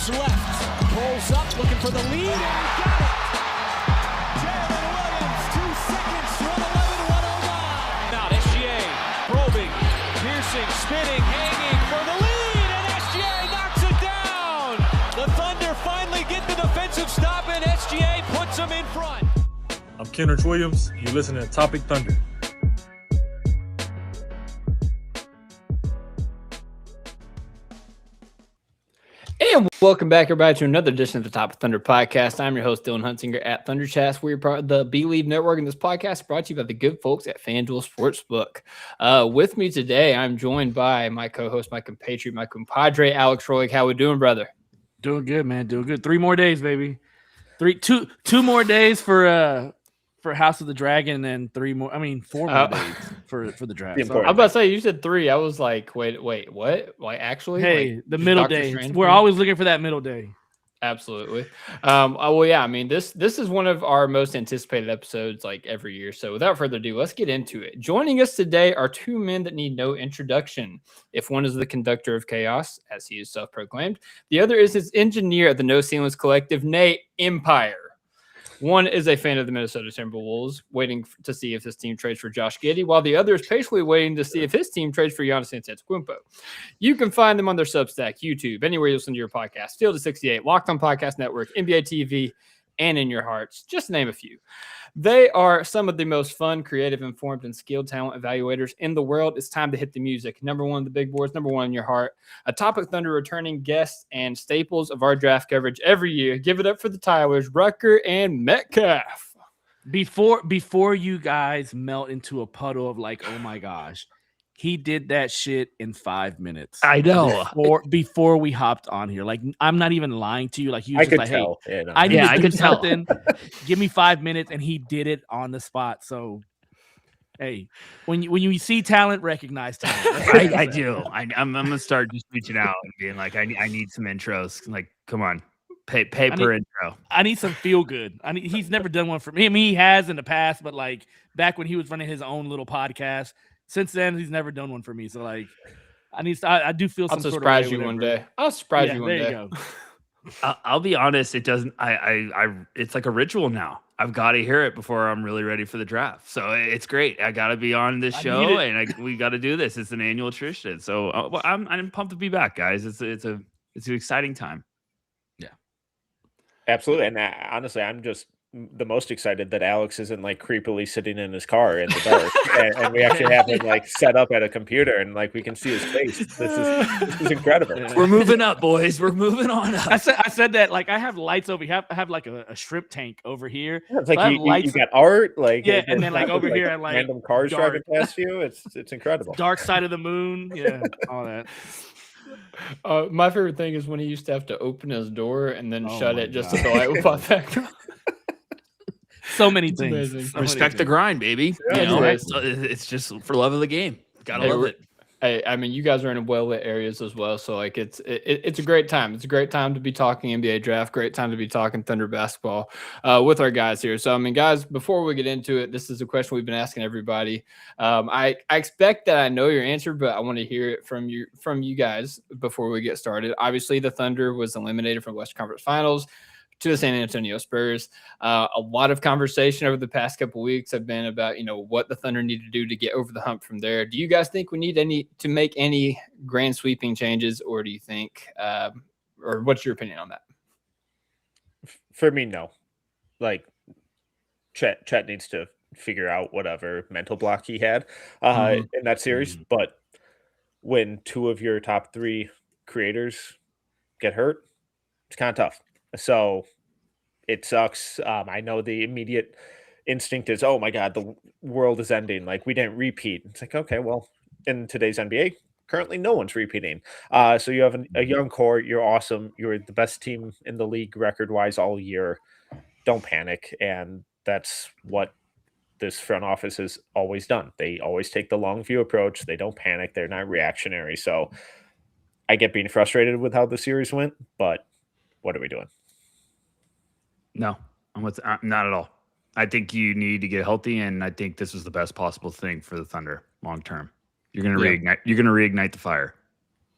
goes left. Pulls up, looking for the lead, and he got it. Jalen Williams, 2 seconds, 1:11:109. Now SGA, probing, piercing, spinning, hanging for the lead, and SGA knocks it down. The Thunder finally get the defensive stop, and SGA puts them in front. I'm Kenrich Williams. You're listening to Topic Thunder. And welcome back, everybody, to another edition of the Top of Thunder podcast. I'm your host, Dylan Hunsinger at Thundercast. We're part of the Believe Network, and this podcast is brought to you by the good folks at FanDuel Sportsbook. With me today, I'm joined by my co-host, my compatriot, my compadre, Alex Roig. How we doing, brother? Doing good, man. Doing good. 3 more days, baby. Two more days for House of the Dragon, and 4 more days for the draft. So, I'm about to say, you said 3. I was like, wait, what? Like, actually? Hey, like, the middle day. We're always looking for that middle day. Absolutely. Well, yeah, I mean, this is one of our most anticipated episodes, like, every year. So without further ado, let's get into it. Joining us today are 2 men that need no introduction. If one is the conductor of chaos, as he is self-proclaimed, the other is his engineer at the No Ceilings Collective, Nate Empire. One is a fan of the Minnesota Timberwolves, waiting to see if his team trades for Josh Giddey, while the other is patiently waiting to see if his team trades for Giannis Antetokounmpo. You can find them on their Substack, YouTube, anywhere you listen to your podcast, Field of 68, Locked On Podcast Network, NBA TV, and In Your Hearts, just to name a few. They are some of the most fun, creative, informed, and skilled talent evaluators in the world. It's time to hit the music. Number one, the big boards. Number one in your heart. A Topic Thunder returning guests and staples of our draft coverage every year. Give it up for the Tylers, Rucker and Metcalf. Before you guys melt into a puddle of like, oh my gosh, he did that shit in 5 minutes. I know. Before we hopped on here, like, I'm not even lying to you. Like, he was just like, tell. Hey, I need to do something. Give me 5 minutes, and he did it on the spot. So, hey, when you see talent, recognize talent. I do. I'm gonna start just reaching out and being like, I need some intros. Like, come on, pay per intro. I need some feel good. He's never done one for me. I mean, he has in the past, but like back when he was running his own little podcast. Since then, he's never done one for me. So, like, I do feel some I'll sort of surprise you one day. I'll surprise you one day. There you go. I'll be honest. It doesn't. It's like a ritual now. I've got to hear it before I'm really ready for the draft. So it's great. I got to be on this show, and we got to do this. It's an annual tradition. So I'm pumped to be back, guys. It's an exciting time. Yeah, absolutely. And honestly, I'm just the most excited that Alex isn't like creepily sitting in his car in the dark, and we actually have him like set up at a computer, and like we can see his face. This is incredible. We're moving up, boys. We're moving on up. I said that, like, I have lights over here. I have like a shrimp tank over here. Yeah, it's like you got art, like, yeah, and then like over here, and like random cars driving past you. It's incredible. Dark side of the moon, yeah, all that. My favorite thing is when he used to have to open his door and then shut it just so the light would pop back on. So many things. Respect the grind, baby. Yeah, It's just for love of the game. Gotta love it. I mean, you guys are in well-lit areas as well, so like it's a great time. It's a great time to be talking NBA draft. Great time to be talking Thunder basketball with our guys here. So, I mean, guys, before we get into it, this is a question we've been asking everybody. I expect that I know your answer, but I want to hear it from you guys before we get started. Obviously, the Thunder was eliminated from Western Conference Finals to the San Antonio Spurs. A lot of conversation over the past couple of weeks have been about, what the Thunder need to do to get over the hump from there. Do you guys think we need to make any grand sweeping changes, or do you think, or what's your opinion on that? For me, no. Like, Chet needs to figure out whatever mental block he had in that series. Mm-hmm. But when 2 of your top 3 creators get hurt, it's kind of tough. So it sucks. I know the immediate instinct is, oh my God, the world is ending. Like, we didn't repeat. It's like, okay, well, in today's NBA, currently no one's repeating. So you have a young core. You're awesome. You're the best team in the league record-wise all year. Don't panic. And that's what this front office has always done. They always take the long view approach. They don't panic. They're not reactionary. So I get being frustrated with how the series went, but what are we doing? No, not at all. I think you need to get healthy, and I think this is the best possible thing for the Thunder long term. You're going to reignite the fire.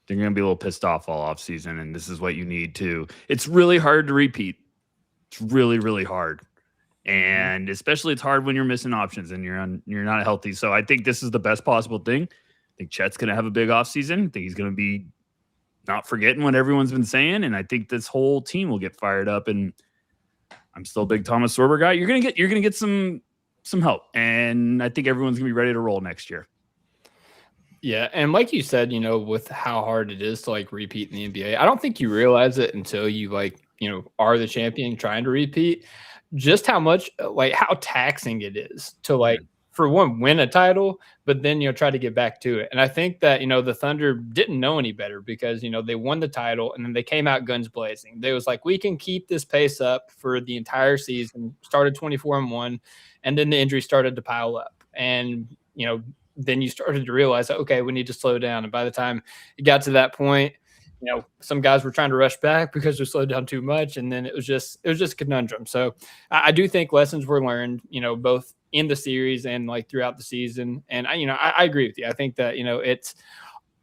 They're going to be a little pissed off all off season, and this is what you need to. It's really hard to repeat. It's really, really hard. And especially it's hard when you're missing options and you're not healthy. So I think this is the best possible thing. I think Chet's going to have a big offseason. I think he's going to be not forgetting what everyone's been saying. And I think this whole team will get fired up. And I'm still a big Thomas Sorber guy. You're going to get some help. And I think everyone's going to be ready to roll next year. Yeah, and like you said, with how hard it is to like repeat in the NBA, I don't think you realize it until you are the champion trying to repeat. Just how much how taxing it is to for one, win a title, but then try to get back to it. And I think that the Thunder didn't know any better because they won the title and then they came out guns blazing. They was like, we can keep this pace up for the entire season. Started 24-1, and then the injuries started to pile up, and then you started to realize, okay, we need to slow down. And by the time it got to that point, some guys were trying to rush back because we slowed down too much. And then it was just a conundrum. So I do think lessons were learned, both in the series and throughout the season. And I agree with you. I think that,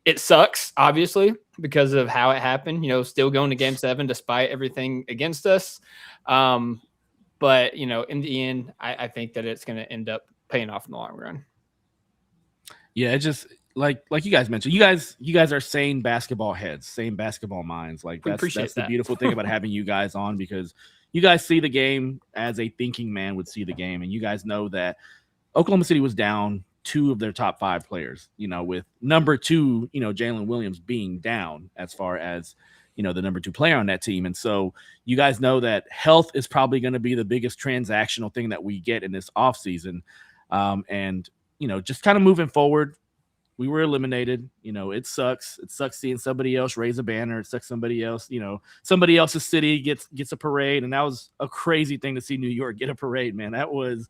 it sucks, obviously, because of how it happened, still going to game 7 despite everything against us. But, in the end, I think that it's going to end up paying off in the long run. Yeah, it just like you guys mentioned, you guys are sane basketball heads, sane basketball minds. That's the beautiful thing about having you guys on, because you guys see the game as a thinking man would see the game, and you guys know that Oklahoma City was down 2 of their top 5 players. With number 2, Jalen Williams being down as far as the number 2 player on that team, and so you guys know that health is probably going to be the biggest transactional thing that we get in this offseason. And just kind of moving forward, we were eliminated. It sucks. It sucks seeing somebody else raise a banner. It sucks somebody else, somebody else's city gets a parade. And that was a crazy thing to see New York get a parade, man. That was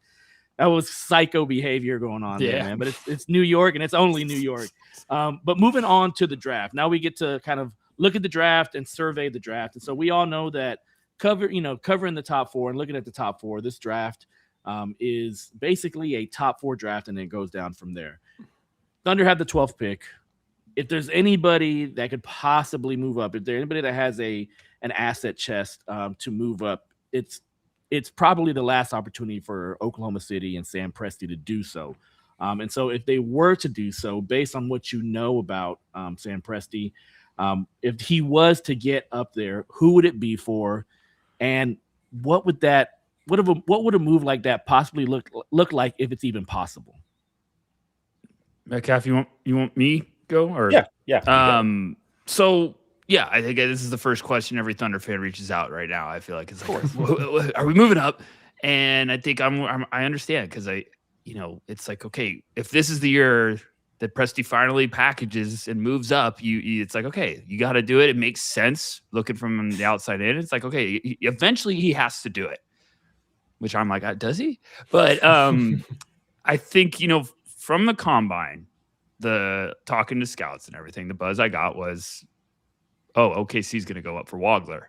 psycho behavior going on there, man. But it's New York, and it's only New York. But moving on to the draft. Now we get to kind of look at the draft and survey the draft. And so we all know that covering the top 4 and looking at the top 4, this draft is basically a top 4 draft, and then it goes down from there. Thunder had the 12th pick. If there's anybody that could possibly move up, if there's anybody that has an asset chest to move up, it's probably the last opportunity for Oklahoma City and Sam Presti to do so. And so if they were to do so, based on what you know about Sam Presti, if he was to get up there, who would it be for? And what would a move like that possibly look like, if it's even possible? Metcalf, you want me go? Or Yeah. So yeah, I think this is the first question every Thunder fan reaches out right now. I feel like it's like, are we moving up? And I think I understand, because it's like, okay, if this is the year that Presti finally packages and moves up, it's like, okay, you got to do it. It makes sense looking from the outside in. It's like, okay, eventually he has to do it, which I'm like, does he? But I think, from the combine, the talking to scouts and everything, the buzz I got was, OKC's going to go up for Wagler.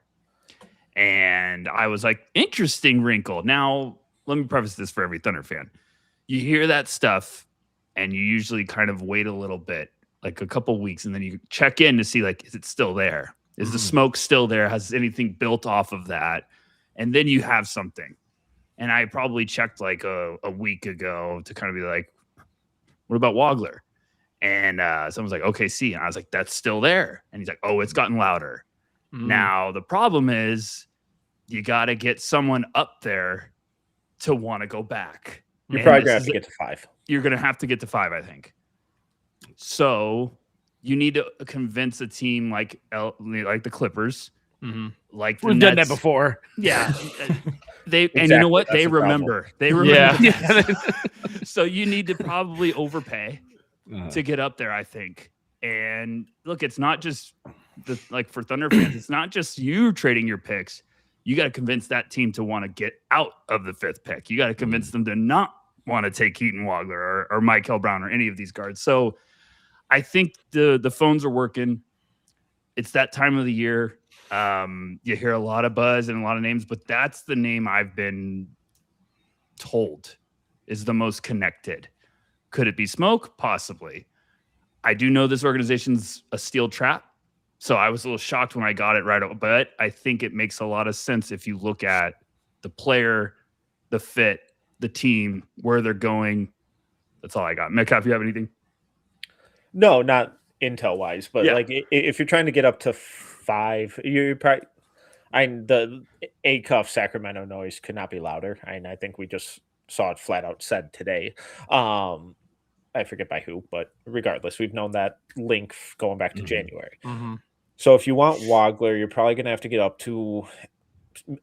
And I was like, interesting wrinkle. Now, let me preface this for every Thunder fan. You hear that stuff, and you usually kind of wait a little bit, like a couple weeks, and then you check in to see, is it still there? Is the smoke still there? Has anything built off of that? And then you have something. And I probably checked a week ago to kind of be like, what about Wagler? And someone's like, OKC. And I was like, that's still there. And he's like, oh, it's gotten louder. Now, the problem is you got to get someone up there to want to go back. You're probably going to have to get to 5. You're going to have to get to 5, I think. So you need to convince a team like the Clippers. Like we've done that before. Yeah. And you know what? They remember. They remember. Yeah. So you need to probably overpay to get up there, I think. And look, it's not just for Thunder fans, it's not just you trading your picks. You got to convince that team to want to get out of the 5th pick. You got to convince them to not want to take Keaton Wagler or Michael Brown or any of these guards. So I think the phones are working. It's that time of the year. You hear a lot of buzz and a lot of names, but that's the name I've been told is the most connected. Could it be Smoke? Possibly. I do know this organization's a steel trap. So I was a little shocked when I got it right. But I think it makes a lot of sense if you look at the player, the fit, the team, where they're going. That's all I got. Metcalf, you have anything? No, not intel wise, but Yeah. like if you're trying to get up to 5, you're probably. The A cuff Sacramento noise could not be louder. I think we just saw it flat out said today. I forget by who, but regardless, we've known that link going back to January. So if you want Wagler, you're probably going to have to get up to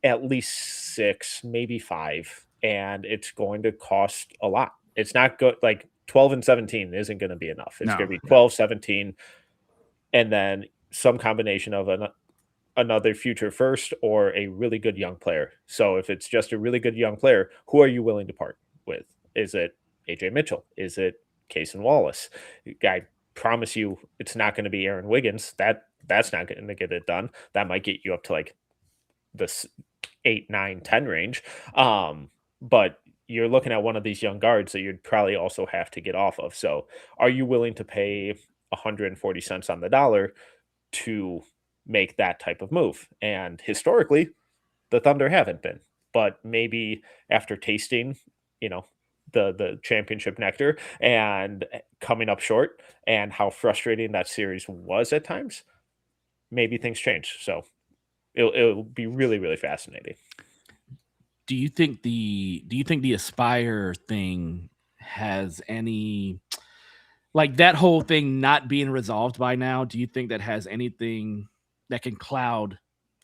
at least 6, maybe 5, and it's going to cost a lot. It's not good. Like 12 and 17 isn't going to be enough. It's going to be 12, 17, and then some combination of another future first or a really good young player. So if it's just a really good young player, who are you willing to part with? Is it AJ Mitchell? Is it Cason Wallace? I promise you it's not going to be Aaron Wiggins. That's not going to get it done. That might get you up to like this 8, 9, 10 range. But you're looking at one of these young guards that you'd probably also have to get off of. So are you willing to pay 140 cents on the dollar to make that type of move? And historically, the Thunder haven't been. But maybe after tasting, the championship nectar and coming up short and how frustrating that series was at times, maybe things change. So it'll be really, really fascinating. Do you think the Aspire thing has any, like, that whole thing not being resolved by now? Do you think that has anything that can cloud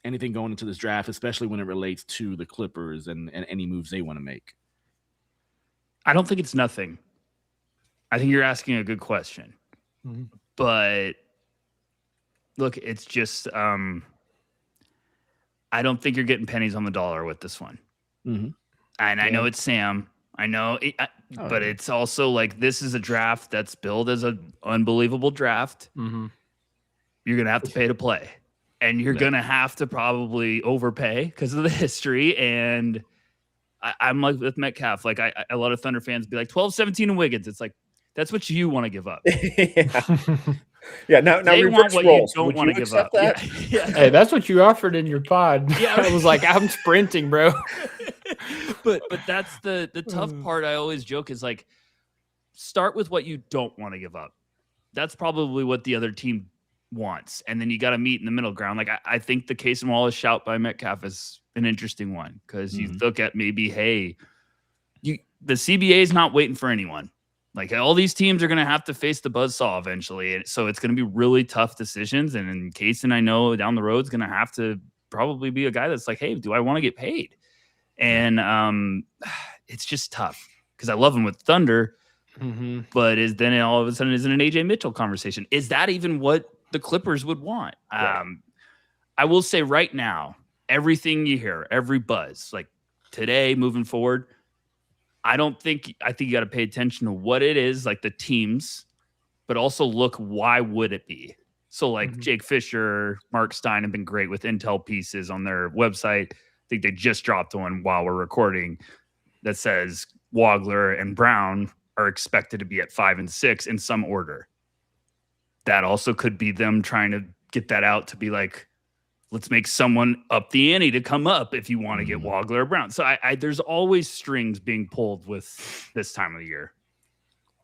anything going into this draft, especially when it relates to the Clippers and any moves they want to make? I don't think it's nothing. I think you're asking a good question. But look, it's just I don't think you're getting pennies on the dollar with this one. And I know it's Sam. I know, but it's also like, this is a draft that's billed as an unbelievable draft. You're going to have to pay to play. And you're going to have to probably overpay because of the history. And I'm like with Metcalf. Like, a lot of Thunder fans be like, 12, 17 and Wiggins. It's like, that's what you want to give up. Yeah, now they want what roles. You don't want to give up. That? Yeah. Hey, that's what you offered in your pod. Yeah, I was like, I'm sprinting, bro. but that's the tough part. I always joke is like, start with what you don't want to give up. That's probably what the other team wants, and then you got to meet in the middle ground. Like, I think the Cason Wallace shout by Metcalf is an interesting one, because you look at maybe, hey, the CBA is not waiting for anyone. Like, all these teams are going to have to face the buzzsaw eventually. And so it's going to be really tough decisions. And in Cason, I know down the road is going to have to probably be a guy that's like, hey, do I want to get paid? And it's just tough, because I love him with Thunder. But then all of a sudden is it an AJ Mitchell conversation? Is that even what the Clippers would want? Right. I will say right now, everything you hear, every buzz, like today moving forward, I think you got to pay attention to what it is, like the teams, but also look, why would it be? So like Jake Fisher, Mark Stein have been great with intel pieces on their website. I think they just dropped one while we're recording that says Wagler and Brown are expected to be at 5 and 6 in some order. That also could be them trying to get that out to be like, let's make someone up the ante to come up if you want to get Wagler or Brown. So there's always strings being pulled with this time of the year.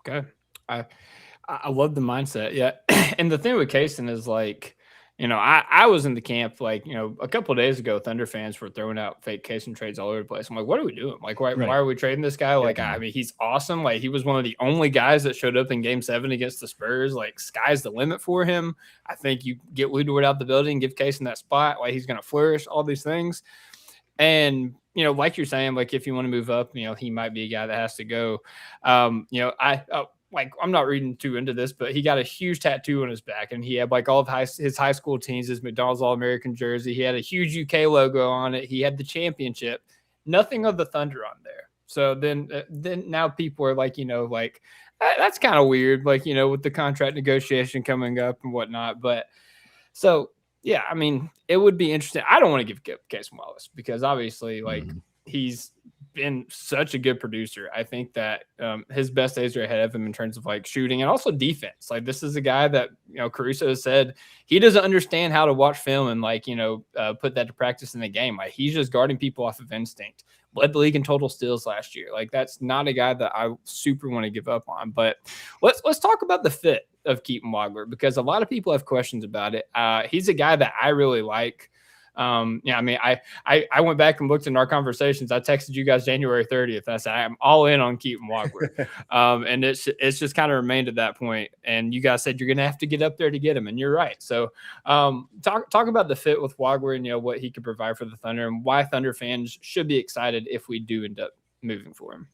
Okay. I love the mindset. Yeah. And the thing with Cason is, like, I was in the camp, like, a couple of days ago, Thunder fans were throwing out fake Cason trades all over the place. I'm like, what are we doing? Like, why are we trading this guy? Like, I mean, he's awesome. Like, he was one of the only guys that showed up in Game 7 against the Spurs. Like, sky's the limit for him. I think you get Woodward out the building, give Cason that spot, like, he's going to flourish, all these things. And, like you're saying, like, if you want to move up, he might be a guy that has to go. I'm not reading too into this, but he got a huge tattoo on his back, and he had like all of his high school teams, his McDonald's All-American jersey. He had a huge UK logo on it. He had the championship, nothing of the Thunder on there. So then now people are like, that's kind of weird, like, with the contract negotiation coming up and whatnot. But so, yeah, I mean, it would be interesting. I don't want to give Cason Wallace, because obviously, like, he's been such a good producer. I think that his best days are ahead of him in terms of like shooting and also defense. Like this is a guy that, Caruso has said he doesn't understand how to watch film and like, put that to practice in the game. Like he's just guarding people off of instinct. Led the league in total steals last year. Like that's not a guy that I super want to give up on. But let's talk about the fit of Keaton Wagler, because a lot of people have questions about it. He's a guy that I really like. I went back and looked in our conversations. I texted you guys January 30th. I said I'm all in on Keaton Wagler, and it's just kind of remained at that point. And you guys said you're gonna have to get up there to get him, and you're right. So talk about the fit with Wagler and what he could provide for the Thunder and why Thunder fans should be excited if we do end up moving for him.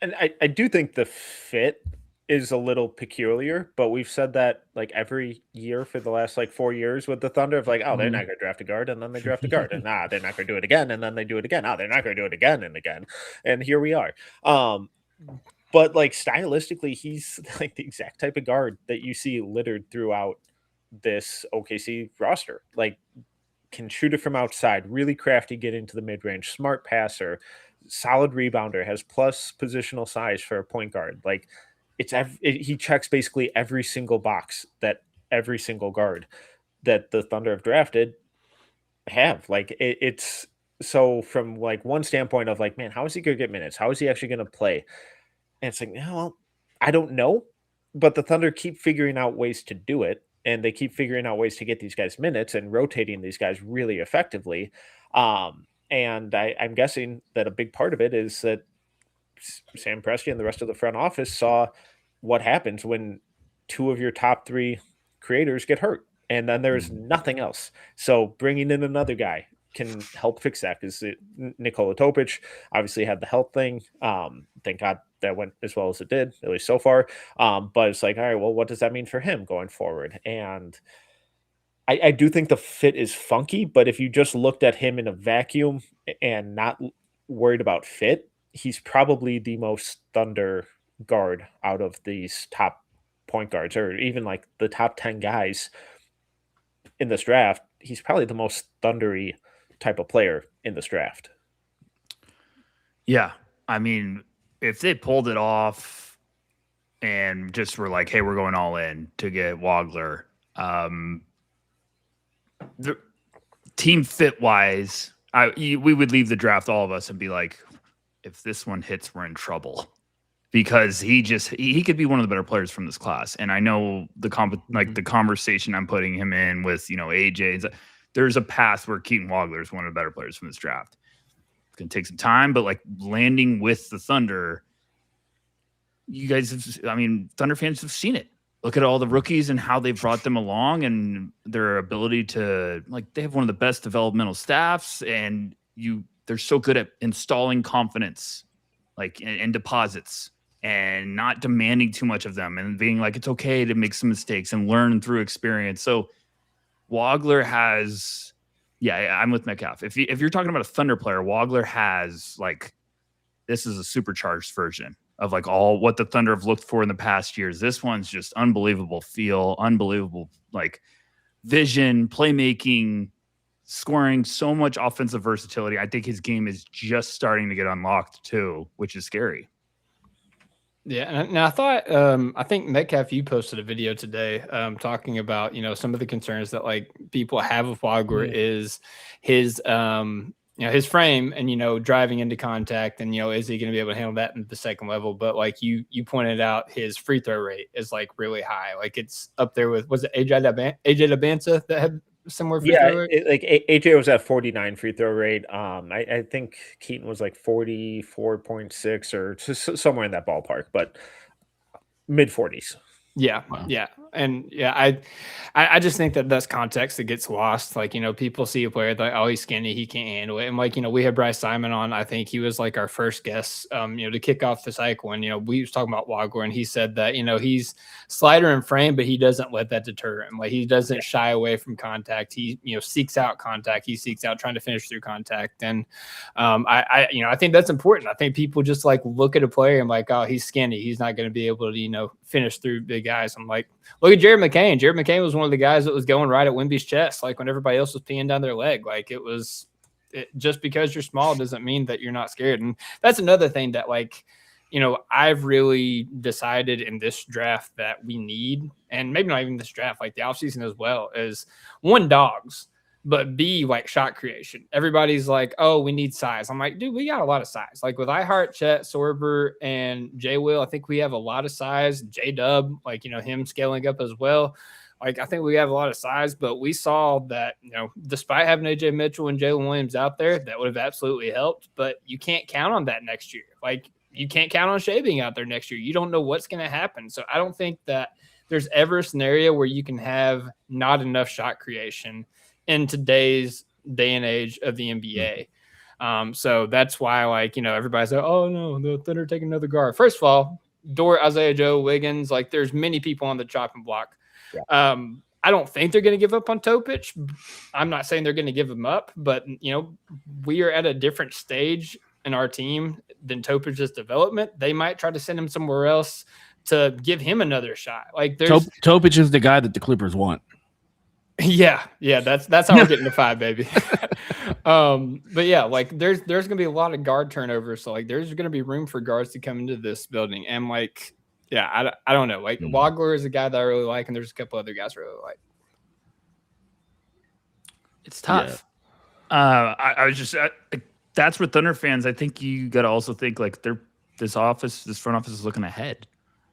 And I do think the fit is a little peculiar, but we've said that like every year for the last like 4 years with the Thunder of like, oh, they're not going to draft a guard, and then they draft a guard, and they're not going to do it again, and then they do it again. Oh, they're not going to do it again and again, and here we are. But like stylistically, he's like the exact type of guard that you see littered throughout this OKC roster. Like can shoot it from outside, really crafty, get into the mid range, smart passer, solid rebounder, has plus positional size for a point guard. Like he checks basically every single box that every single guard that the Thunder have drafted have. Like it's so from like one standpoint of like, man, how is he going to get minutes? How is he actually going to play? And it's like, well, I don't know, but the Thunder keep figuring out ways to do it, and they keep figuring out ways to get these guys minutes and rotating these guys really effectively. And I'm guessing that a big part of it is that Sam Presti and the rest of the front office saw what happens when two of your top three creators get hurt, and then there's nothing else. So bringing in another guy can help fix that, because Nikola Topic obviously had the health thing. Thank God that went as well as it did, at least so far. But it's like, all right, well, what does that mean for him going forward? And I do think the fit is funky, but if you just looked at him in a vacuum and not worried about fit, he's probably the most Thunder guard out of these top point guards, or even like the top 10 guys in this draft. He's probably the most Thundery type of player in this draft. Yeah. I mean, if they pulled it off and just were like, hey, we're going all in to get Wagler, the team fit wise, we would leave the draft, all of us, and be like, if this one hits, we're in trouble, because he could be one of the better players from this class. And I know the conversation I'm putting him in with, AJ, there's a path where Keaton Wagler is one of the better players from this draft. It's going to take some time, but like landing with the Thunder, you guys Thunder fans have seen it. Look at all the rookies and how they've brought them along, and their ability to, like, they have one of the best developmental staffs, and they're so good at installing confidence, like, and deposits, and not demanding too much of them, and being like, it's okay to make some mistakes and learn through experience. So Wagler has, I'm with Metcalf. If you're talking about a Thunder player, Wagler has, like, this is a supercharged version of like all what the Thunder have looked for in the past years. This one's just unbelievable feel, unbelievable like vision, playmaking, scoring, so much offensive versatility. I think his game is just starting to get unlocked too, which is scary. Yeah, and I thought, I think Metcalf, you posted a video today talking about, some of the concerns that like people have with Wagler is his, his frame and, driving into contact, and, is he going to be able to handle that in the second level? But like you pointed out, his free throw rate is like really high. Like it's up there with, was it AJ Labanza that had similar free throw rate? Like AJ was at 49 free throw rate. I think Keaton was like 44.6 or somewhere in that ballpark, but mid 40s. Yeah. Wow. Yeah. And I just think that that's context that gets lost. Like, people see a player like, oh, he's skinny, he can't handle it. And like, we had Bryce Simon on. I think he was like our first guest, to kick off the cycle. And, we was talking about Wagler, and he said that, he's slider in frame, but he doesn't let that deter him. Like he doesn't shy away from contact. He, seeks out contact. He seeks out trying to finish through contact. And I think that's important. I think people just like look at a player and like, oh, he's skinny, he's not going to be able to, finish through big guys. I'm like, look at Jared McCain. Jared McCain was one of the guys that was going right at Wemby's chest, like when everybody else was peeing down their leg. Like it was just because you're small doesn't mean that you're not scared. And that's another thing that, like, you know, I've really decided in this draft that we need, and maybe not even this draft, like the offseason as well, is one, dogs, but B, like shot creation. Everybody's like, oh, we need size. I'm like, dude, we got a lot of size. Like with iHeart, Chet, Sorber, and J Will, I think we have a lot of size. J Dub, like, you know, him scaling up as well. Like, I think we have a lot of size, but we saw that, you know, despite having AJ Mitchell and Jalen Williams out there, that would have absolutely helped. But you can't count on that next year. Like, you can't count on Shea being out there next year. You don't know what's going to happen. So I don't think that there's ever a scenario where you can have not enough shot creation in today's day and age of the NBA. So that's why, like, you know, everybody's like, oh no, the Thunder taking another guard. First of all, Dort, Isaiah Joe, Wiggins, like there's many people on the chopping block. Yeah. I don't think they're going to give up on Topic. I'm not saying they're going to give him up, but you know, we are at a different stage in our team than Topic's development. They might try to send him somewhere else to give him another shot. Like there's Topic is the guy that the Clippers want. Yeah, that's how we're getting to 5, baby. But yeah, like there's gonna be a lot of guard turnover, so like there's gonna be room for guards to come into this building, and like, yeah, I don't know, like Wagler is a guy that I really like, and there's a couple other guys I really like. It's tough. Yeah. I was just that's where Thunder fans. I think you got to also think like this front office is looking ahead.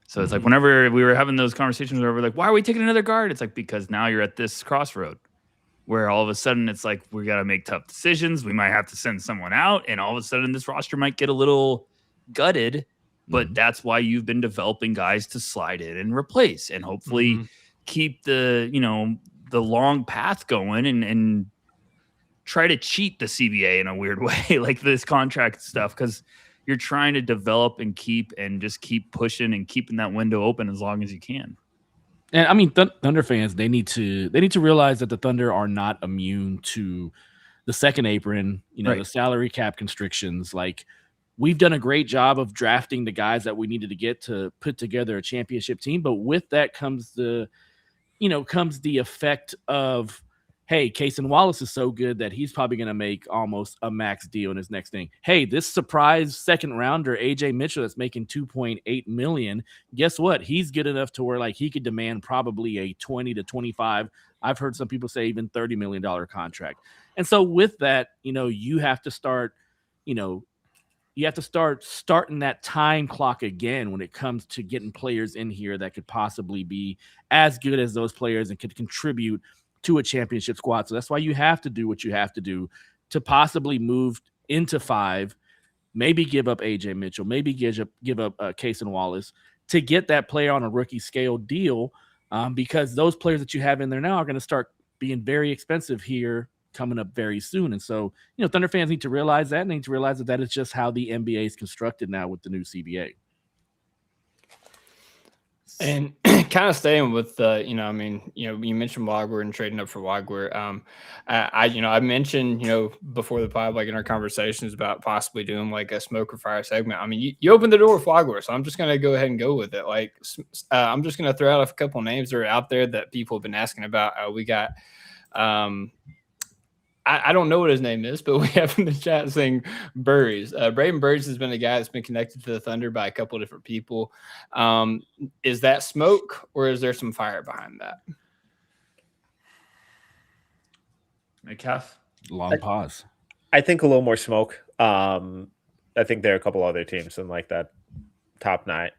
So it's like whenever we were having those conversations where we're like, why are we taking another guard? It's like, because now you're at this crossroad where all of a sudden it's like, we got to make tough decisions. We might have to send someone out. And all of a sudden this roster might get a little gutted, but that's why you've been developing guys to slide in and replace and hopefully keep the, you know, the long path going and try to cheat the CBA in a weird way, like this contract stuff. Cause you're trying to develop and keep pushing and keeping that window open as long as you can. And I mean, Thunder fans, they need to realize that the Thunder are not immune to the second apron, you know, the salary cap constrictions. Like, we've done a great job of drafting the guys that we needed to get to put together a championship team. But with that comes the effect of, hey, Cason Wallace is so good that he's probably going to make almost a max deal in his next thing. Hey, this surprise second rounder, AJ Mitchell, that's making $2.8 million. Guess what? He's good enough to where like he could demand probably a 20 to 25. I've heard some people say even $30 million contract. And so with that, you know, you have to start, starting that time clock again when it comes to getting players in here that could possibly be as good as those players and could contribute to a championship squad. So that's why you have to do what you have to do to possibly move into 5, maybe give up AJ Mitchell, maybe give up Cason Wallace to get that player on a rookie scale deal, because those players that you have in there now are going to start being very expensive here coming up very soon. And so, you know, Thunder fans need to realize that, and need to realize that is just how the NBA is constructed now with the new CBA. And kind of staying with you know, I mean, you know, you mentioned Wagler and trading up for Wagler. I mentioned, you know, before the pod, like in our conversations about possibly doing like a smoke or fire segment. I mean, you opened the door with Wagler, so I'm just gonna go ahead and go with it. Like, I'm just gonna throw out a couple names that are out there that people have been asking about. We got, I don't know what his name is, but we have in the chat saying Burries. Braden Burries has been a guy that's been connected to the Thunder by a couple of different people. Is that smoke or is there some fire behind that? Metcalf? Long pause. I think a little more smoke. I think there are a couple other teams in like that top 9,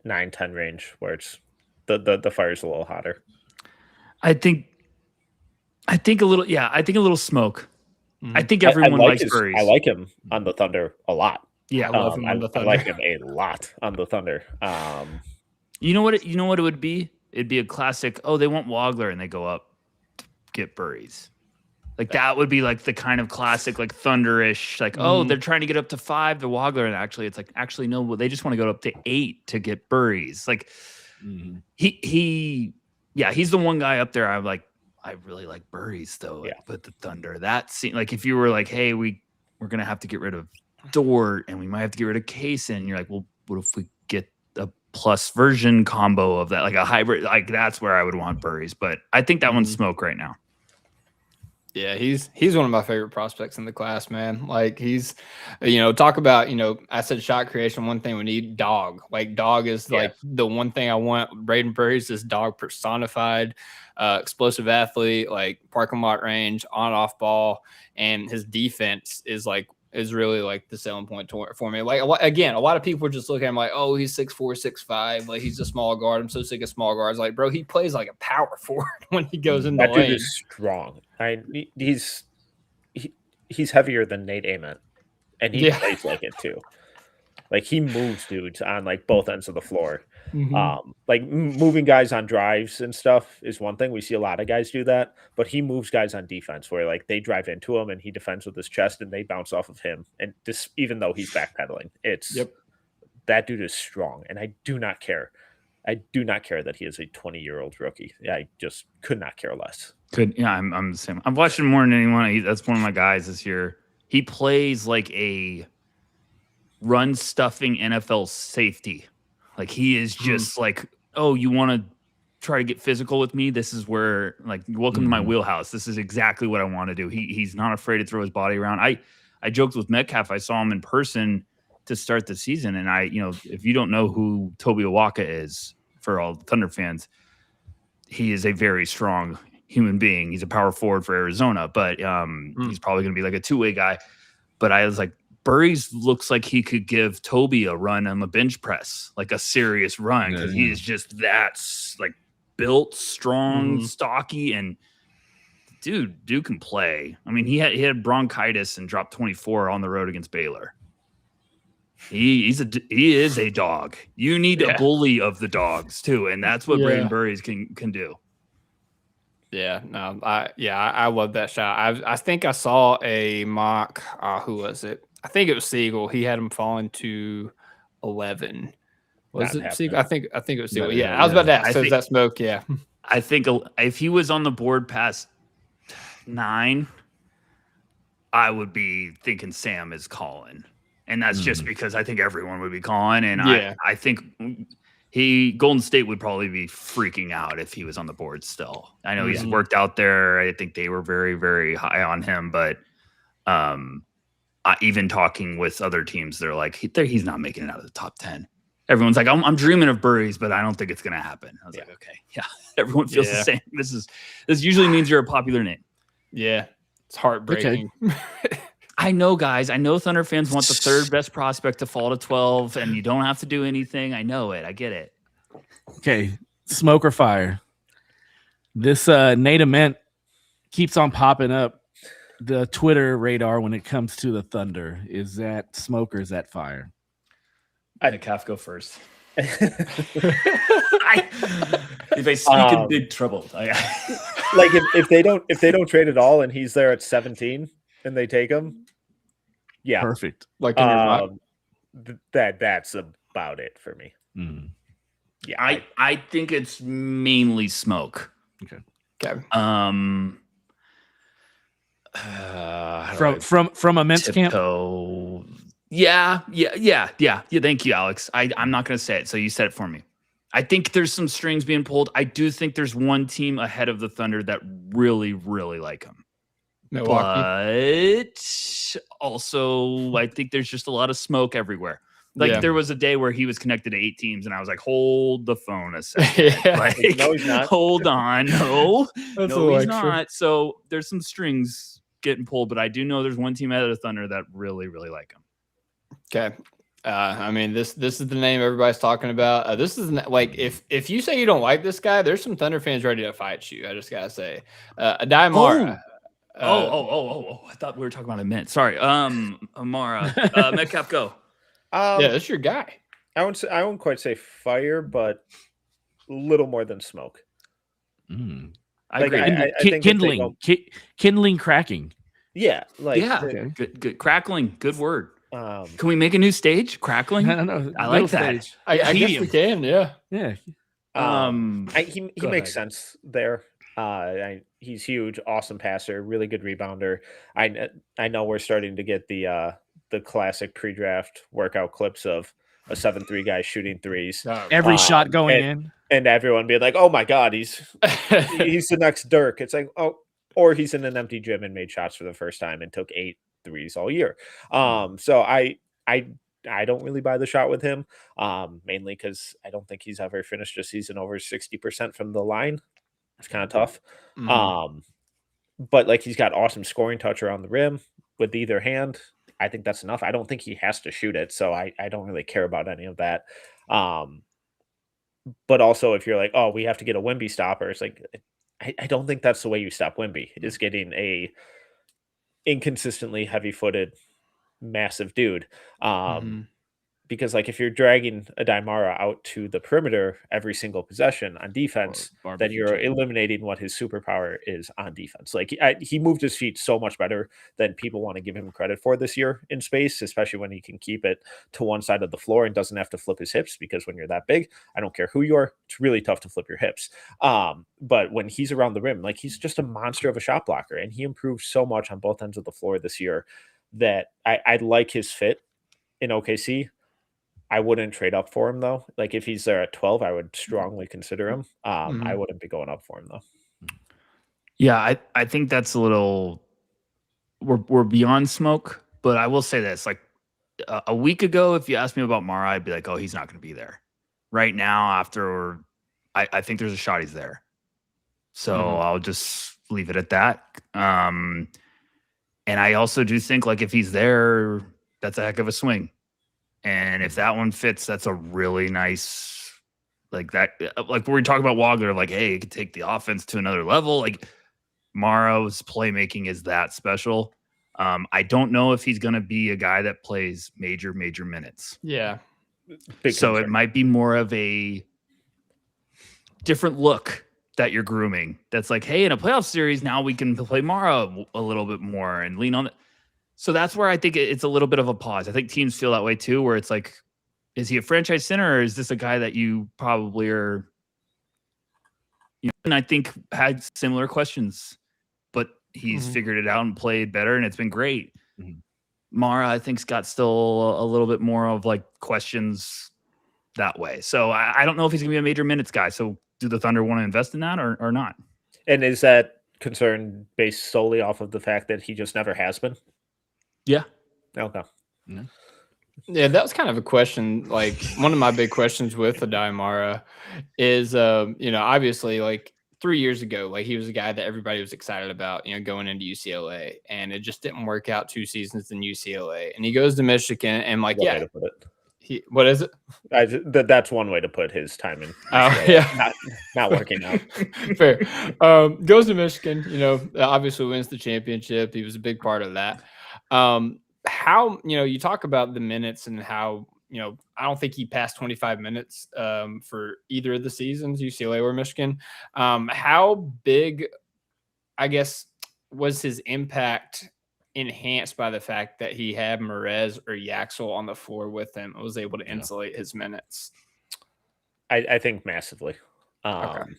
10 range where it's the fire's a little hotter. I think a little smoke. I think everyone likes Burries. I like him on the Thunder a lot. Yeah, I love him on the Thunder. I like him a lot on the Thunder. You know what it would be? It'd be a classic, oh, they want Wagler and they go up to get Burries. Like that would be like the kind of classic, like Thunder-ish, like, oh, they're trying to get up to 5 to Wagler, and actually no, well, they just want to go up to 8 to get Burries. Like he's the one guy up there. I'm like, I really like Burries though. Yeah. But the Thunder, that seemed like if you were like, hey, we're gonna have to get rid of Dort and we might have to get rid of Cason. You're like, well, what if we get a plus version combo of that, like a hybrid? Like that's where I would want Burries. But I think that one's smoke right now. Yeah, he's one of my favorite prospects in the class, man. Like he's, talk about, I said shot creation. One thing we need, dog. Like dog is like the one thing I want. Braden Burry's this dog personified, explosive athlete, like parking lot range, on off ball, and his defense is really like the selling point for me. Like a lot of people are just looking at him like, oh, he's 6'4", 6'5", like he's a small guard. I'm so sick of small guards. Like, bro, he plays like a power forward when he goes in the lane. That dude is strong. He's heavier than Nate Ament, and he plays like it too. Like he moves dudes on like both ends of the floor. Like moving guys on drives and stuff is one thing. We see a lot of guys do that, but he moves guys on defense where like they drive into him and he defends with his chest and they bounce off of him. And this, even though he's backpedaling, that dude is strong. And I do not care. I do not care that he is a 20-year-old rookie. I just could not care less. I'm the same. I've watched him more than anyone. That's one of my guys this year. He plays like a run stuffing NFL safety. Like he is just like, oh, you want to try to get physical with me? This is where, like, welcome to my wheelhouse. This is exactly what I want to do. He's not afraid to throw his body around. I joked with Metcalf. I saw him in person to start the season, and if you don't know who Toby Awaka is, for all Thunder fans, he is a very strong human being. He's a power forward for Arizona, but he's probably going to be like a two-way guy. But I was like, Burries looks like he could give Toby a run on the bench press, like a serious run, because he is just that like built, strong, stocky, and dude can play. I mean, he had bronchitis and dropped 24 on the road against Baylor. He is a dog. You need a bully of the dogs too, and that's what Braden Burries can do. Yeah, no, I love that shot. I think I saw a mock. Who was it? I think it was Siegel. He had him falling to 11. Was it Siegel? I think it was Siegel. Yeah, I was about to ask. So is that smoke? Yeah, I think if he was on the board past 9, I would be thinking Sam is calling, and that's just because I think everyone would be calling, and I think Golden State would probably be freaking out if he was on the board still. I know he's worked out there. I think they were very, very high on him, but even talking with other teams, they're like, he's not making it out of the top 10. Everyone's like, I'm dreaming of Burries, but I don't think it's going to happen. I was like, okay, everyone feels the same. This usually means you're a popular name. Yeah, it's heartbreaking. Okay. I know, guys. I know Thunder fans want the third best prospect to fall to 12, and you don't have to do anything. I know it. I get it. Okay, smoke or fire? This Nate Ament keeps on popping up the Twitter radar when it comes to the Thunder. Is that smoke or is that fire? Metcalf, go first. If I speak in big trouble, like if they don't trade at all and he's there at 17 and they take him, perfect. Like that's about it for me. Yeah, I think it's mainly smoke. Okay. From a men's camp. Yeah. Thank you, Alex. I'm not going to say it, so you said it for me. I think there's some strings being pulled. I do think there's one team ahead of the Thunder that really, really like him. Milwaukee. But also, I think there's just a lot of smoke everywhere. Like there was a day where he was connected to 8 teams, and I was like, "Hold the phone a second. Like, no, he's not. Hold on, no, he's not." So there's some strings getting pulled, but I do know there's one team out of the Thunder that really, really like him. Okay. I mean, this is the name everybody's talking about. This is like if you say you don't like this guy, there's some Thunder fans ready to fight you. I just gotta say, Amara. I thought we were talking about a mint. Sorry, Amara, Metcalf, go. Yeah, that's your guy. I wouldn't quite say fire, but a little more than smoke. I agree. Kindling, cracking. Yeah, good crackling. Good word. Can we make a new stage? Crackling. I like that. Stage. I guess we can. Yeah. He makes sense there. He's huge, awesome passer, really good rebounder. I know we're starting to get the classic pre-draft workout clips of a 7'3" guy shooting threes. Every shot going in. And everyone being like, "Oh my God, he's the next Dirk." It's like, oh, or he's in an empty gym and made shots for the first time and took 8 threes all year. So I don't really buy the shot with him, mainly because I don't think he's ever finished a season over 60% from the line. It's kind of tough. But like he's got awesome scoring touch around the rim with either hand. I think that's enough. I don't think he has to shoot it, so I don't really care about any of that. But also, if you're like, oh, we have to get a Wemby stopper, it's like I don't think that's the way you stop Wemby. Is getting a inconsistently heavy-footed, massive dude. Because like if you're dragging a Daimara out to the perimeter every single possession on defense, then you're eliminating what his superpower is on defense. Like he moved his feet so much better than people want to give him credit for this year in space, especially when he can keep it to one side of the floor and doesn't have to flip his hips, because when you're that big, I don't care who you are, it's really tough to flip your hips. But when he's around the rim, like he's just a monster of a shot blocker, and he improved so much on both ends of the floor this year that I like his fit in OKC. I wouldn't trade up for him though. Like if he's there at 12, I would strongly consider him. I wouldn't be going up for him though. Yeah, I think that's a little we're beyond smoke, but I will say this: like a week ago, if you asked me about Mara, I'd be like, oh, he's not going to be there. Right now, after I think there's a shot he's there, so I'll just leave it at that. And I also do think like if he's there, that's a heck of a swing. And if that one fits, that's a really nice, like that, like when we talk about Wagner, like, hey, it could take the offense to another level. Like Morrow's playmaking is that special. I don't know if he's going to be a guy that plays major minutes. Yeah. So it might be more of a different look that you're grooming. That's like, hey, in a playoff series, now we can play Morrow a little bit more and lean on it. So that's where I think it's a little bit of a pause. I think teams feel that way too, where it's like, is he a franchise center or is this a guy that you probably are, and I think had similar questions, but he's figured it out and played better and it's been great. Mara, I think's got still a little bit more of like questions that way. So I don't know if he's gonna be a major minutes guy. So do the Thunder want to invest in that or not? And is that concern based solely off of the fact that he just never has been? Yeah. Okay. Yeah, that was kind of a question. Like one of my big questions with Adai Mara is, obviously like 3 years ago, like he was a guy that everybody was excited about, going into UCLA, and it just didn't work out 2 seasons in UCLA. And he goes to Michigan, and like, what is it? That's one way to put his time in. Oh, yeah. Not working out. Fair. Goes to Michigan, obviously wins the championship. He was a big part of that. How, you talk about the minutes and how, I don't think he passed 25 minutes for either of the seasons, UCLA or Michigan. How big, I guess, was his impact enhanced by the fact that he had Merez or Yaxel on the floor with him and was able to insulate his minutes? I think massively. Okay.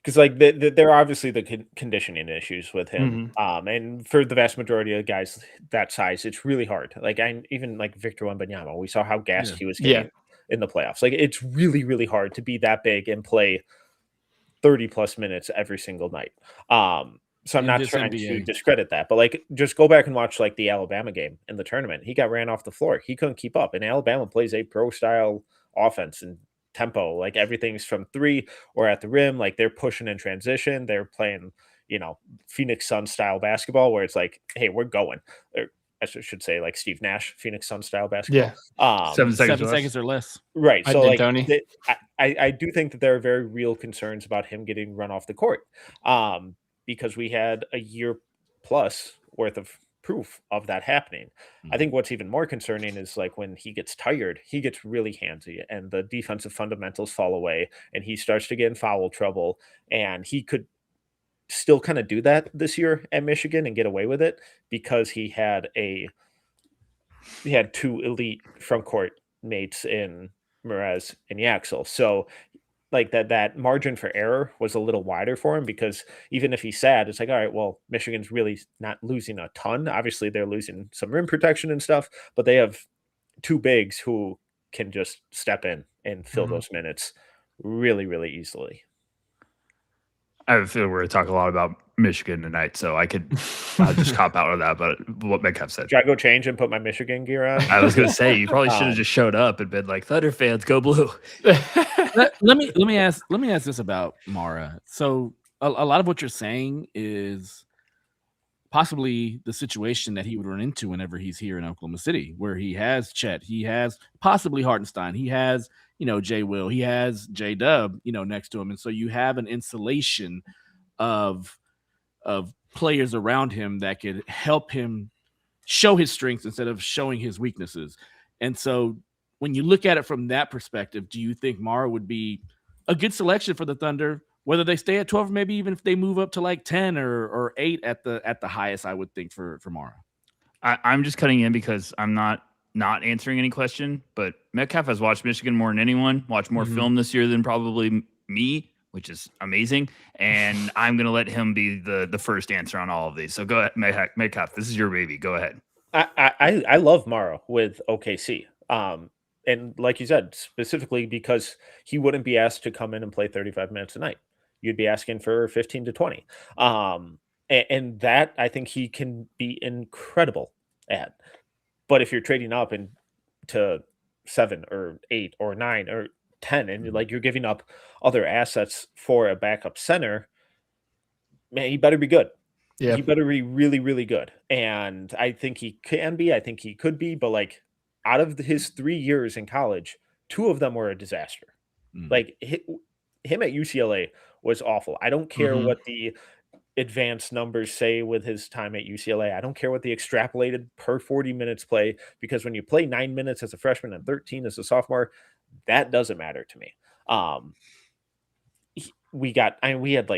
Because like there are obviously the conditioning issues with him, and for the vast majority of guys that size, it's really hard. Like even like Victor Wembanyama, we saw how gassed he was getting in the playoffs. Like it's really hard to be that big and play 30 plus minutes every single night. So I'm not trying to discredit that, but like just go back and watch like the Alabama game in the tournament. He got ran off the floor. He couldn't keep up, and Alabama plays a pro style offense and tempo, like everything's from 3 or at the rim, like they're pushing in transition, they're playing Phoenix Suns style basketball where it's like, hey, we're going, or I should say like Steve Nash Phoenix Suns style basketball. 7 seconds or less, right? So like Tony. I do think that there are very real concerns about him getting run off the court, because we had a year plus worth of proof of that happening. I think what's even more concerning is like when he gets tired, he gets really handsy and the defensive fundamentals fall away and he starts to get in foul trouble, and he could still kind of do that this year at Michigan and get away with it because he had 2 elite front court mates in Merez and Yaxel. So like that margin for error was a little wider for him, because even if he's sad, it's like, all right, well, Michigan's really not losing a ton. Obviously, they're losing some rim protection and stuff, but they have 2 bigs who can just step in and fill those minutes really easily. I have a feeling we're going to talk a lot about Michigan tonight, so I'll just cop out of that. But what Metcalf said. Should I go change and put my Michigan gear on? I was going to say you probably should have just showed up and been like, Thunder fans, go blue. let me ask this about Mara. So a lot of what you're saying is possibly the situation that he would run into whenever he's here in Oklahoma City, where he has Chet, he has possibly Hartenstein, he has, Jay Will, he has J Dub, next to him. And so you have an insulation of players around him that could help him show his strengths instead of showing his weaknesses. And so when you look at it from that perspective, do you think Mara would be a good selection for the Thunder, whether they stay at 12 or maybe even if they move up to like 10 or 8 at the highest, I would think for Mara? I'm just cutting in because I'm not answering any question, but Metcalf has watched Michigan more than anyone, watched more film this year than probably me, which is amazing. And I'm going to let him be the first answer on all of these. So go ahead, Metcalf, this is your baby. Go ahead. I love Mara with OKC. And like you said, specifically because he wouldn't be asked to come in and play 35 minutes a night. You'd be asking for 15 to 20. And that I think he can be incredible at. But if you're trading up to 7 or 8 or 9 or 10, and you're giving up other assets for a backup center, man, he better be good. Yeah. He better be really, really good. And I think he can be. I think he could be. But out of his 3 years in college, 2 of them were a disaster. Him at UCLA was awful. I don't care what the advanced numbers say with his time at UCLA. I don't care what the extrapolated per 40 minutes play, because when you play 9 minutes as a freshman and 13 as a sophomore, that doesn't matter to me. We had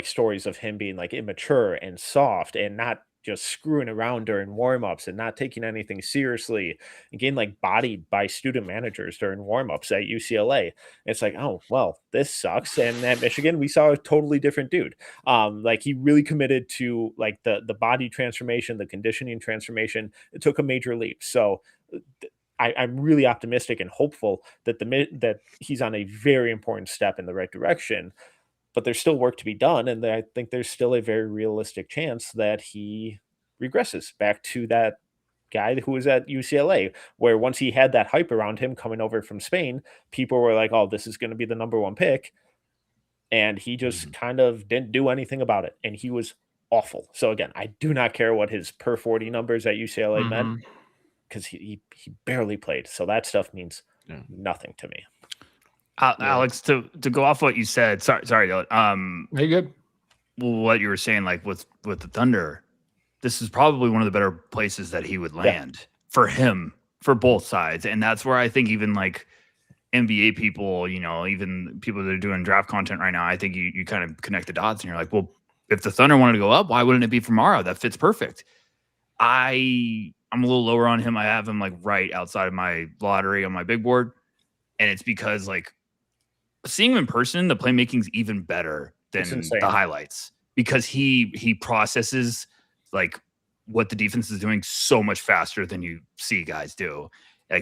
stories of him being immature and soft and not just screwing around during warmups and not taking anything seriously, and getting bodied by student managers during warmups at UCLA. It's oh, well, this sucks. And at Michigan, we saw a totally different dude. He really committed to the body transformation, the conditioning transformation. It took a major leap. So I'm really optimistic and hopeful that he's on a very important step in the right direction. But there's still work to be done, and I think there's still a very realistic chance that he regresses back to that guy who was at UCLA, where once he had that hype around him coming over from Spain, people were like, oh, this is going to be the number 1 pick. And he just kind of didn't do anything about it, and he was awful. So again, I do not care what his per 40 numbers at UCLA meant, because he barely played. So that stuff means nothing to me. Alex, to go off what you said, sorry, you good? What you were saying, with the Thunder, this is probably one of the better places that he would land for him, for both sides. And that's where I think even NBA people, even people that are doing draft content right now, I think you kind of connect the dots and you're like, well, if the Thunder wanted to go up, why wouldn't it be for Mara? That fits perfect. I'm a little lower on him. I have him right outside of my lottery on my big board. And it's because seeing him in person, the playmaking's even better than the highlights, because he processes what the defense is doing so much faster than you see guys do.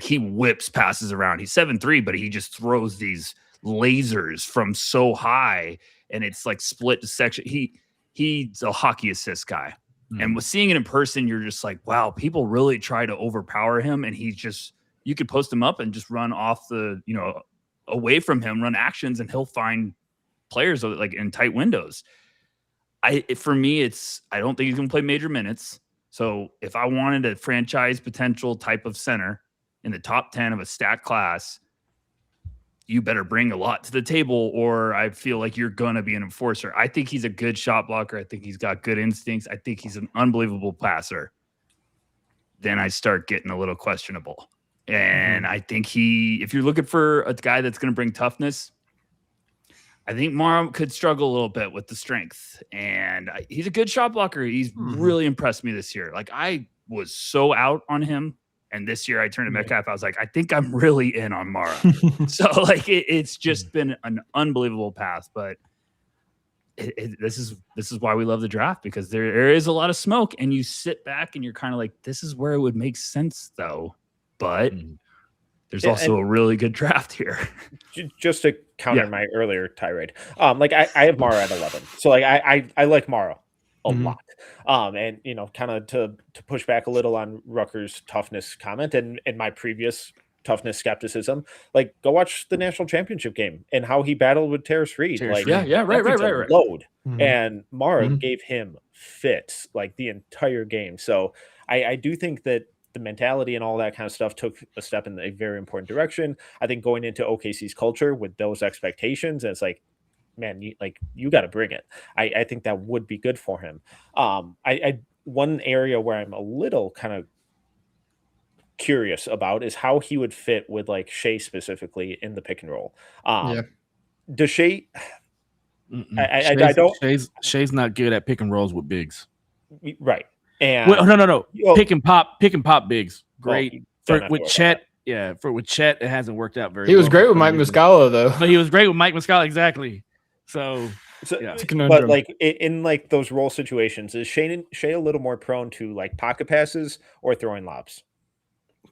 He whips passes around. He's 7'3", but he just throws these lasers from so high, and it's split section. He's a hockey assist guy. And with seeing it in person, you're just wow, people really try to overpower him, and you could post him up and just run off the, away from him, run actions, and he'll find players in tight windows. For me, I don't think he's going to play major minutes. So if I wanted a franchise potential type of center in the top 10 of a stacked class, you better bring a lot to the table, or I feel like you're going to be an enforcer. I think he's a good shot blocker. I think he's got good instincts. I think he's an unbelievable passer. Then I start getting a little questionable. And I think if you're looking for a guy that's going to bring toughness, I think Mara could struggle a little bit with the strength. And he's a good shot blocker. He's really impressed me this year. I was so out on him. And this year I turned to Metcalf. I was I think I'm really in on Mara. So it's just been an unbelievable path. But this is why we love the draft, because there is a lot of smoke, and you sit back and you're kind of this is where it would make sense though. But there's also a really good draft here. Just to counter my earlier tirade, like I have Mara at 11, so like I like Mara a lot. And kind of to push back a little on Rucker's toughness comment and my previous toughness skepticism, like go watch the national championship game and how he battled with Terrace Reed. Right. Load. And Mara gave him fits like the entire game. So I do think that the mentality and all that kind of stuff took a step in a very important direction. I think going into OKC's culture with those expectations, and it's like, man, you got to bring it. I think that would be good for him. One area where I'm a little kind of curious about is how he would fit with like Shea specifically in the pick and roll. Does Shea? I don't. Shea's not good at pick and rolls with bigs. Right. And no. Pick and pop bigs. Great with Chet. Yeah, with Chet, it hasn't worked out very. He was great with Mike Muscala though. But he was great with Mike Muscala, exactly. So yeah. But like in like those role situations, is Shea a little more prone to like pocket passes or throwing lobs?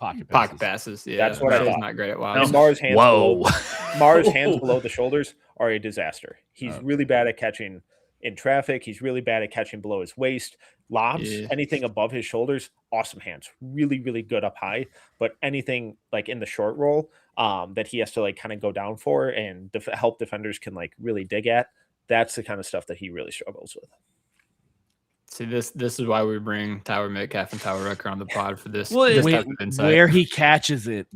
Pocket passes. Yeah, that's what I thought. He's not great at lobs. Mara's hands below the shoulders are a disaster. He's really bad at catching in traffic. He's really bad at catching below his waist. Lobs, anything above his shoulders, awesome hands. Really, really good up high. But anything like in the short roll that he has to like kind of go down for and help defenders can like really dig at, that's the kind of stuff that he really struggles with. See, this is why we bring Tyler Metcalf and Tyler Rucker on the pod for this. Well, type of insight. Where he catches it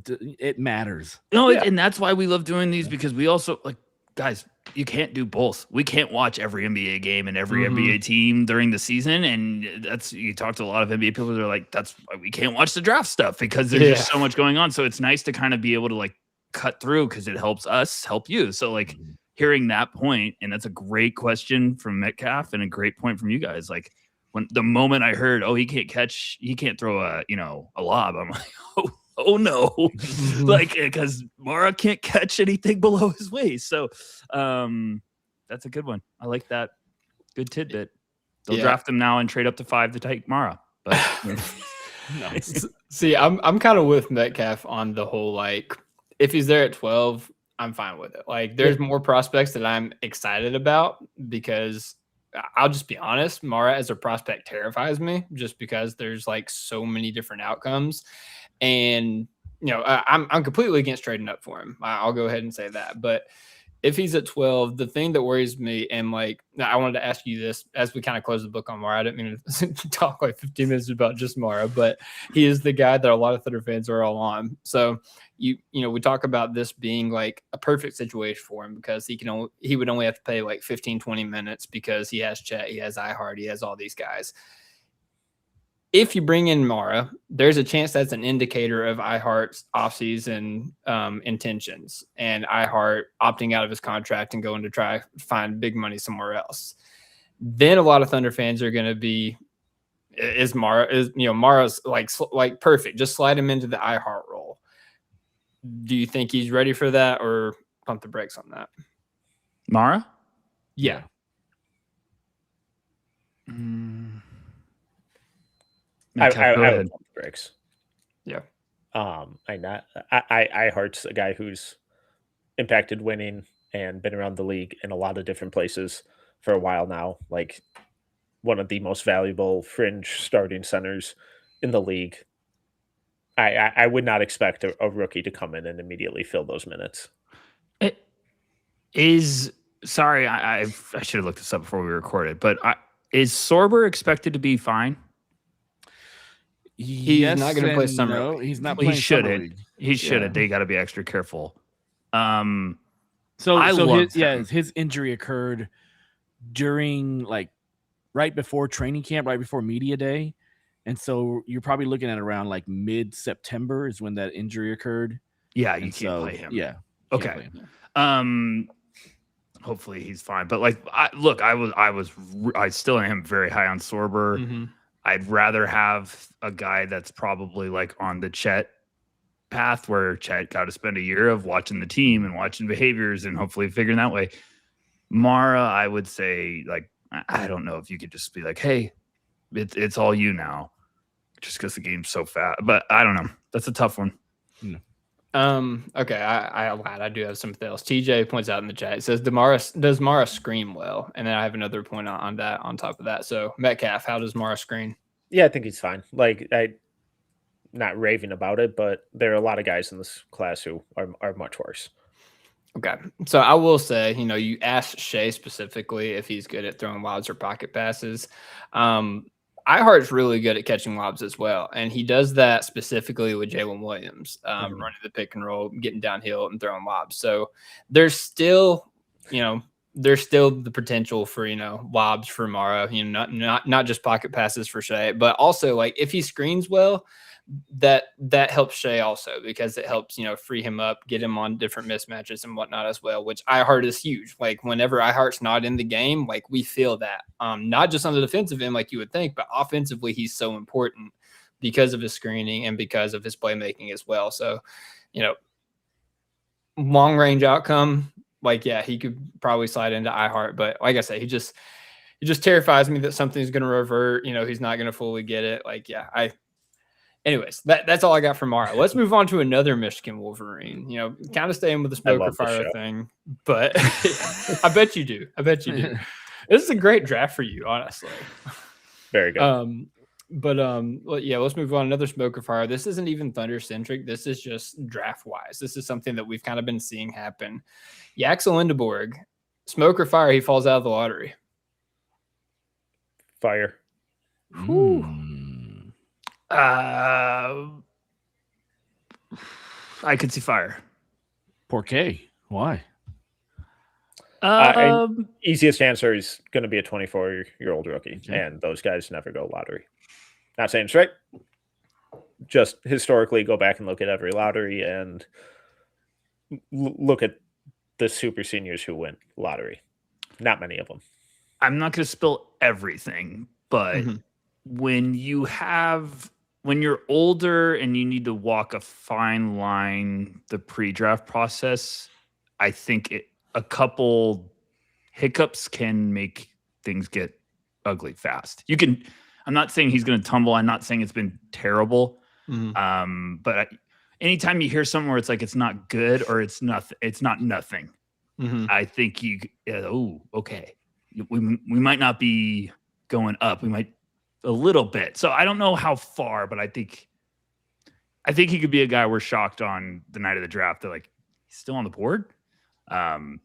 matters. No, and that's why we love doing these, because we also like, guys, you can't do both. We can't watch every NBA game and every NBA team during the season. And you talk to a lot of NBA people that are like, that's why we can't watch the draft stuff, because there's just so much going on. So it's nice to kind of be able to like cut through, because it helps us help you. So like hearing that point, and that's a great question from Metcalf and a great point from you guys. Like when the moment I heard, he can't throw a lob, I'm like, oh no, like, because Mara can't catch anything below his waist. So that's a good one. I like that. Good tidbit. They'll draft him now and trade up to 5 to take Mara. But see, I'm kind of with Metcalf on the whole, like, if he's there at 12, I'm fine with it. Like, there's more prospects that I'm excited about, because I'll just be honest, Mara as a prospect terrifies me, just because there's like so many different outcomes. And, I'm completely against trading up for him. I'll go ahead and say that. But if he's at 12, the thing that worries me, and like, I wanted to ask you this as we kind of close the book on Mara. I didn't mean to talk like 15 minutes about just Mara, but he is the guy that a lot of Thunder fans are all on. So we talk about this being like a perfect situation for him, because he would only have to play like 15, 20 minutes, because he has Chet, he has iHeart, he has all these guys. If you bring in Mara, there's a chance that's an indicator of iHeart's offseason intentions, and iHeart opting out of his contract and going to try find big money somewhere else. Then a lot of Thunder fans are going to be, Mara's like perfect. Just slide him into the iHeart role. Do you think he's ready for that, or pump the brakes on that? Mara? Yeah. I would pump the brakes. Yeah. iHeart's a guy who's impacted winning and been around the league in a lot of different places for a while now. Like one of the most valuable fringe starting centers in the league. I would not expect a rookie to come in and immediately fill those minutes. It is sorry, I should have looked this up before we recorded, but is Sorber expected to be fine? He's not going to play summer. No, he's not playing. He shouldn't. He shouldn't. They got to be extra careful. His injury occurred during like right before training camp, right before media day. And so you're probably looking at around like mid-September is when that injury occurred. Yeah, you can't play him. Yeah. Okay. Hopefully he's fine. But like, I still am very high on Sorber. Mm-hmm. I'd rather have a guy that's probably like on the Chet path, where Chet got to spend a year of watching the team and watching behaviors and hopefully figuring that way. Mara, I would say, like, I don't know if you could just be like, hey, it's all you now, just because the game's so fast. But I don't know. That's a tough one. Okay, I lied. I do have something else. TJ points out in the chat. It says, does Mara screen well? And then I have another point on that on top of that. So Metcalf, how does Mara screen? Yeah, I think he's fine. Like, I not raving about it, but there are a lot of guys in this class who are much worse. Okay. So I will say, you asked Shea specifically if he's good at throwing lobs or pocket passes. iHeart's really good at catching lobs as well. And he does that specifically with Jalen Williams, running the pick and roll, getting downhill and throwing lobs. So there's still, the potential for, lobs for Mara, not just pocket passes for Shea, but also like if he screens well, that helps Shea also because it helps, free him up, get him on different mismatches and whatnot as well, which iHeart is huge. Like whenever iHeart's not in the game, like we feel that, not just on the defensive end, like you would think, but offensively, he's so important because of his screening and because of his playmaking as well. So, long range outcome, like, yeah, he could probably slide into iHeart, but like I say, he just terrifies me that something's going to revert, he's not going to fully get it. Like, yeah, anyways, that's all I got from Mara. Let's move on to another Michigan Wolverine. Kind of staying with the smoke or fire thing, but I bet you do. This is a great draft for you, honestly. Very good. Yeah, let's move on. Another smoke or fire. This isn't even Thunder centric. This is just draft wise. This is something that we've kind of been seeing happen. Yaxel Lindeborg, smoke or fire, he falls out of the lottery. Fire. I could see fire. Porque? Why? Easiest answer is going to be a 24-year-old rookie, and those guys never go lottery. Not saying it's right. Just historically, go back and look at every lottery and look at the super seniors who win lottery. Not many of them. I'm not going to spill everything, but when you're older and you need to walk a fine line, the pre-draft process, I think a couple hiccups can make things get ugly fast. I'm not saying he's going to tumble. I'm not saying it's been terrible. But anytime you hear something where it's like, it's not good or it's not nothing. I think okay. We might not be going up. We might a little bit. So I don't know how far, but I think he could be a guy we're shocked on the night of the draft. They're like, he's still on the board. And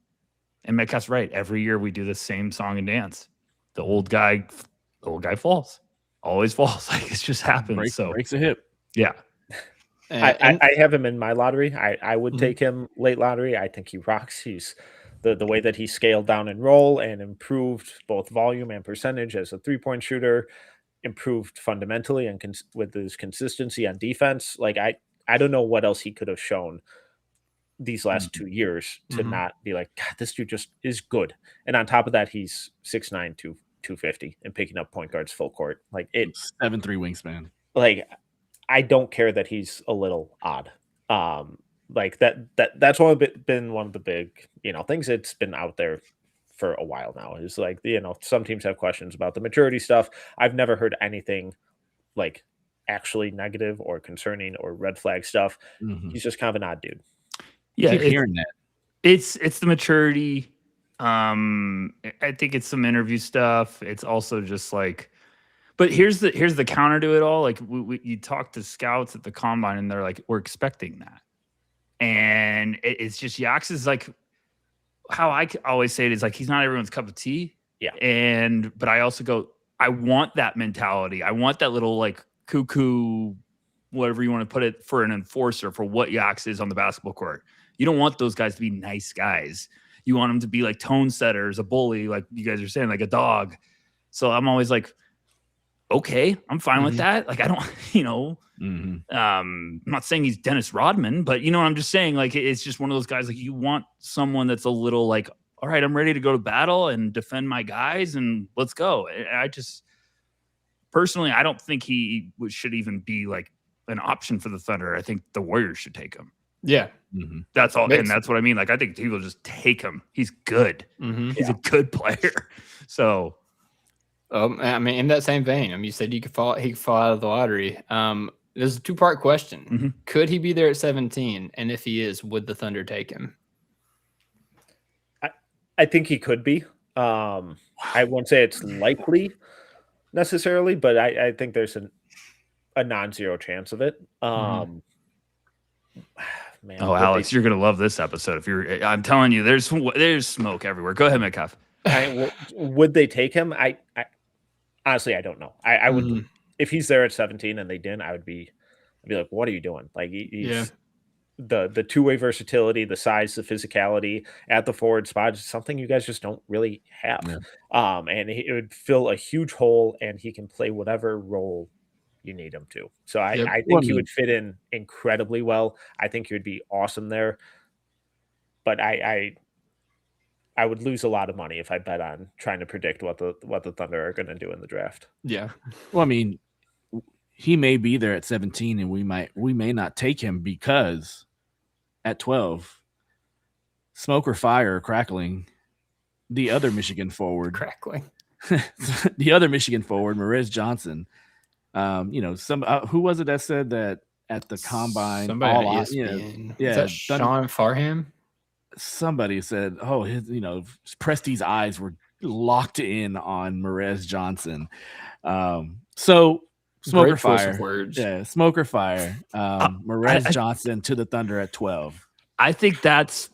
Metcalf's right. Every year we do the same song and dance. The old guy falls. Always falls. Like it's just happened. Breaks a hip. Yeah. I have him in my lottery. I would take him late lottery. I think he rocks. He's the way that he scaled down and roll and improved both volume and percentage as a 3-point shooter, improved fundamentally and with his consistency on defense. Like I don't know what else he could have shown these last 2 years to not be like, God, this dude just is good. And on top of that, he's 6'9", 250 and picking up point guards full court. Like 7'3" wingspan. Like I don't care that he's a little odd. Like that's been one of the big, things that's been out there for a while now is like, some teams have questions about the maturity stuff. I've never heard anything like actually negative or concerning or red flag stuff. He's just kind of an odd dude. Yeah. I keep hearing that. It's the maturity. I think it's some interview stuff. It's also just like, but here's the counter to it all. Like you talk to scouts at the combine and they're like, we're expecting that. And it's just Yax is like how I always say it is like, he's not everyone's cup of tea. Yeah. But I also go, I want that mentality. I want that little like cuckoo, whatever you want to put it, for an enforcer for what Yax is on the basketball court. You don't want those guys to be nice guys. You want them to be like tone setters, a bully, like you guys are saying, like a dog. So I'm always like, okay, I'm fine with that. Like, I don't, I'm not saying he's Dennis Rodman, but I'm just saying like, it's just one of those guys, like you want someone that's a little like, all right, I'm ready to go to battle and defend my guys and let's go. And I just personally, I don't think he should even be like an option for the Thunder. I think the Warriors should take him. Yeah. That's all. And that's what I mean. Like, I think people just take him. He's good. He's a good player. So, I mean, in that same vein, you said he could fall out of the lottery. It is a 2-part question. Could he be there at 17? And if he is, would the Thunder take him? I think he could be. I won't say it's likely necessarily, but I think there's a non-zero chance of it. Man, Alex, you're gonna love this episode. I'm telling you, there's smoke everywhere. Go ahead, Metcalf. Would they take him? I honestly, I don't know. I would if he's there at 17 and they didn't. I'd be like, what are you doing? Like he's the two-way versatility, the size, the physicality at the forward spot is something you guys just don't really have. Yeah. And it would fill a huge hole, and he can play whatever role you need him to. So I think he would fit in incredibly well. I think he would be awesome there. But I would lose a lot of money if I bet on trying to predict what the Thunder are going to do in the draft. Yeah. Well, I mean, he may be there at 17, and we may not take him because at 12, smoke or fire, crackling, the other Michigan forward, the other Michigan forward, Marez Johnson. Who was it that said that at the combine? Somebody at ESPN. Sean Farham. Somebody said, Presti's eyes were locked in on Marez Johnson. So smoke or fire. Words. Yeah, smoke or fire. Marez Johnson to the Thunder at 12. I think that's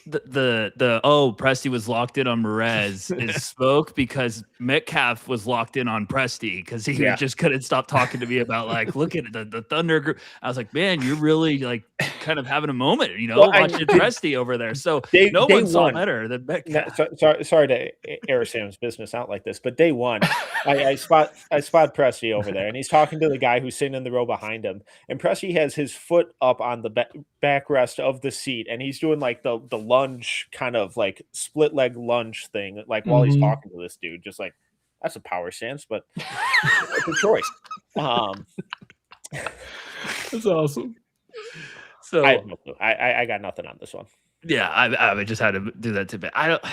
Presti was locked in on Marez is smoke because Metcalf was locked in on Presti because he just couldn't stop talking to me about like, look at the Thunder group. I was like, man, you're really like kind of having a moment, watching Presti over there. So no one saw better than Metcalf. Sorry to air Sam's business out like this, but day one, I spot Presti over there, and he's talking to the guy who's sitting in the row behind him, and Presti has his foot up on the backrest of the seat, and he's doing like the lunge kind of like split leg lunge thing, like while he's talking to this dude, just like that's a power stance, but it's a choice. That's awesome. So I got nothing on this one. Yeah, I just had to do that tidbit. Let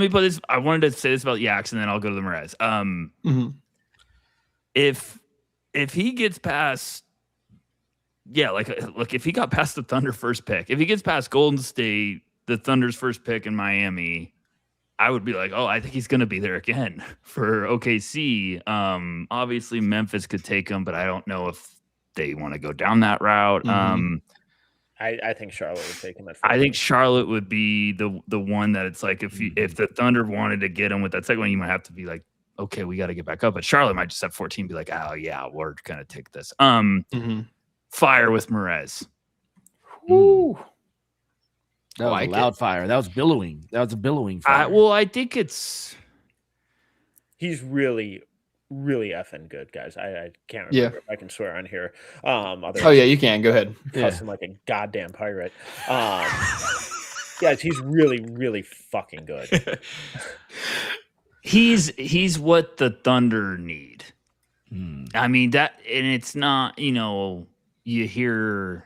me put this. I wanted to say this about Yaks, and then I'll go to the Marez. If he gets past, if he got past the Thunder first pick, if he gets past Golden State, the Thunder's first pick in Miami, I would be like, oh, I think he's going to be there again for OKC. Obviously, Memphis could take him, but I don't know if they want to go down that route. I think Charlotte would take him at 4. I think Charlotte would be the one that it's like if the Thunder wanted to get him with that second one, you might have to be like, okay, we got to get back up. But Charlotte might just have 14 be like, oh yeah, we're gonna take this. Fire with Marez. Woo. That was a loud fire. That was billowing. That was a billowing fire. I think he's really, really effing good, guys. I can't remember if I can swear on here. You can. Go ahead. Cussing like a goddamn pirate. Guys, he's really, really fucking good. He's what the Thunder need. I mean that, and it's not, you hear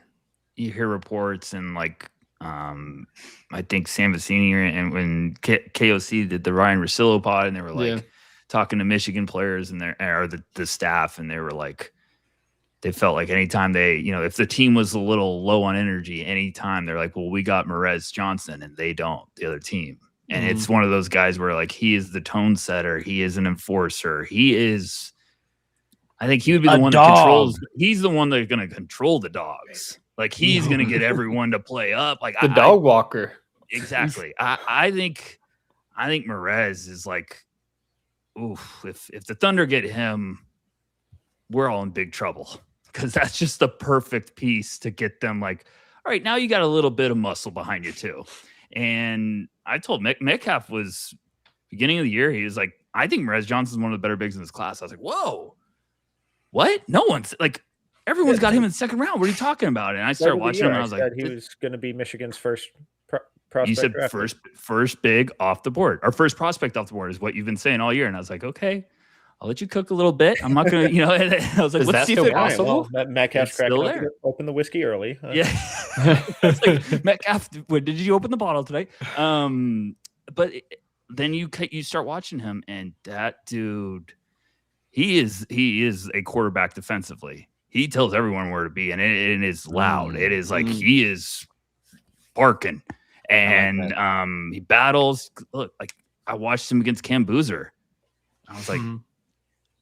reports and like I think Sam Vecini and when KOC did the Ryan Russillo pod, and they were like talking to Michigan players and the staff, and they were like, they felt like anytime they, if the team was a little low on energy, anytime they're like, well, we got Marez Johnson and they don't, the other team. And it's one of those guys where like he is the tone setter, he is an enforcer, I think he would be the one that controls. He's the one that's going to control the dogs. Like he's going to get everyone to play up. Like the dog walker. Exactly. I think Marez is like, oof. If the Thunder get him, we're all in big trouble because that's just the perfect piece to get them. Like, all right, now you got a little bit of muscle behind you too. And I told Metcalf was beginning of the year. He was like, I think Marez Johnson's one of the better bigs in this class. I was like, whoa. What? No one's like, everyone's got him in the second round. What are you talking about? And I started watching him, and I was like, he was going to be Michigan's first prospect. You said first big off the board. Our first prospect off the board is what you've been saying all year. And I was like, okay, I'll let you cook a little bit. I'm not going to, I was like, let's see if it's possible. Well, Metcalf's cracking up. Open the whiskey early. Yeah. Like, Metcalf, did you open the bottle today? But then you start watching him, and that dude, he is a quarterback defensively. He tells everyone where to be, and it is loud. It is like he is barking, and he battles. Look, like I watched him against Cam Boozer. I was like,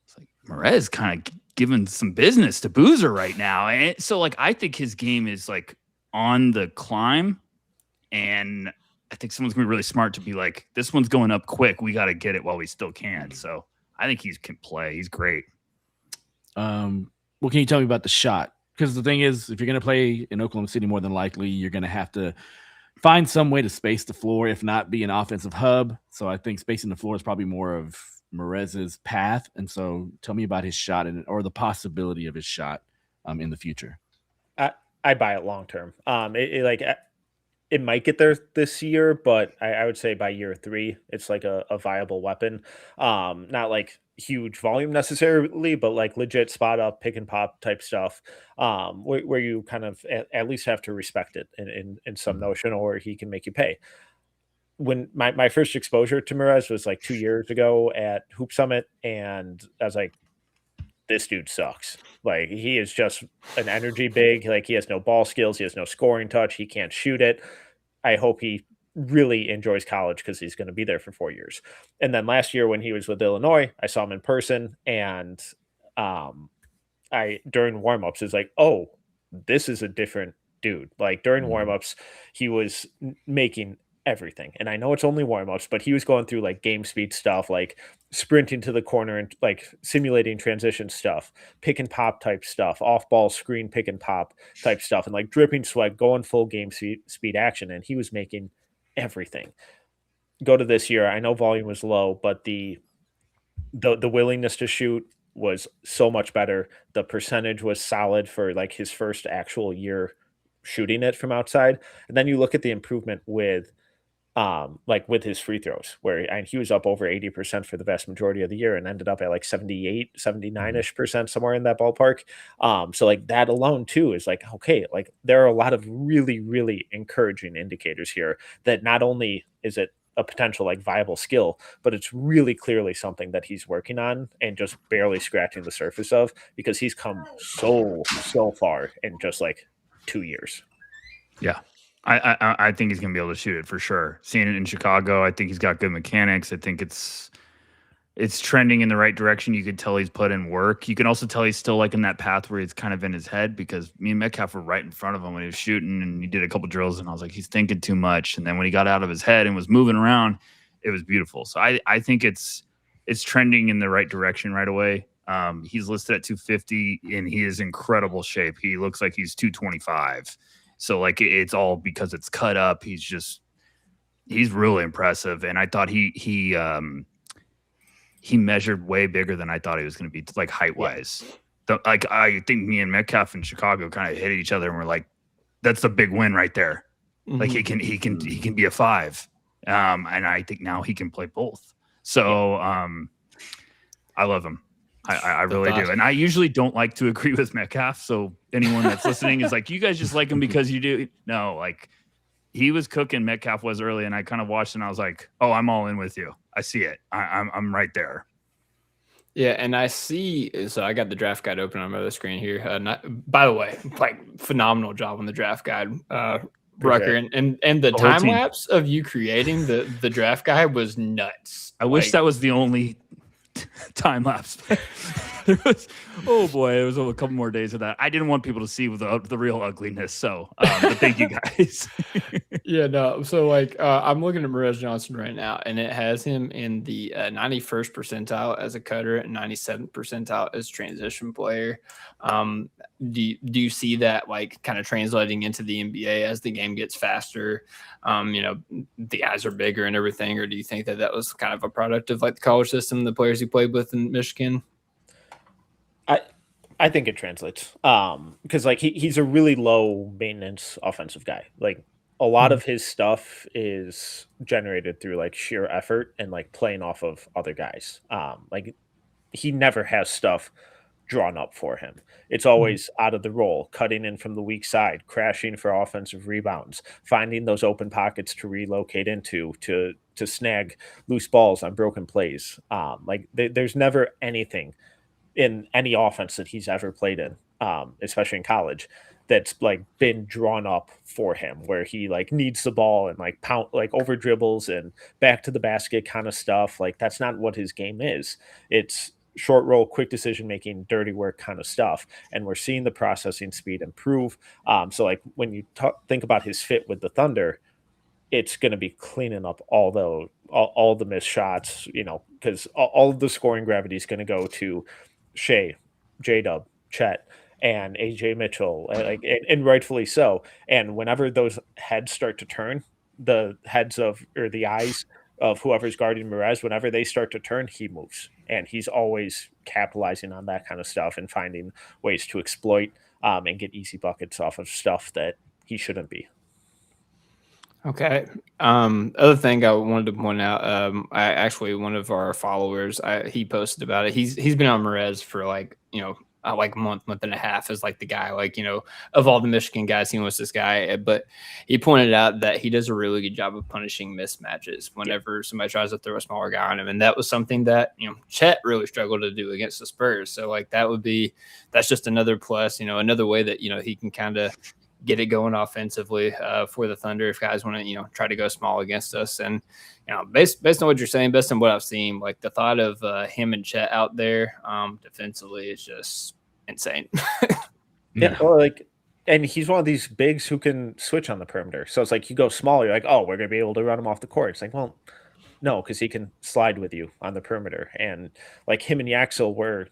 it's like Merez kind of giving some business to Boozer right now, and so like I think his game is like on the climb, and I think someone's gonna be really smart to be like, this one's going up quick. We got to get it while we still can. So I think he can play. He's great. What can you tell me about the shot? Because the thing is, if you're going to play in Oklahoma City, more than likely, you're going to have to find some way to space the floor, if not be an offensive hub. So I think spacing the floor is probably more of Merez's path. And so tell me about his shot or the possibility of his shot in the future. I buy it long term. It might get there this year, but I would say by year 3, it's like a viable weapon. Not like huge volume necessarily, but like legit spot up, pick and pop type stuff, where you kind of at least have to respect it in some notion, or he can make you pay. When my first exposure to Merez was like 2 years ago at Hoop Summit, and I was like, this dude sucks. Like, he is just an energy big. Like, he has no ball skills. He has no scoring touch. He can't shoot it. I hope he really enjoys college because he's going to be there for 4 years. And then last year when he was with Illinois, I saw him in person, and during warmups, it's like, oh, this is a different dude. Like, during warmups, he was making everything. And I know it's only warmups, but he was going through like game speed stuff, like sprinting to the corner and like simulating transition stuff, pick and pop type stuff, off ball screen pick and pop type stuff, and like dripping sweat, going full game speed action. And he was making everything. Go to this year, I know volume was low, but the willingness to shoot was so much better. The percentage was solid for like his first actual year shooting it from outside. And then you look at the improvement with with his free throws, where he was up over 80% for the vast majority of the year and ended up at like 78, 79-ish%, somewhere in that ballpark. So like that alone too is like, okay, like there are a lot of really, really encouraging indicators here that not only is it a potential like viable skill, but it's really clearly something that he's working on and just barely scratching the surface of, because he's come so far in just like 2 years. Yeah. I think he's going to be able to shoot it for sure. Seeing it in Chicago, I think he's got good mechanics. I think it's trending in the right direction. You could tell he's put in work. You can also tell he's still like in that path where he's kind of in his head, because me and Metcalf were right in front of him when he was shooting, and he did a couple drills, and I was like, he's thinking too much. And then when he got out of his head and was moving around, it was beautiful. So I think it's trending in the right direction right away. He's listed at 250, and he is incredible shape. He looks like he's 225. So like it's all because it's cut up. He's really impressive. And I thought he measured way bigger than I thought he was going to be, like height wise. Yeah. I think me and Metcalf in Chicago kind of hit each other, and we're like, that's a big win right there. Mm-hmm. Like he can be a 5. And I think now he can play both. So I love him. I really do. And I usually don't like to agree with Metcalf. So anyone that's listening is like, you guys just like him because you do. No, like he was cooking, Metcalf was early, and I kind of watched and I was like, oh, I'm all in with you. I see it. I'm right there. Yeah, and I see. So I got the draft guide open on my other screen here. By the way, like phenomenal job on the draft guide, Rucker, and the time lapse of you creating the draft guide was nuts. I wish that was the only time lapse. There was a couple more days of that. I didn't want people to see the real ugliness. So, but thank you guys. Yeah, no. So like, I'm looking at Merez Johnson right now, and it has him in the 91st percentile as a cutter and 97th percentile as transition player. Do you see that like kind of translating into the NBA as the game gets faster? The guys are bigger and everything, or do you think that was kind of a product of like the college system, the players he played with in Michigan? I think it translates because like he's a really low maintenance offensive guy. Like a lot of his stuff is generated through like sheer effort and like playing off of other guys. Like he never has stuff drawn up for him. It's always out of the roll, cutting in from the weak side, crashing for offensive rebounds, finding those open pockets to relocate into to snag loose balls on broken plays. There's never anything in any offense that he's ever played in, especially in college, that's like been drawn up for him, where he like needs the ball and like pound like over dribbles and back to the basket kind of stuff. Like that's not what his game is. It's short roll, quick decision making, dirty work kind of stuff. And we're seeing the processing speed improve. So like when you think about his fit with the Thunder, it's going to be cleaning up all the missed shots, you know, because all of the scoring gravity is going to go to Shea, J-Dub, Chet, and AJ Mitchell, and rightfully so. And whenever those heads start to turn, the heads of or the eyes of whoever's guarding Merez, whenever they start to turn, he moves, and he's always capitalizing on that kind of stuff and finding ways to exploit and get easy buckets off of stuff that he shouldn't be. Okay. Other thing I wanted to point out, I actually one of our followers, he posted about it. He's been on Merez for like, you know, like a month and a half as like the guy, like, you know, of all the Michigan guys, he wants this guy. But he pointed out that he does a really good job of punishing mismatches whenever somebody tries to throw a smaller guy on him. And that was something that, you know, Chet really struggled to do against the Spurs. So like that's just another plus, you know, another way that, you know, he can kind of get it going offensively for the Thunder if guys want to, you know, try to go small against us. And, you know, based on what you're saying, based on what I've seen, like the thought of him and Chet out there defensively is just insane. Yeah, well, like, and he's one of these bigs who can switch on the perimeter. So it's like you go small, you're like, oh, we're going to be able to run him off the court. It's like, well, no, because he can slide with you on the perimeter. And like him and Yaxel were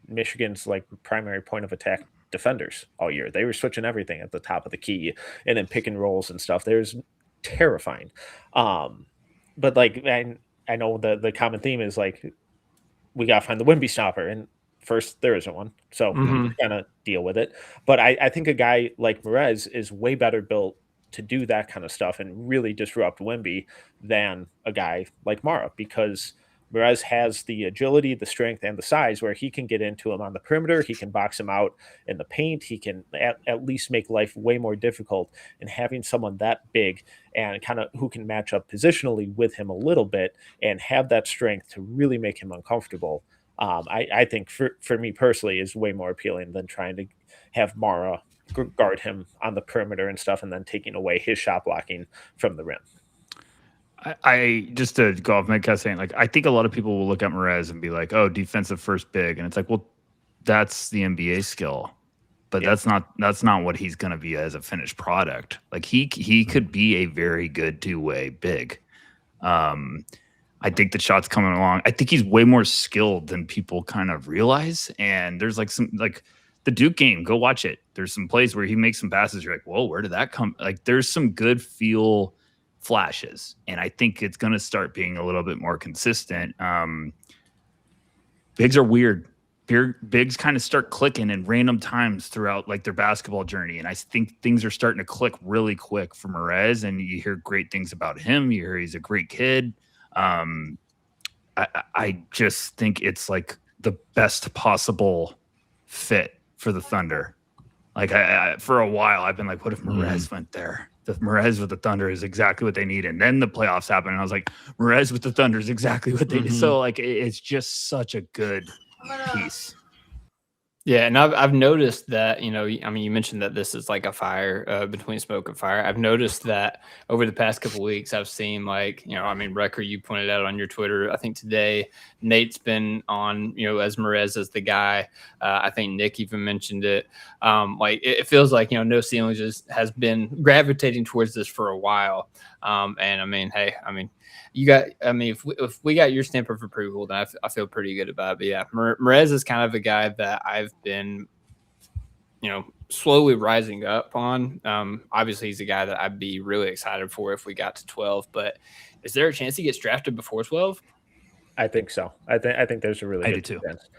Michigan's like primary point of attack defenders all year. They were switching everything at the top of the key and then pick and rolls and stuff. There's terrifying. But like, I know the common theme is like, we got to find the Wemby stopper. And first, there isn't one. So we kind of deal with it. But I think a guy like Merez is way better built to do that kind of stuff and really disrupt Wemby than a guy like Mara, because Merez has the agility, the strength, and the size where he can get into him on the perimeter. He can box him out in the paint. He can at least make life way more difficult. And having someone that big and kind of who can match up positionally with him a little bit and have that strength to really make him uncomfortable, I think for me personally is way more appealing than trying to have Mara guard him on the perimeter and stuff and then taking away his shot blocking from the rim. I just to go off Metcalf saying, like, I think a lot of people will look at Merez and be like, oh, defensive first big. And it's like, well, that's the NBA skill, but that's not what he's going to be as a finished product. Like he could be a very good two-way big. I think the shot's coming along. I think he's way more skilled than people kind of realize. And there's like some, like the Duke game, go watch it. There's some plays where he makes some passes. You're like, whoa, where did that come? Like there's some good feel flashes, and I think it's going to start being a little bit more consistent. Bigs are weird. Bigs kind of start clicking in random times throughout like their basketball journey, and I think things are starting to click really quick for Merez, and you hear great things about him. You hear he's a great kid. I just think it's like the best possible fit for the Thunder. Like I for a while I've been like, what if Merez went there? The Merez with the Thunder is exactly what they need. And then the playoffs happened, and I was like, Merez with the Thunder is exactly what they need. So like, it's just such a good piece. Yeah, and I've noticed that, you know, I mean, you mentioned that this is like a fire between smoke and fire. I've noticed that over the past couple of weeks, I've seen like, you know, I mean, Rucker, you pointed out on your Twitter, I think today, Nate's been on, you know, as Merez as the guy. I think Nick even mentioned it. Like it feels like, you know, No Ceilings has been gravitating towards this for a while. And I mean, hey, I mean, if we got your stamp of approval, then I feel pretty good about it. But yeah, Merez is kind of a guy that I've been, you know, slowly rising up on. Obviously, he's a guy that I'd be really excited for if we got to 12. But is there a chance he gets drafted before 12? I think so. I think there's a really good chance.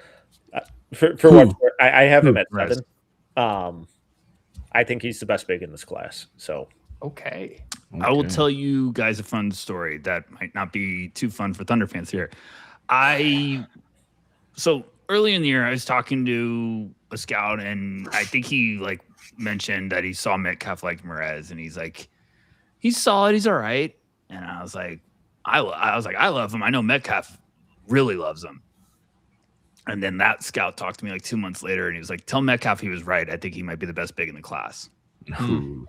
For what I have him at 7. I think he's the best big in this class. So okay. I will tell you guys a fun story that might not be too fun for Thunder fans here. So early in the year, I was talking to a scout, and I think he like mentioned that he saw Metcalf like Merez, and he's like, he's solid, he's all right. And I was like, I love him. I know Metcalf really loves him. And then that scout talked to me like 2 months later, and he was like, "Tell Metcalf he was right. I think he might be the best big in the class."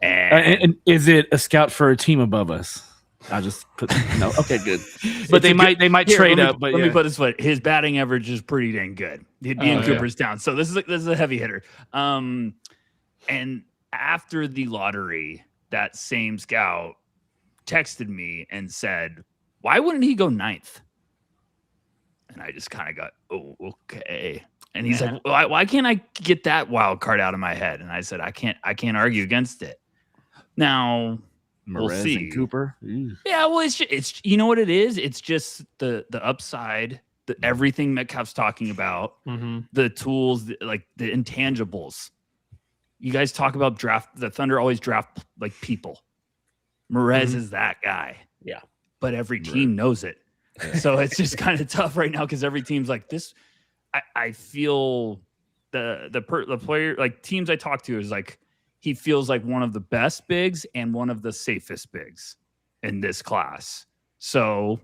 And is it a scout for a team above us? I just put no. Okay, good. But they might trade up. But let me put this way: his batting average is pretty dang good. Ian Cooper's down, so this is a heavy hitter. And after the lottery, that same scout texted me and said, "Why wouldn't he go 9th?" And I just kind of got, "Oh, okay." And he's like, why can't I get that wild card out of my head? And I said, I can't argue against it. Now we'll see. And Cooper. Yeah, well, it's you know what it is? It's just the upside, everything Metcalf's talking about, the tools, like the intangibles. You guys talk about draft. The Thunder always draft like people. Merez is that guy. Yeah. But every team knows it. So it's just kind of tough right now because every team's like this. I feel the player, like teams I talk to, is like he feels like one of the best bigs and one of the safest bigs in this class. So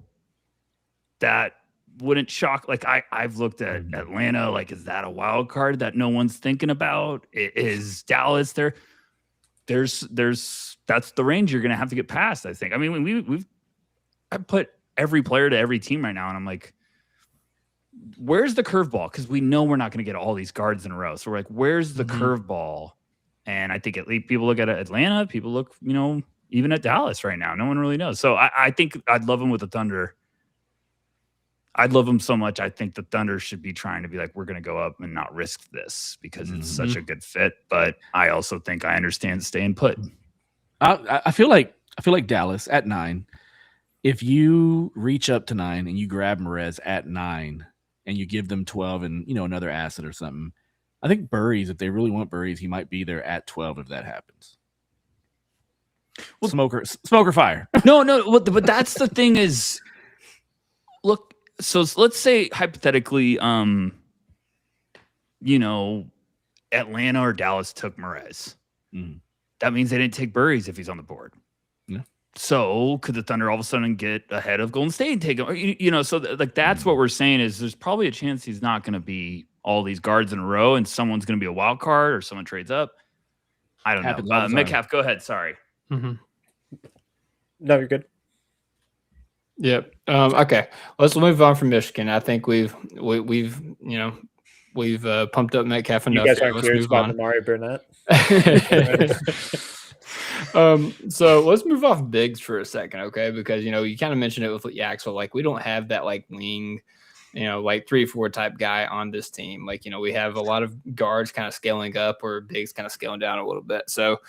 that wouldn't shock. Like I've looked at Atlanta. Like, is that a wild card that no one's thinking about? Is Dallas there? There's that's the range you're gonna have to get past. I think. I mean, I put every player to every team right now, and I'm like, where's the curveball? Because we know we're not going to get all these guards in a row. So we're like, where's the curveball? And I think at least people look at Atlanta. People look, even at Dallas right now. No one really knows. So I think I'd love him with the Thunder. I'd love him so much. I think the Thunder should be trying to be like, we're going to go up and not risk this because it's such a good fit. But I also think I understand staying put. I feel like Dallas at 9. If you reach up to 9 and you grab Merez at 9 and you give them 12 and another asset or something, I think Burries, if they really want Burries, he might be there at 12 if that happens. Well, smoker fire. No, but that's the thing is, look. So let's say hypothetically, Atlanta or Dallas took Merez. That means they didn't take Burries if he's on the board. Yeah. So could the Thunder all of a sudden get ahead of Golden State and take him? So that's what we're saying is there's probably a chance he's not going to be all these guards in a row and someone's going to be a wild card or someone trades up. I don't know. Metcalf, go ahead. Sorry. No, you're good. Yep. Okay. Let's move on from Michigan. I think we've pumped up Metcalf enough. You guys aren't curious about Amari Burnett? So let's move off bigs for a second, okay? Because you kind of mentioned it with Yaxel, like we don't have that like wing, like 3-4 type guy on this team. Like we have a lot of guards kind of scaling up or bigs kind of scaling down a little bit. So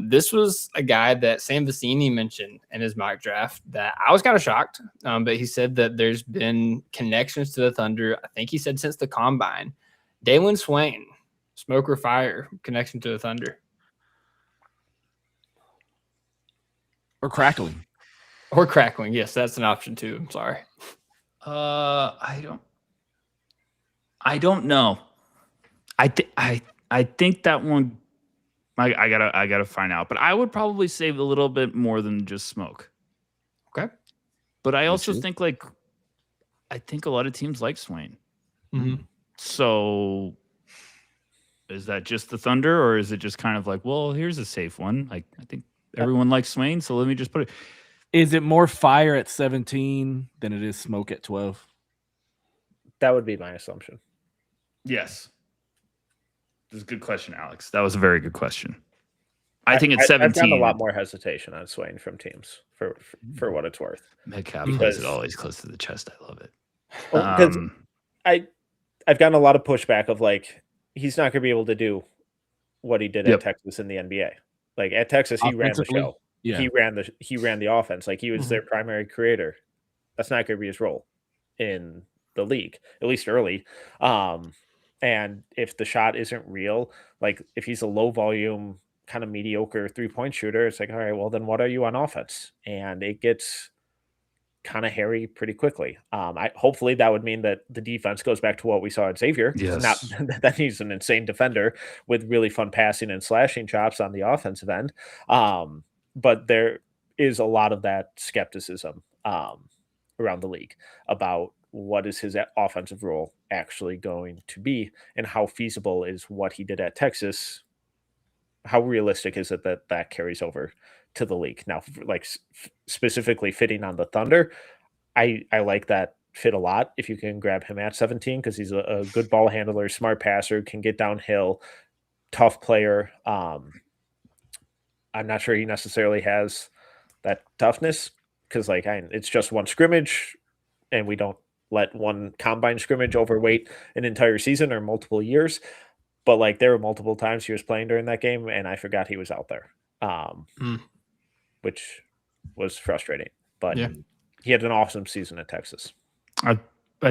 this was a guy that Sam Vecini mentioned in his mock draft that I was kind of shocked. But he said that there's been connections to the Thunder. I think he said since the combine. Dalen Swain, smoke or fire connection to the Thunder. Or crackling. Yes, that's an option too. I'm sorry. I don't know. I think that one I gotta find out. But I would probably save a little bit more than just smoke. Okay. But I also think I think a lot of teams like Swain. So is that just the Thunder or is it just kind of like, well, here's a safe one? Like I think everyone likes Swain, so let me just put it. Is it more fire at 17 than it is smoke at 12? That would be my assumption. Yes. That's a good question, Alex. That was a very good question. I think it's 17. I've gotten a lot more hesitation on Swain from teams for what it's worth. Metcalf plays it always close to the chest. I love it. Because I've gotten a lot of pushback of like he's not going to be able to do what he did at Texas in the NBA. Like at Texas, he ran the show. Yeah. He ran the offense. Like he was their primary creator. That's not going to be his role in the league, at least early. And if the shot isn't real, like if he's a low volume kind of mediocre 3-point shooter, it's like, all right, well then what are you on offense? And it gets kind of hairy pretty quickly. Hopefully that would mean that the defense goes back to what we saw at Xavier. Yes. Not that he's an insane defender with really fun passing and slashing chops on the offensive end. But there is a lot of that skepticism around the league about what is his offensive role actually going to be, and how feasible is what he did at Texas? How realistic is it that that carries over to the league? Now, like specifically fitting on the Thunder, I like that fit a lot if you can grab him at 17, because he's a good ball handler, smart passer, can get downhill, tough player. I'm not sure he necessarily has that toughness, because like it's just one scrimmage, and we don't let one combine scrimmage overweight an entire season or multiple years. But like there were multiple times he was playing during that game, and I forgot he was out there, which was frustrating. But he had an awesome season at Texas. I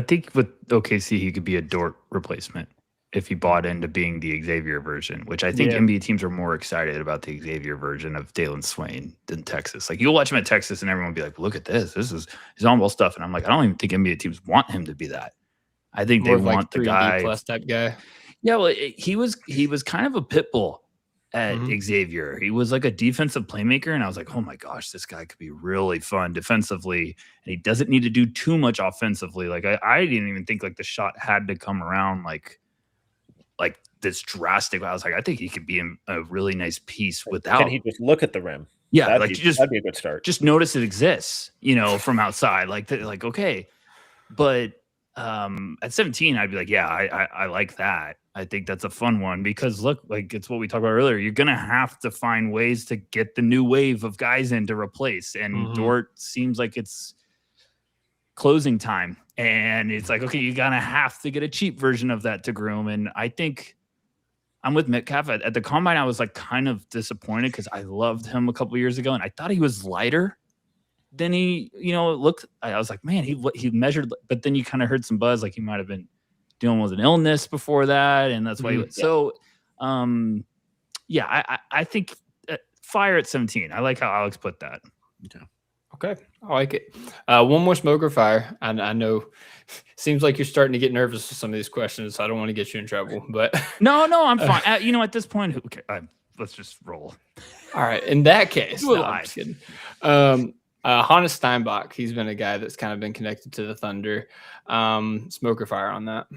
think with OKC, he could be a Dort replacement if he bought into being the Xavier version, which I think NBA teams are more excited about the Xavier version of Dalen Swain than Texas. Like you'll watch him at Texas and everyone will be like, look at this. This is his on-ball stuff. And I'm like, I don't even think NBA teams want him to be that. I think more they want the guy plus type guy. Yeah, well, he was kind of a pit bull at Xavier. He was like a defensive playmaker, and I was like, oh my gosh, this guy could be really fun defensively, and he doesn't need to do too much offensively. Like I didn't even think like the shot had to come around like this drastic. I was like, I think he could be a really nice piece without. Can he just look at the rim? Yeah, that'd be a good start. Just notice it exists, from outside. Like okay, but at 17, I'd be like, yeah, I like that. I think that's a fun one because look, like it's what we talked about earlier. You're going to have to find ways to get the new wave of guys in to replace. And Dort seems like it's closing time. And it's like, okay, you're going to have to get a cheap version of that to groom. And I think I'm with Metcalf. At the combine, I was like kind of disappointed because I loved him a couple of years ago. And I thought he was lighter than he, looked. I was like, man, he measured. But then you kind of heard some buzz like he might have been dealing with an illness before that, and that's why. I think fire at 17. I like how Alex put that. Okay, I like it. One more smoker fire. I know. Seems like you're starting to get nervous with some of these questions. So I don't want to get you in trouble, but no, I'm fine. At this point, okay, let's just roll. All right. In that case, I'm just kidding. Hannes Steinbach, he's been a guy that's kind of been connected to the Thunder. Smoker fire on that.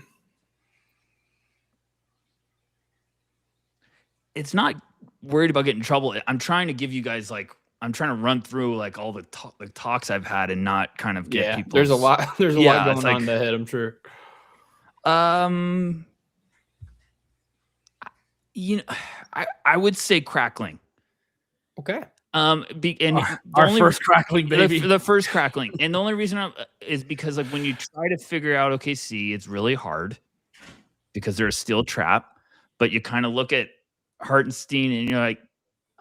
It's not worried about getting in trouble. I'm trying to give you guys I'm trying to run through like all the talks I've had and not kind of get people. There's a lot going on in the head, I'm sure. I would say crackling. Okay. Our first crackling, baby. The first crackling. And the only reason is because like when you try to figure out OKC, it's really hard because they're a steel trap, but you kind of look at Hartenstein and you're like,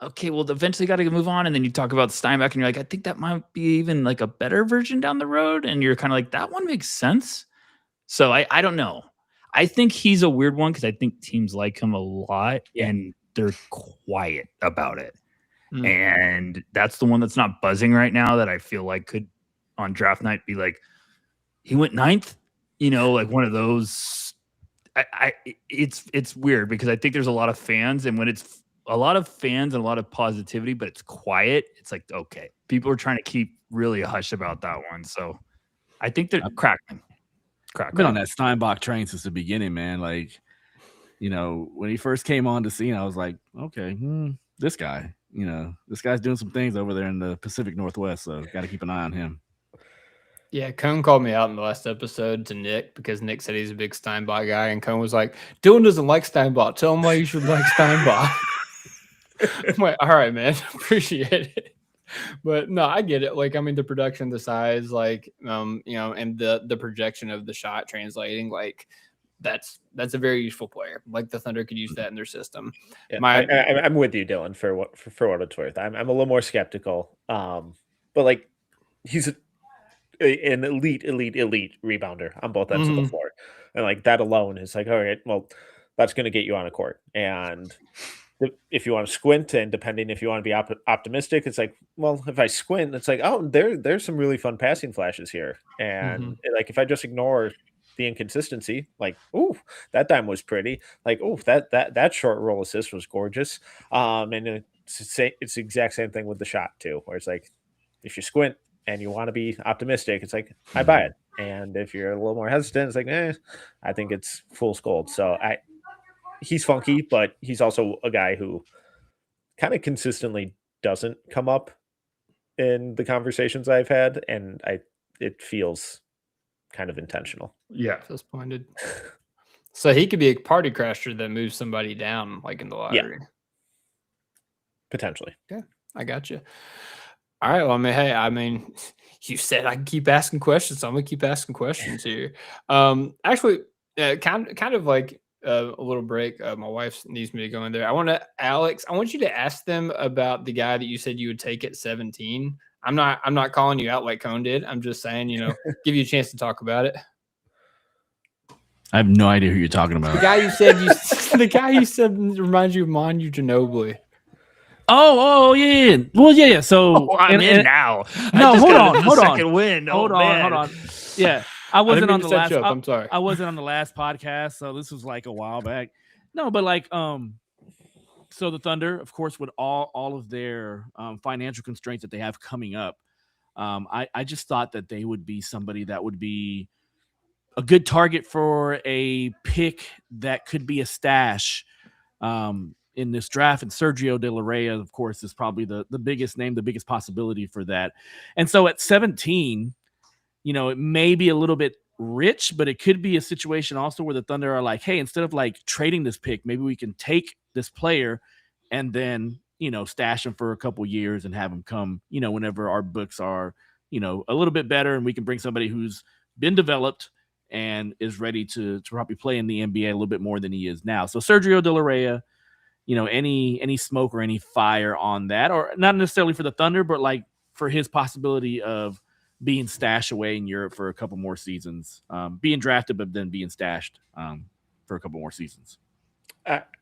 okay, well, eventually got to move on. And then you talk about Steinbach and you're like, I think that might be even like a better version down the road. And you're kind of like, that one makes sense. So I don't know. I think he's a weird one because I think teams like him a lot and they're quiet about it. And that's the one that's not buzzing right now that I feel like could on draft night be like, he went 9th, like one of those. It's weird because I think there's a lot of fans, and when it's a lot of fans and a lot of positivity, but it's quiet, it's like, okay, people are trying to keep really hush about that one. So I think they're cracking. I've been on that Steinbach train since the beginning, man. Like, when he first came on the scene, I was like, okay, this guy, this guy's doing some things over there in the Pacific Northwest, so got to keep an eye on him. Yeah, Cone called me out in the last episode to Nick because Nick said he's a big Steinbach guy, and Cone was like, Dylan doesn't like Steinbach. Tell him why you should like Steinbach. I'm like, all right, man, appreciate it. But no, I get it. Like, I mean, the production, the size, like, and the projection of the shot translating, like, that's a very useful player. Like the Thunder could use that in their system. Yeah, I'm with you, Dylan, for what it's worth. I'm a little more skeptical. But like he's an elite rebounder on both ends of the floor. And like that alone is like, all right, well, that's going to get you on a court. And if you want to squint, and depending if you want to be optimistic, it's like, well, if I squint, it's like, oh, there's some really fun passing flashes here. And like if I just ignore the inconsistency, like, ooh, that dime was pretty. Like, ooh, that short roll assist was gorgeous. And it's the exact same thing with the shot too, where it's like, if you squint and you want to be optimistic, it's like, I buy it. And if you're a little more hesitant, it's like, I think it's fool's gold. So he's funky, but he's also a guy who kind of consistently doesn't come up in the conversations I've had, and it feels kind of intentional. Yeah. Feels pointed. So he could be a party crasher that moves somebody down, like in the lottery. Yeah. Potentially. Yeah, I got you. All right. Well, you said I can keep asking questions, so I'm gonna keep asking questions here. Actually, kind of like a little break. My wife needs me to go in there. Alex, I want you to ask them about the guy that you said you would take at 17. I'm not calling you out like Cone did. I'm just saying, give you a chance to talk about it. I have no idea who you're talking about. The guy you said reminds you of Manu Ginobili. Oh, yeah. Well, yeah. So I'm in now. No, hold on. Second win. Hold on. Yeah, I wasn't on the last. I'm sorry. I wasn't on the last podcast, so this was like a while back. No, but like, so the Thunder, of course, with all of their financial constraints that they have coming up, I just thought that they would be somebody that would be a good target for a pick that could be a stash in this draft. And Sergio De La Reyna, of course, is probably the biggest name, the biggest possibility for that. And so at 17, it may be a little bit rich, but it could be a situation also where the Thunder are like, hey, instead of like trading this pick, maybe we can take this player and then, stash him for a couple years and have him come, whenever our books are, a little bit better, and we can bring somebody who's been developed and is ready to probably play in the NBA a little bit more than he is now. So Sergio De La Reyna, any smoke or any fire on that, or not necessarily for the Thunder, but like for his possibility of being stashed away in Europe for a couple more seasons, being drafted, but then being stashed for a couple more seasons.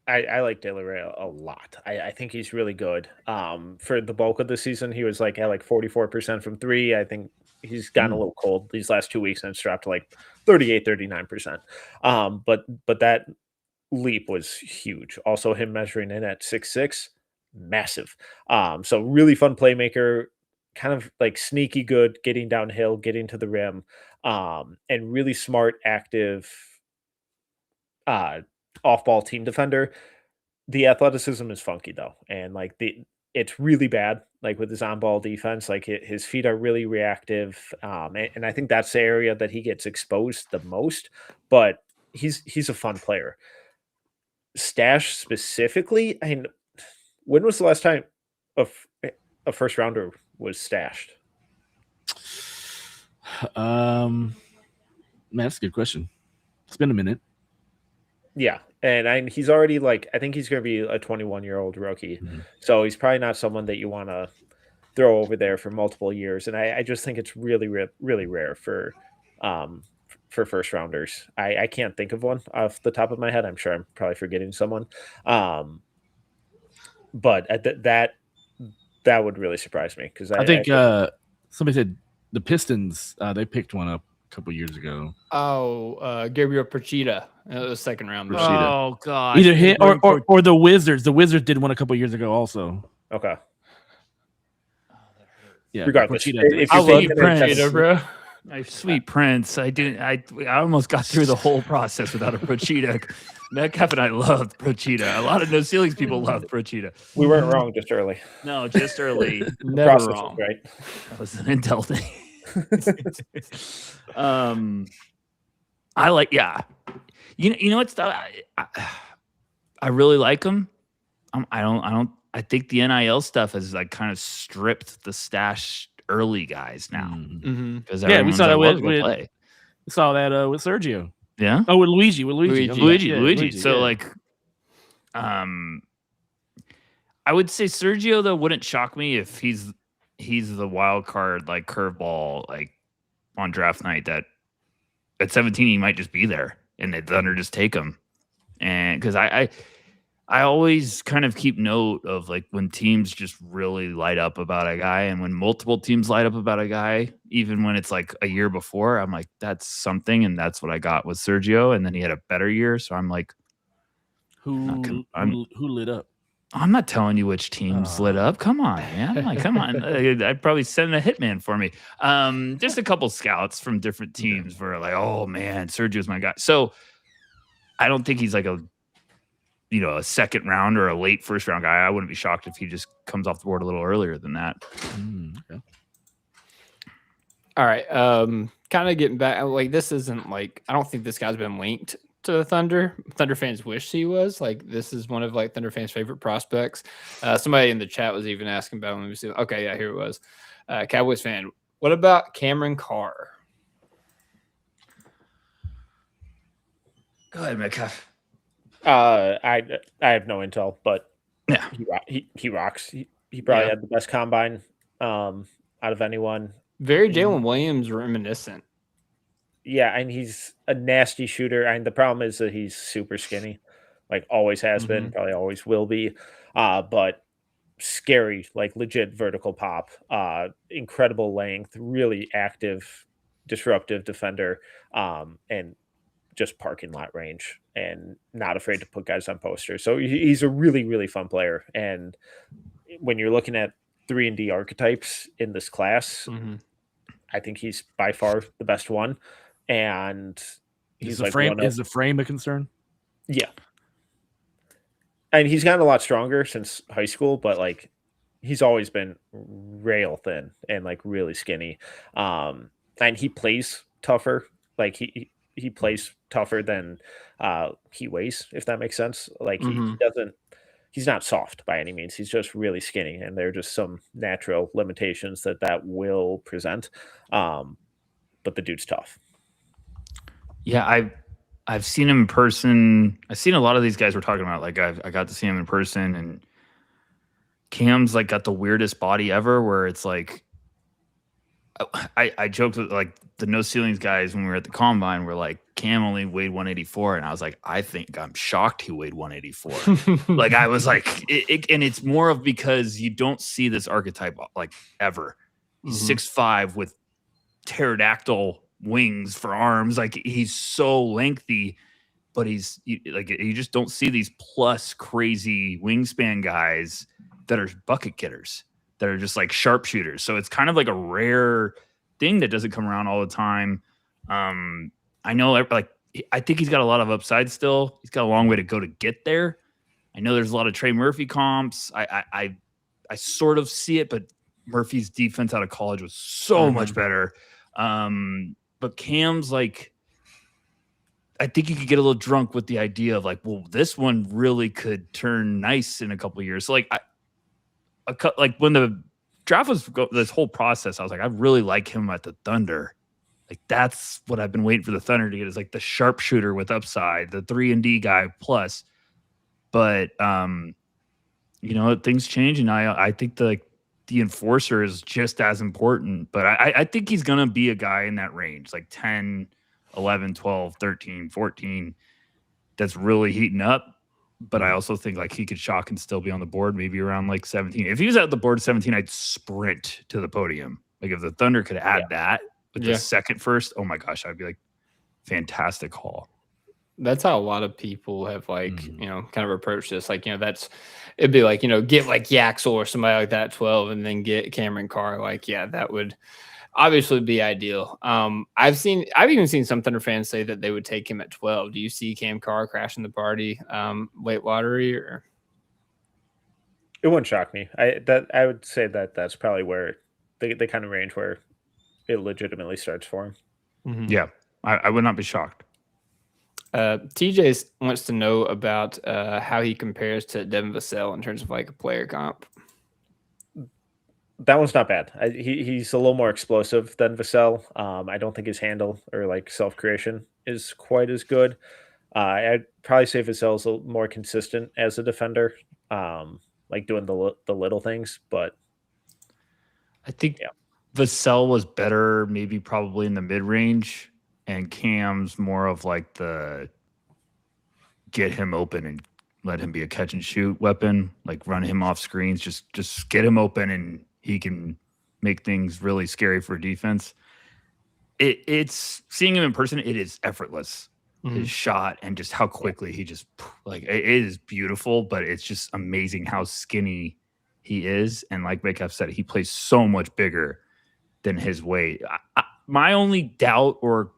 I like De La Reyna a lot. I think he's really good. For the bulk of the season, he was like at like 44% from three. I think he's gotten a little cold these last 2 weeks, and it's dropped to like 38, 39%. But that leap was huge. Also, him measuring in at 6'6", massive. So really fun playmaker, kind of like sneaky good, getting downhill, getting to the rim, and really smart, active, off-ball team defender. The athleticism is funky though, and like it's really bad. Like with his on-ball defense, like his feet are really reactive, and I think that's the area that he gets exposed the most. But he's a fun player. Stash specifically, I mean, when was the last time a first rounder was stashed? Man, that's a good question. It's been a minute. Yeah, and he's already like, I think he's going to be a 21-year-old rookie, so he's probably not someone that you want to throw over there for multiple years. And I just think it's really, really rare for first rounders. I can't think of one off the top of my head. I'm sure I'm probably forgetting someone, but that would really surprise me, because I think somebody said the Pistons they picked one up a couple years ago. Gabriel Procida. It was second round. Oh god! Either hit or the Wizards. The Wizards did one a couple years ago also. Okay. Yeah. Regardless, if I you're love taking Procida, bro. My sweet Prince. I almost got through the whole process without a Procida. Metcalf and I loved Procida. A lot of no ceilings people love Procida. We weren't wrong just early. No, just early. Never wrong. Right. That was an intel thing. I like, yeah. You know what's I really like him. I think the NIL stuff has like kind of stripped the stash early guys now. Mm-hmm. Yeah, we saw that with Sergio. Yeah. Oh, with Luigi. Luigi. So like, I would say Sergio though wouldn't shock me if he's the wild card, like curveball, like on draft night, that at 17 he might just be there and the Thunder just take him. And because I always kind of keep note of like when teams just really light up about a guy, and when multiple teams light up about a guy, even when it's like a year before, I'm like, that's something. And that's what I got with Sergio. And then he had a better year. So I'm like, who lit up? I'm not telling you which teams lit up. Come on, man. Like, come on. I'd probably send a hitman for me. Just a couple scouts from different teams were like, oh man, Sergio's my guy. So I don't think he's like a second round or a late first round guy. I wouldn't be shocked if he just comes off the board a little earlier than that. Okay. All right. Kind of getting back, like, this isn't like, I don't think this guy's been linked to the Thunder. Thunder fans wish he was. Like, this is one of like Thunder fans' favorite prospects. Somebody in the chat was even asking about him. Let me see. Okay, yeah, here it was. Cowboys fan. What about Cameron Carr? Go ahead, Metcalf. I have no intel, but yeah, he rocks. He probably had the best combine out of anyone. Very Jalen Williams reminiscent. Yeah, and he's a nasty shooter. And the problem is that he's super skinny, like always has been, probably always will be. But scary, like legit vertical pop, incredible length, really active, disruptive defender, and just parking lot range and not afraid to put guys on posters. So he's a really, really fun player. And when you're looking at 3-and-D archetypes in this class, I think he's by far the best one. And he's is the frame a concern? Yeah. And he's gotten a lot stronger since high school, but like he's always been rail thin and like really skinny. And he plays tougher. Like he plays tougher than he weighs, if that makes sense. Like he's not soft by any means. He's just really skinny, and there are just some natural limitations that will present. But the dude's tough. Yeah, I've seen him in person. I've seen a lot of these guys we're talking about. Like I got to see him in person, and Cam's like got the weirdest body ever, where it's like I joked with like the No Ceilings guys when we were at the combine. We're like, Cam only weighed 184, and I was like, I'm shocked he weighed 184. Like I was like, and it's more of because you don't see this archetype like ever. He's 6'5" with pterodactyl wings for arms. Like he's so lengthy, but you just don't see these plus crazy wingspan guys that are bucket getters, that are just like sharpshooters. So it's kind of like a rare thing that doesn't come around all the time. I know, like, I think he's got a lot of upside still. He's got a long way to go to get there. I know there's a lot of Trey Murphy comps. I sort of see it, but Murphy's defense out of college was so much better. But Cam's like, I think you could get a little drunk with the idea of like, well, this one really could turn nice in a couple of years. So like, like when the draft was this whole process, I was like, I really like him at the Thunder. Like that's what I've been waiting for the Thunder to get, is like the sharpshooter with upside, the 3-and-D guy plus. But things change, and I think the enforcer is just as important. But I think he's gonna be a guy in that range, like 10, 11, 12, 13, 14, that's really heating up. But I also think like he could shock and still be on the board, maybe around like 17. If he was at the board 17, I'd sprint to the podium. Like if the Thunder could add that with the second first, oh my gosh, I'd be like, fantastic haul. That's how a lot of people have like, kind of approached this. Like, it'd be like, get like Yaxel or somebody like that 12 and then get Cameron Carr. Like, yeah, that would obviously be ideal. I've even seen some Thunder fans say that they would take him at 12. Do you see Cam Carr crashing the party late lottery, or? It wouldn't shock me. I would say that's probably where the kind of range where it legitimately starts for him. Yeah, I would not be shocked. TJ wants to know about how he compares to Devin Vassell in terms of like a player comp. That one's not bad. He's a little more explosive than Vassell. I don't think his handle or like self-creation is quite as good. I'd probably say Vassell's a little more consistent as a defender, like doing the little things. But I think Vassell was better, maybe probably in the mid-range, and Cam's more of like the get him open and let him be a catch and shoot weapon, like run him off screens, just get him open and he can make things really scary for defense. It's seeing him in person, it is effortless. his shot and just how quickly he just like it is beautiful, but it's just amazing how skinny he is. And like Metcalf said, he plays so much bigger than his weight. My only doubt or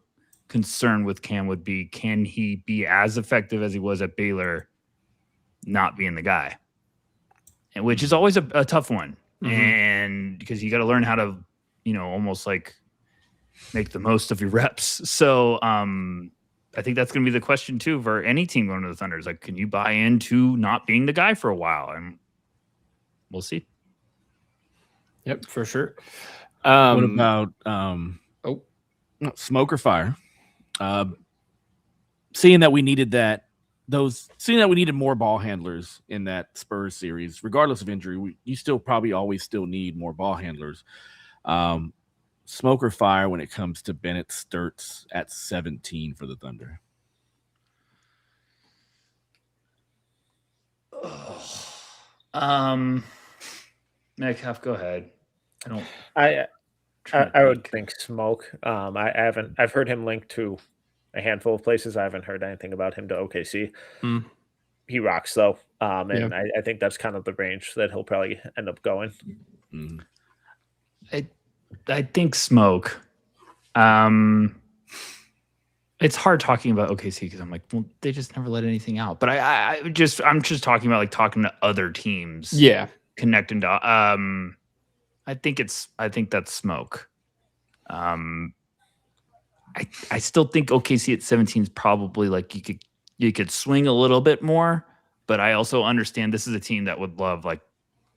concern with Cam would be, can he be as effective as he was at Baylor not being the guy? And which is always a tough one. And because you got to learn how to, almost like make the most of your reps. So I think that's going to be the question too for any team going to the Thunder. Like, can you buy into not being the guy for a while? And we'll see. Yep, for sure. What about smoke or fire? Seeing that we needed more ball handlers in that Spurs series, regardless of injury, you still probably always still need more ball handlers. Smoke or fire when it comes to Bennett Sturtz at 17 for the Thunder? Metcalf, go ahead. I would think smoke. I've heard him linked to a handful of places. I haven't heard anything about him to OKC. He rocks though. And I think that's kind of the range that he'll probably end up going. I think smoke. It's hard talking about OKC because I'm like, well, they just never let anything out. But I'm just talking about like talking to other teams. Yeah. Connecting to I think that's smoke. I still think OKC at 17 is probably like you could swing a little bit more, but I also understand this is a team that would love, like,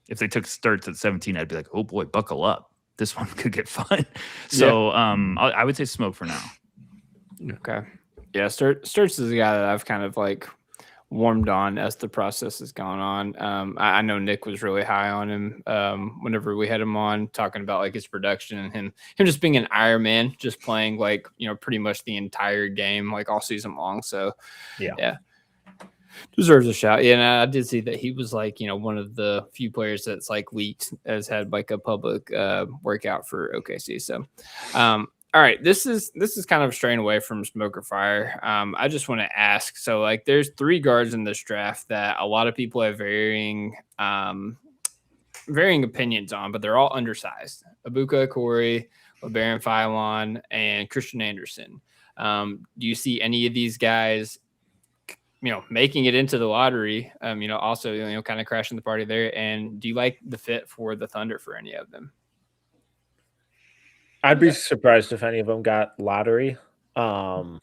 if they took Sturtz at 17, I'd be like, oh boy, buckle up. This one could get fun. So I would say smoke for now. Okay. Yeah, Sturtz is a guy that I've kind of like warmed on as the process has gone on. I know Nick was really high on him whenever we had him on, talking about like his production and him just being an Iron Man, just playing like, pretty much the entire game, like all season long. So yeah. Deserves a shout. Yeah, and I did see that he was like, one of the few players that's like leaked as had like a public workout for OKC. So all right, this is kind of straying away from smoke or fire. I just want to ask, so like there's 3 guards in this draft that a lot of people have varying opinions on, but they're all undersized. Abuka Corey, LeBaron Philon, and Christian Anderson. Do you see any of these guys making it into the lottery, also, kind of crashing the party there? And do you like the fit for the Thunder for any of them? I'd be surprised if any of them got lottery. And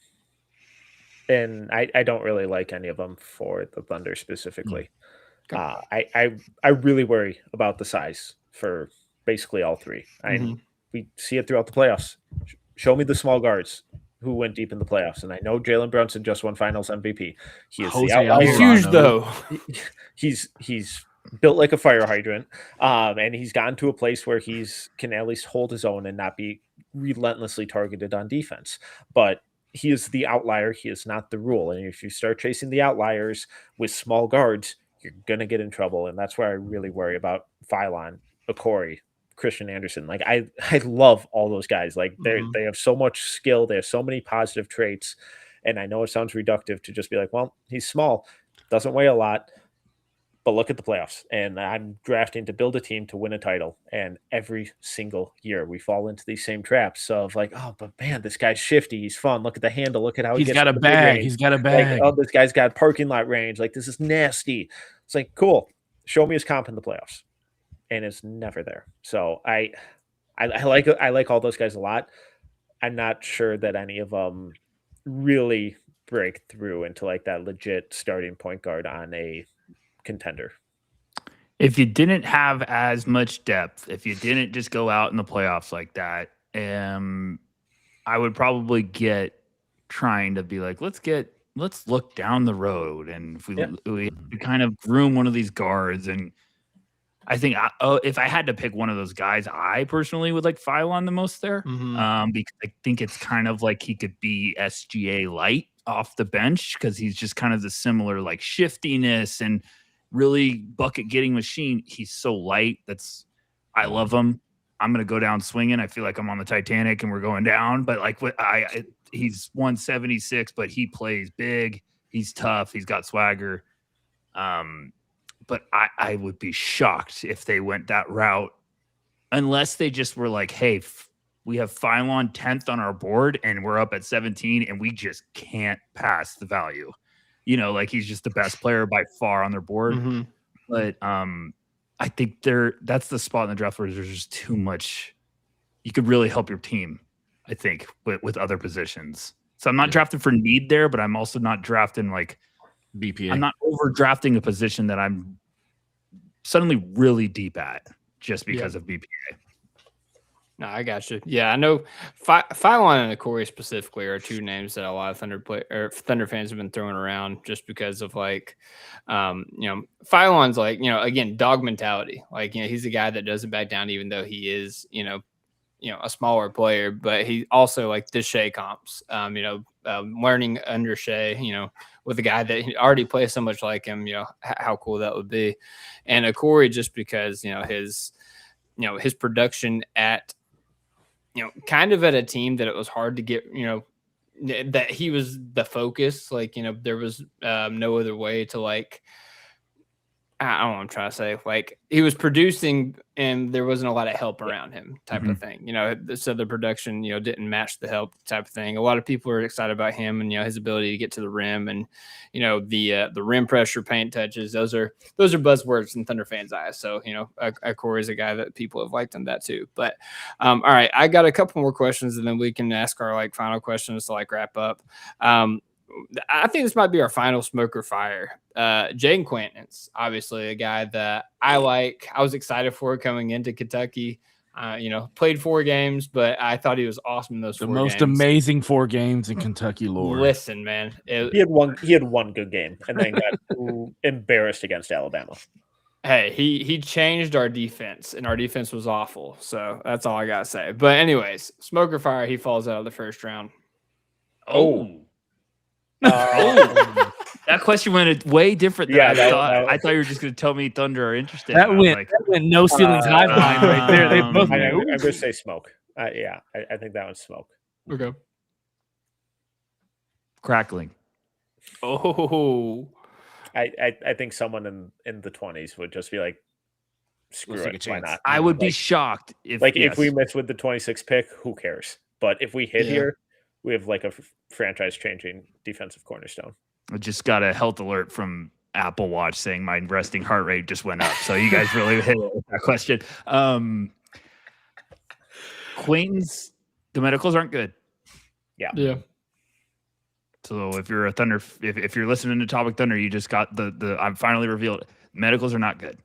I don't really like any of them for the Thunder specifically. I really worry about the size for basically all 3. We see it throughout the playoffs. Show me the small guards who went deep in the playoffs. And I know Jalen Brunson just won Finals MVP. He is the outlier. He's huge though. He's built like a fire hydrant, and he's gotten to a place where can at least hold his own and not be relentlessly targeted on defense. But he is the outlier. He is not the rule. And if you start chasing the outliers with small guards, you're going to get in trouble. And that's where I really worry about Philon, Okori, Christian Anderson. Like I love all those guys. Like they have so much skill. They have so many positive traits. And I know it sounds reductive to just be like, well, he's small, doesn't weigh a lot. But look at the playoffs, and I'm drafting to build a team to win a title. And every single year we fall into these same traps of like, oh, but man, this guy's shifty. He's fun. Look at the handle. Look at how he's got a bag. He's got a bag. Like, oh, this guy's got parking lot range. Like, this is nasty. It's like, cool. Show me his comp in the playoffs. And it's never there. So I like all those guys a lot. I'm not sure that any of them really break through into like that legit starting point guard on a contender. If you didn't have as much depth, if you didn't just go out in the playoffs like that, I would probably get trying to be like, let's look down the road, and if we kind of groom one of these guards. And I think if I had to pick one of those guys, I personally would like Philon the most there, because I think it's kind of like he could be SGA light off the bench, because he's just kind of the similar like shiftiness and really bucket getting machine. He's so light. I love him. I'm going to go down swinging. I feel like I'm on the Titanic and we're going down, but like he's 176, but he plays big. He's tough. He's got swagger. But I would be shocked if they went that route, unless they just were like, hey, we have Phylon 10th on our board and we're up at 17 and we just can't pass the value. Like he's just the best player by far on their board. Mm-hmm. But I think that's the spot in the draft where there's just too much. You could really help your team, I think, with other positions. So I'm not drafting for need there, but I'm also not drafting like BPA. I'm not overdrafting a position that I'm suddenly really deep at just because of BPA. No, I got you. Yeah, I know Phylon and Corey specifically are two names that a lot of Thunder fans have been throwing around just because of like, Phylon's like, again, dog mentality. Like, he's a guy that doesn't back down even though he is, a smaller player, but he also like the Shea comps, learning under Shea, with a guy that already plays so much like him, how cool that would be. And Corey, just because, his production at, kind of at a team that it was hard to get, that he was the focus. Like, there was no other way to like, I don't know what I'm trying to say. Like he was producing and there wasn't a lot of help around him type of thing. So the production, didn't match the help type of thing. A lot of people are excited about him and, his ability to get to the rim and, the rim pressure, paint touches. Those are buzzwords in Thunder fans' eyes. So, Corey is a guy that people have liked him that too. But all right, I got a couple more questions and then we can ask our like final questions to like wrap up. I think this might be our final smoke or fire. Jaden Quantance, obviously a guy that I like. I was excited for coming into Kentucky. Played 4 games, but I thought he was awesome in those 4 games. The most amazing 4 games in Kentucky lore. Listen, man. He had one good game and then got embarrassed against Alabama. Hey, he changed our defense, and our defense was awful. So that's all I got to say. But anyways, smoke or fire, he falls out of the first round. That question went way different than I thought. I thought you were just going to tell me Thunder are interested. That went no ceilings high line right there. They both. I'm going to say smoke. I think that one's smoke. Okay. Crackling. Oh. I think someone in the 20s would just be like, screw it, why not? I would be shocked if we miss with the 26th pick, who cares? But if we hit here, we have like a franchise-changing defensive cornerstone. I just got a health alert from Apple Watch saying my resting heart rate just went up. So you guys really hit that question. Quaintance, the medicals aren't good. Yeah. So if you're a Thunder, if you're listening to Topic Thunder, you just got I'm finally revealed medicals are not good.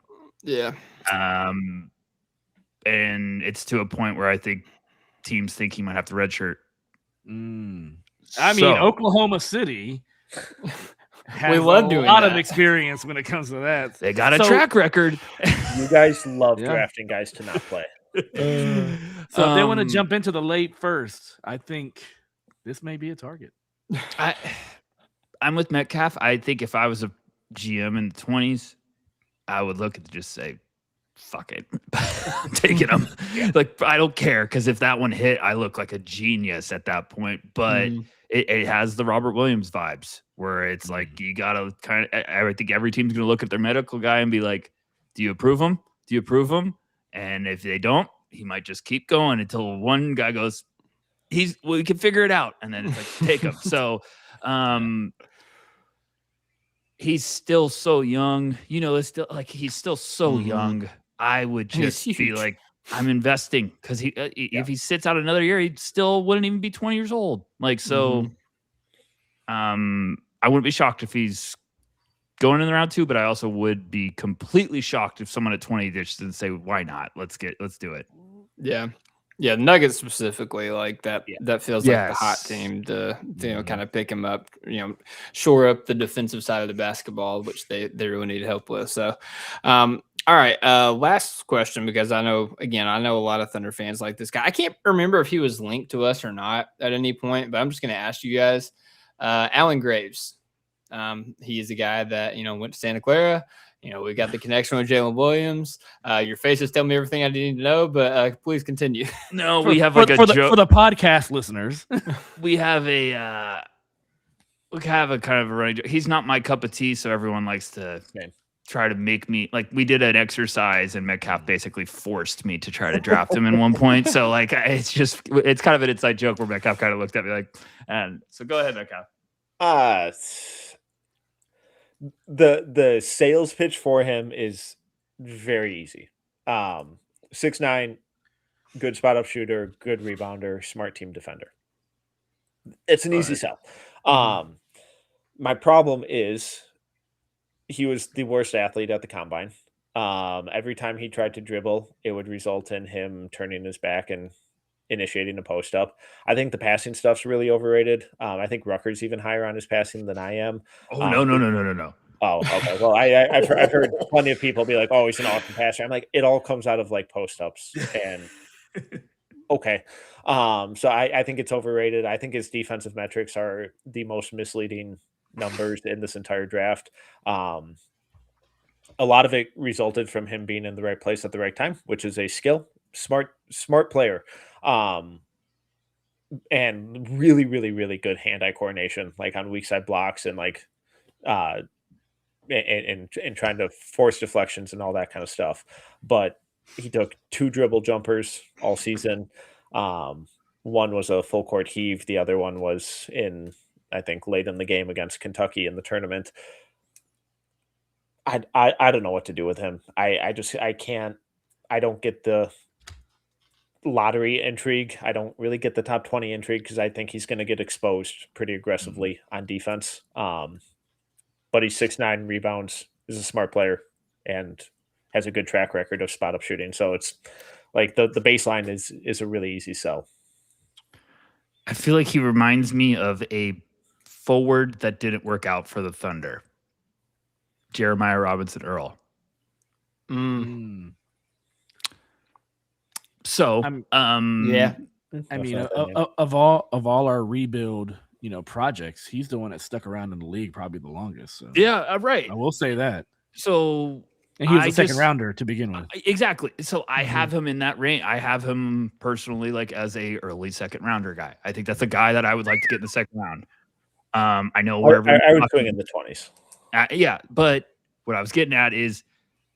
Yeah. And it's to a point where I think teams think he might have to redshirt. I mean, Oklahoma City has a lot of experience when it comes to that. They got a track record. You guys love drafting guys to not play. So if they want to jump into the late first, I think this may be a target. I'm with Metcalf. I think if I was a GM in the 20s, I would look at just say, fuck it. I'm taking them. Like, I don't care, because if that one hit, I look like a genius at that point. But it has the Robert Williams vibes, where it's like you gotta kind of. I think every team's gonna look at their medical guy and be like, "Do you approve him? Do you approve him?" And if they don't, he might just keep going until one guy goes, we can figure it out, and then it's like, take him. So, he's still so young. It's still like he's still so young. I would just be like, I'm investing, because if he sits out another year, he still wouldn't even be 20 years old. Like, so, I wouldn't be shocked if he's going in the round 2, but I also would be completely shocked if someone at 20 just didn't say, why not? Let's do it. Yeah. Yeah, Nuggets specifically, like that. That feels like the hot team to kind of pick him up, shore up the defensive side of the basketball, which they really need help with. So, all right, last question, because I know a lot of Thunder fans like this guy. I can't remember if he was linked to us or not at any point, but I'm just going to ask you guys. Alan Graves, he is a guy that went to Santa Clara. we got the connection with Jalen Williams. Your faces tell me everything I need to know, but please continue. No, we have like for the podcast listeners. We have a kind of a running joke. He's not my cup of tea, so everyone likes to try to make me like. We did an exercise, and Metcalf basically forced me to try to draft him in one point. So like, it's kind of an inside joke where Metcalf kind of looked at me like, and so go ahead, Metcalf. The sales pitch for him is very easy. 6'9", good spot up shooter, good rebounder, smart team defender. It's an easy sell. My problem is he was the worst athlete at the combine. Every time he tried to dribble, it would result in him turning his back and initiating a post up. I think the passing stuff's really overrated. I think Rucker's even higher on his passing than I am. Oh, no. Oh, okay. Well, I've heard plenty of people be like, "Oh, he's an awesome passer." I'm like, it all comes out of like post ups, and okay. So I think it's overrated. I think his defensive metrics are the most misleading numbers in this entire draft. A lot of it resulted from him being in the right place at the right time, which is a skill, smart player. And really, really, really good hand-eye coordination, like on weak side blocks and like and trying to force deflections and all that kind of stuff. But he took 2 dribble jumpers all season. One was a full court heave. The other one was I think late in the game against Kentucky in the tournament. I don't know what to do with him. I don't get the lottery intrigue. I don't really get the top 20 intrigue because I think he's going to get exposed pretty aggressively on defense. But he's 6'9", rebounds, is a smart player, and has a good track record of spot up shooting. So it's like the baseline is a really easy sell. I feel like he reminds me of a forward that didn't work out for the Thunder. Jeremiah Robinson Earl. So, yeah. I mean, of all our rebuild, projects, he's the one that stuck around in the league probably the longest. So. Yeah, right. I will say that. So, and he was a second rounder to begin with. Exactly. So I have him in that range. I have him personally like as a early second rounder guy. I think that's a guy that I would like to get in the second round. I know where I would swing in the 20s. Yeah, but what I was getting at is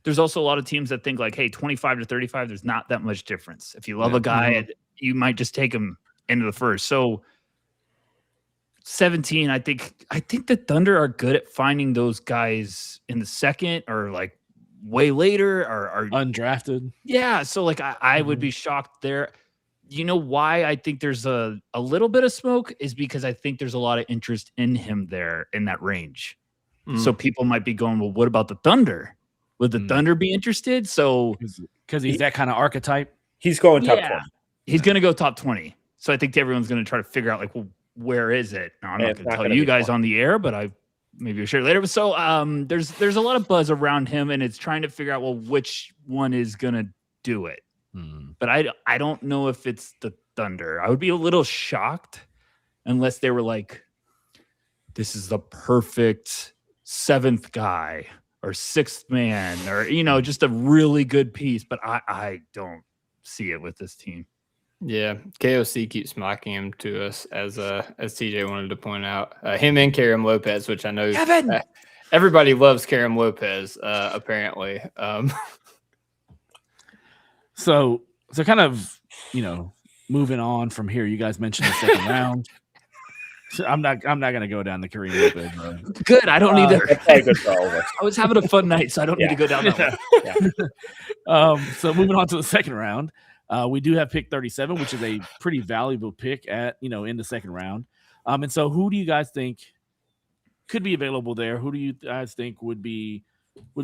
there's also a lot of teams that think like, hey, 25 to 35, there's not that much difference. If you love a guy, you might just take him into the first. So 17, I think the Thunder are good at finding those guys in the second or like way later or undrafted. Yeah, so like I would be shocked there. You know why I think there's a little bit of smoke is because I think there's a lot of interest in him there in that range. So people might be going, well, what about the Thunder? Would the Thunder be interested? So because he's that kind of archetype, he's going top 20. He's going to go top 20. So I think everyone's going to try to figure out like, well, where is it? Now, I'm not going to tell you guys on the air, but maybe I'll share later. So there's a lot of buzz around him, and it's trying to figure out, well, which one is going to do it. But I don't know if it's the Thunder. I would be a little shocked unless they were like, this is the perfect 7th guy or 6th man or, just a really good piece. But I don't see it with this team. Yeah, KOC keeps mocking him to us as TJ wanted to point out. Him and Karim Lopez, which I know everybody loves Karim Lopez, apparently. So kind of, moving on from here, you guys mentioned the second round. So I'm not going to go down the Karim Lopez road. Good. I don't need to. Good for all of us. I was having a fun night, so I don't need to go down that one. So moving on to the second round, we do have pick 37, which is a pretty valuable pick at, in the second round. And so who do you guys think could be available there? Who do you guys think would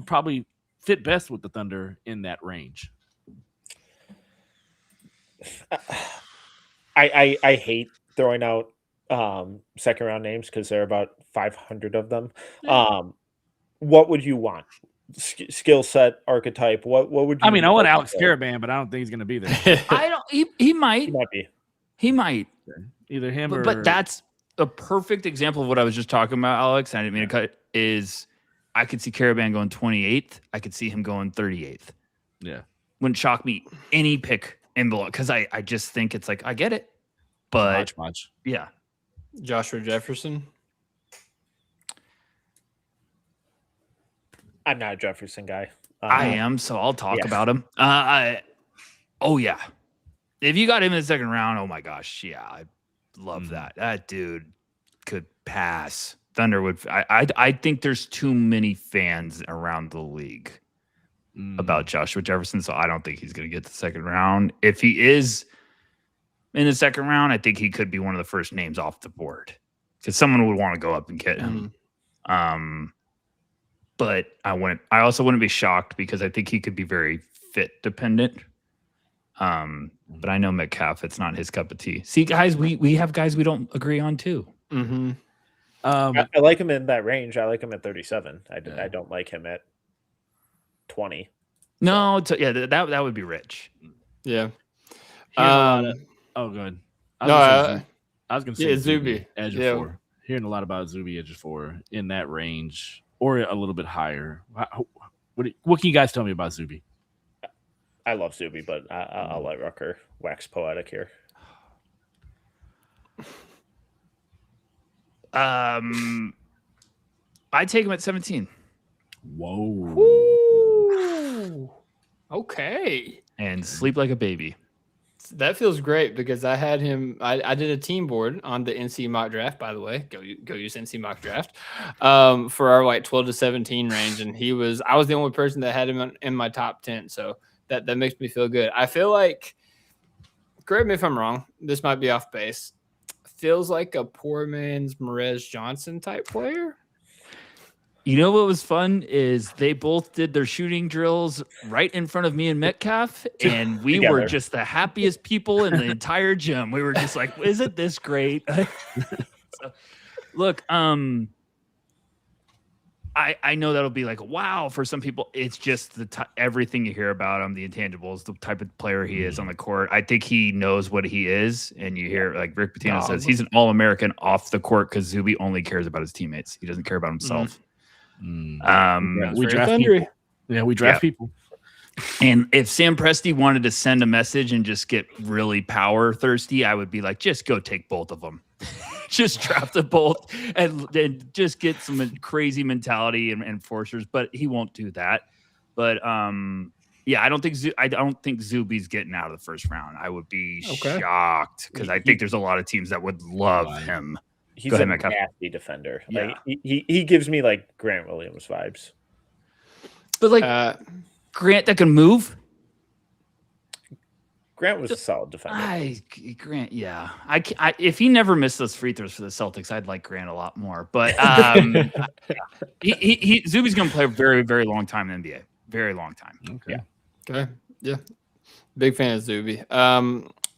probably fit best with the Thunder in that range? I hate throwing out second round names because there are about 500 of them. What would you want? Skill set, archetype. What would you? I want Alex Caravan, but I don't think he's going to be there. He might. He might be. He might. Either him but that's a perfect example of what I was just talking about, Alex. I didn't mean to cut. Is I could see Caravan going 28th. I could see him going 38th. Yeah. Wouldn't shock me any pick in below because I just think it's like I get it. But yeah. Joshua Jefferson. I'm not a Jefferson guy. I am, so I'll talk about him. Oh yeah. If you got him in the second round, oh my gosh, yeah, I love that. That dude could pass. Thunder would. I think there's too many fans around the league about Joshua Jefferson, so I don't think he's going to get the second round. If he is in the second round, I think he could be one of the first names off the board because someone would want to go up and get him. But I also wouldn't be shocked because I think he could be very fit dependent. But I know Metcalf, it's not his cup of tea. See, guys, we have guys we don't agree on too. I like him in that range. I like him at 37. I don't like him at 20. No, that would be rich. Yeah. Oh, good. I was gonna say Zuby Ejiofor. Hearing a lot about Zuby Ejiofor in that range or a little bit higher. What can you guys tell me about Zuby? I love Zuby, but I'll let Rucker wax poetic here. I take him at 17. Whoa. Woo. Okay. And sleep like a baby. That feels great because I had him. I did a team board on the NC mock draft, by the way. Go use NC mock draft for our like 12 to 17 range, and I was the only person that had him in my top 10. So that makes me feel good. I feel like, correct me if I'm wrong, this might be off base. Feels like a poor man's Merez Johnson type player. You know what was fun is they both did their shooting drills right in front of me and Metcalf, and we were just the happiest people in the entire gym. We were just like, "Isn't this great?" So, look, I know that'll be like wow for some people. It's just everything you hear about him, the intangibles, the type of player he is on the court. I think he knows what he is, and you hear like Rick Pitino says he's an All-American off the court because Zuby only cares about his teammates. He doesn't care about himself. We draft people. Yeah, we draft people. And if Sam Presti wanted to send a message and just get really power thirsty, I would be like, just go take both of them. Just draft them both and just get some crazy mentality and forcers. But he won't do that. But yeah, I don't think Zuby's getting out of the first round. I would be shocked because I think there's a lot of teams that would love him. He's a nasty defender. Like, he gives me like Grant Williams vibes. But like Grant that can move. Grant was a solid defender. Grant, yeah. If he never missed those free throws for the Celtics, I'd like Grant a lot more. But Zuby's going to play a very, very long time in the NBA. Very long time. Okay. Yeah. Big fan of Zuby.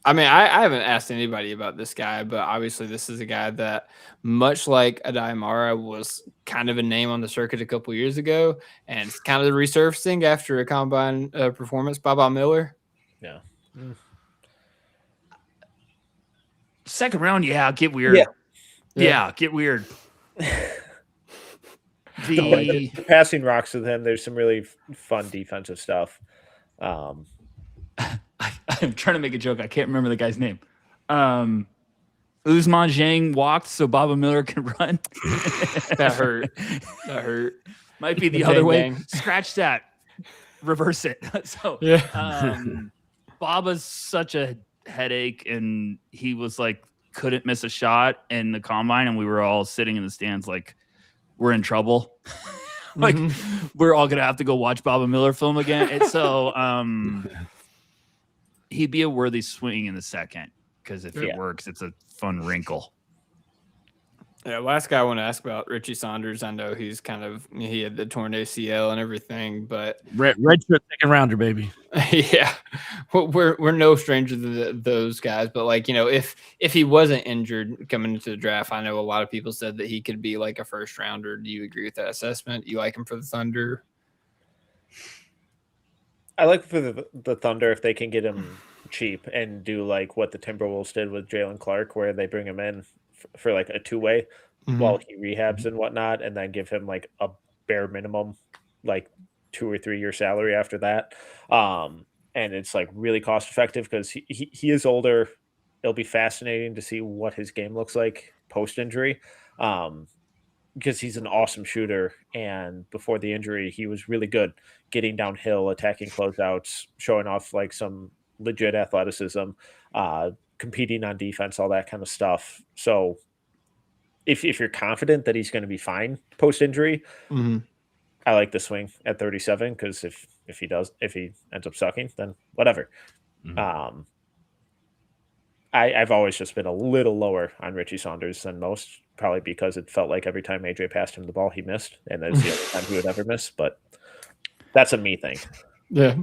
I mean, I haven't asked anybody about this guy, but obviously this is a guy that, much like Adai Mara, was kind of a name on the circuit a couple years ago, and it's kind of resurfacing after a combine performance. Baba Miller. Yeah. Second round, get weird. Yeah, get weird. The passing rocks with him, there's some really fun defensive stuff. I'm trying to make a joke. I can't remember the guy's name. Ousmane Dieng walked so Baba Miller can run. That hurt. Might be the other way. Scratch that. Reverse it. So Baba's such a headache, and he was like couldn't miss a shot in the combine, and we were all sitting in the stands like we're in trouble. Like we're all gonna have to go watch Baba Miller film again. And so he'd be a worthy swing in the second because if it works, it's a fun wrinkle. Yeah, last guy I want to ask about Richie Saunders. I know he had the torn ACL and everything, but red shirt second rounder, baby. Yeah, we're no stranger to those guys. But like if he wasn't injured coming into the draft, I know a lot of people said that he could be like a first rounder. Do you agree with that assessment? You like him for the Thunder? I like for the Thunder if they can get him cheap and do like what the Timberwolves did with Jalen Clark, where they bring him in for like a two-way while he rehabs and whatnot, and then give him like bare minimum, like 2 or 3 year salary after that. And it's like really cost effective because he is older. It'll be fascinating to see what his game looks like post injury. Because he's an awesome shooter, and before the injury, he was really good getting downhill, attacking closeouts, showing off like some legit athleticism, competing on defense, all that kind of stuff. So if you're confident that he's going to be fine post injury, I like the swing at 37 because if he ends up sucking, then whatever. I've always just been a little lower on Richie Saunders than most, probably because it felt like every time AJ passed him the ball, he missed, and that's the only time he would ever miss. But that's a me thing. Yeah,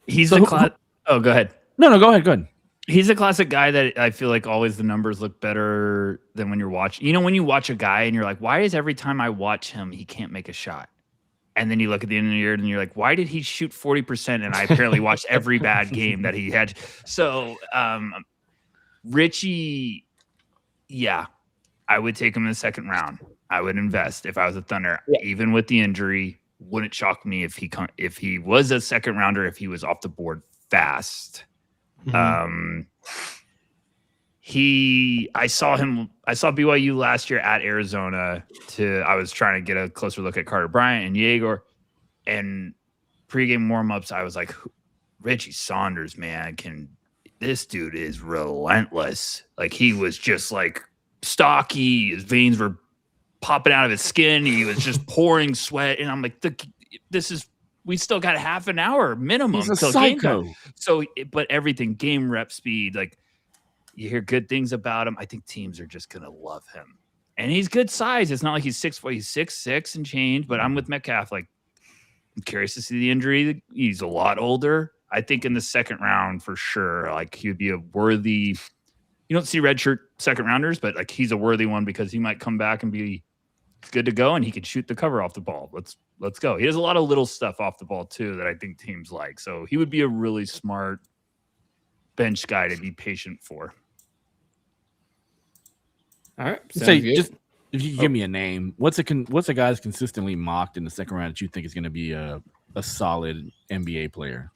he's a class. Oh, go ahead. No, go ahead. Go ahead. He's a classic guy that I feel like always the numbers look better than when you're watching. You know, when you watch a guy and you're like, why is every time I watch him, he can't make a shot? And then you look at the end of the year and you're like, why did he shoot 40%? And I apparently watched every bad game that he had. So, Richie, yeah, I would take him in the second round. I would invest if I was a Thunder, even with the injury. Wouldn't shock me if he was a second rounder, if he was off the board fast. I saw BYU last year at Arizona. I was trying to get a closer look at Carter Bryant and Jaeger, and pregame warmups. I was like, Richie Saunders, man, this dude is relentless. Like, he was just like stocky. His veins were popping out of his skin. He was just pouring sweat. And I'm like, we still got half an hour minimum. He's a psycho. Game time. So, but everything, game rep speed, like, you hear good things about him. I think teams are just going to love him. And he's good size. It's not like he's 6'4", he's 6'6" and change, but I'm with Metcalf. Like, I'm curious to see the injury. He's a lot older. I think in the second round for sure, like, he would be a worthy. You don't see redshirt second rounders, but like, he's a worthy one because he might come back and be good to go, and he could shoot the cover off the ball. Let's go. He has a lot of little stuff off the ball too that I think teams like. So he would be a really smart bench guy to be patient for. All right. Say just if you give me a name, what's a guy that's consistently mocked in the second round that you think is going to be a solid NBA player?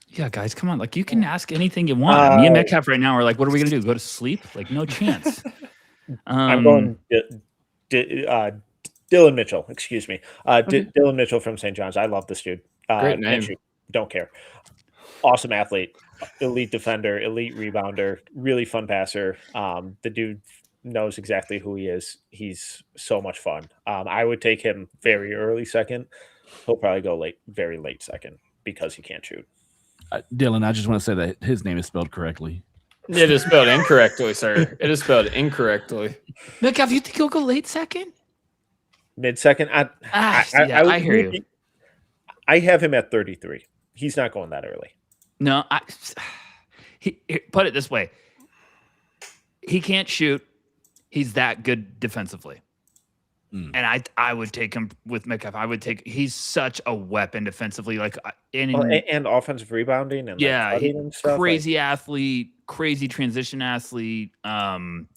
Yeah, guys, come on. Like, you can ask anything you want. Me and Metcalf right now are like, what are we going to do? Go to sleep? Like, no chance. I'm going Dylan Mitchell. Excuse me. Dylan Mitchell from St. John's. I love this dude. Great name. Don't care. Awesome athlete, elite defender, elite rebounder, really fun passer. The dude knows exactly who he is. He's so much fun. I would take him very early second. He'll probably go very late second because he can't shoot. Dylan, I just want to say that his name is spelled correctly. It is spelled incorrectly, sir. It is spelled incorrectly. Metcalf, you think he'll go late second? Mid second? I hear you. I have him at 33. He's not going that early. No, put it this way. He can't shoot. He's that good defensively. And I would take him with Metcalf. He's such a weapon defensively, like and offensive rebounding and and stuff, crazy athlete, crazy transition athlete.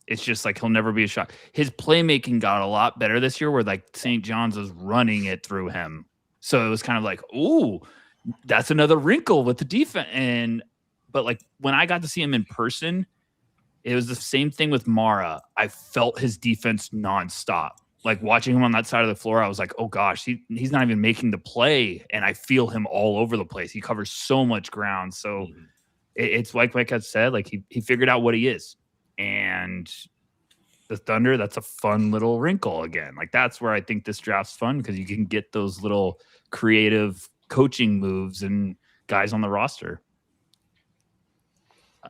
It's just like he'll never be a shot. His playmaking got a lot better this year, where like St. John's was running it through him, so it was kind of like, ooh, that's another wrinkle with the defense. But like, when I got to see him in person, it was the same thing with Mara. I felt his defense nonstop. Like, watching him on that side of the floor, I was like, oh gosh, he's not even making the play, and I feel him all over the place. He covers so much ground. So it's like Mike had said, like, he figured out what he is. And the Thunder, that's a fun little wrinkle again. Like, that's where I think this draft's fun, because you can get those little creative coaching moves and guys on the roster.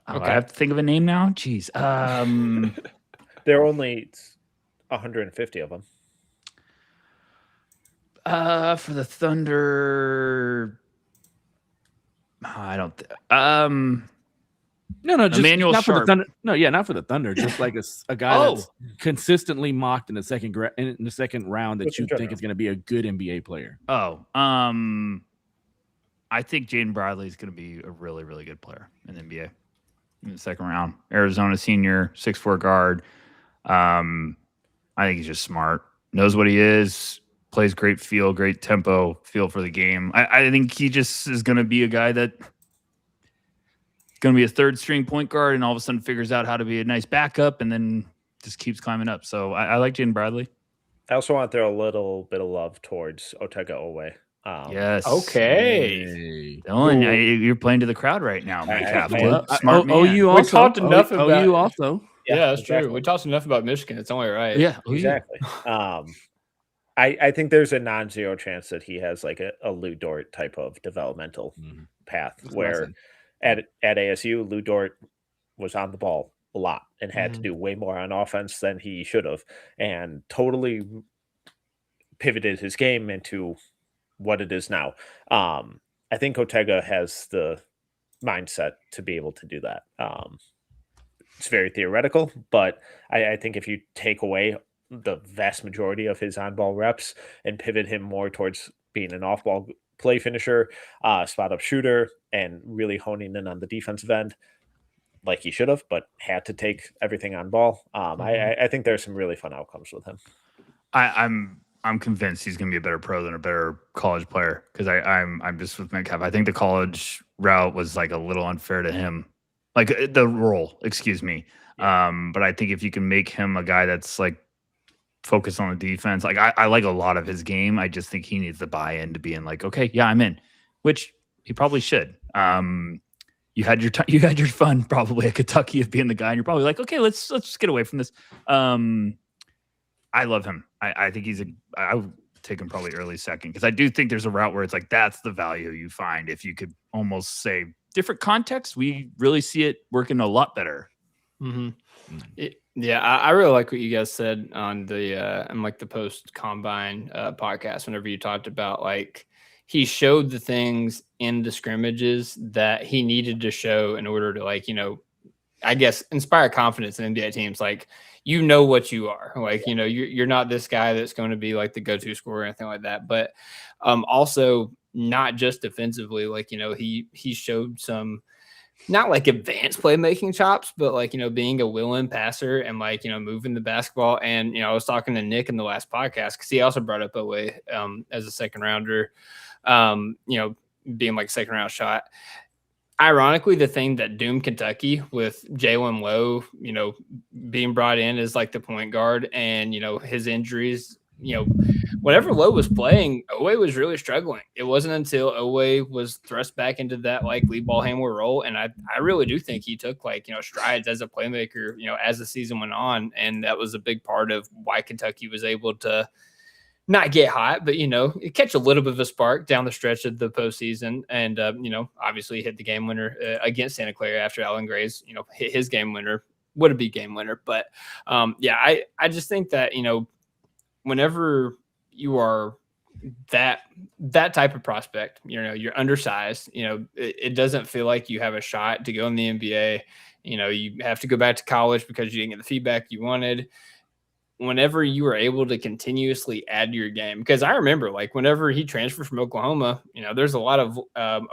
Okay. I have to think of a name now. Jeez. There are only 150 of them. For the Thunder, I don't. No, just Emmanuel not Sharp. for the Thunder. No, yeah, not for the Thunder. Just like a guy that's consistently mocked in the second round that you think is going to be a good NBA player. I think Jaden Bradley is going to be a really, really good player in the NBA in the second round. Arizona senior, 6'4" guard. I think he's just smart, knows what he is, plays great feel, great tempo, feel for the game. I think he just is going to be a guy that going to be a third string point guard and all of a sudden figures out how to be a nice backup and then just keeps climbing up. So I like Jaden Bradley. I also want to throw a little bit of love towards Otega Owe. Yes. Okay. Dylan, you're playing to the crowd right now, Metcalf. Smart man. OU also. We talked enough about OU also. Yeah, that's true. We talked enough about Michigan. It's only right. Yeah, exactly. I think there's a non-zero chance that he has like a Lou Dort type of developmental path where at ASU, Lou Dort was on the ball a lot and had to do way more on offense than he should have, and totally pivoted his game into what it is now. I think Otega has the mindset to be able to do that. It's very theoretical, but I think if you take away the vast majority of his on-ball reps and pivot him more towards being an off-ball play finisher, spot-up shooter, and really honing in on the defensive end, like he should have, but had to take everything on ball. I think there's some really fun outcomes with him. I'm convinced he's going to be a better pro than a better college player because I'm just with Metcalf. I think the college route was like a little unfair to him, like the role, excuse me. But I think if you can make him a guy that's like focused on the defense, like I like a lot of his game. I just think he needs the buy-in to being like, okay, yeah, I'm in, which he probably should. You had your fun probably at Kentucky of being the guy, and you're probably like, okay, let's just get away from this. I love him. I think I would take him probably early second because I do think there's a route where it's like that's the value you find if you could almost say different context. We really see it working a lot better. Yeah, I really like what you guys said on the like the post combine podcast. Whenever you talked about like he showed the things in the scrimmages that he needed to show in order to like I guess inspire confidence in NBA teams. Like what you are. Like you're not this guy that's going to be like the go-to scorer or anything like that. But also not just defensively. Like he showed some. Not like advanced playmaking chops, but like, being a willing passer and like, moving the basketball. And, I was talking to Nick in the last podcast because he also brought up Owe as a second rounder, being like second round shot. Ironically, the thing that doomed Kentucky with Jalen Lowe, being brought in as like the point guard and, his injuries, whenever Lowe was playing, Owe was really struggling. It wasn't until Owe was thrust back into that like lead ball handler role. And I really do think he took like, strides as a playmaker, as the season went on. And that was a big part of why Kentucky was able to not get hot, but, catch a little bit of a spark down the stretch of the postseason. And, obviously hit the game winner against Santa Clara after Allen Gray's, hit his game winner, would have been game winner. But I just think that, whenever you are that type of prospect, you're undersized, it doesn't feel like you have a shot to go in the NBA. You have to go back to college because you didn't get the feedback you wanted. Whenever you were able to continuously add to your game, because I remember like whenever he transferred from Oklahoma, there's a lot of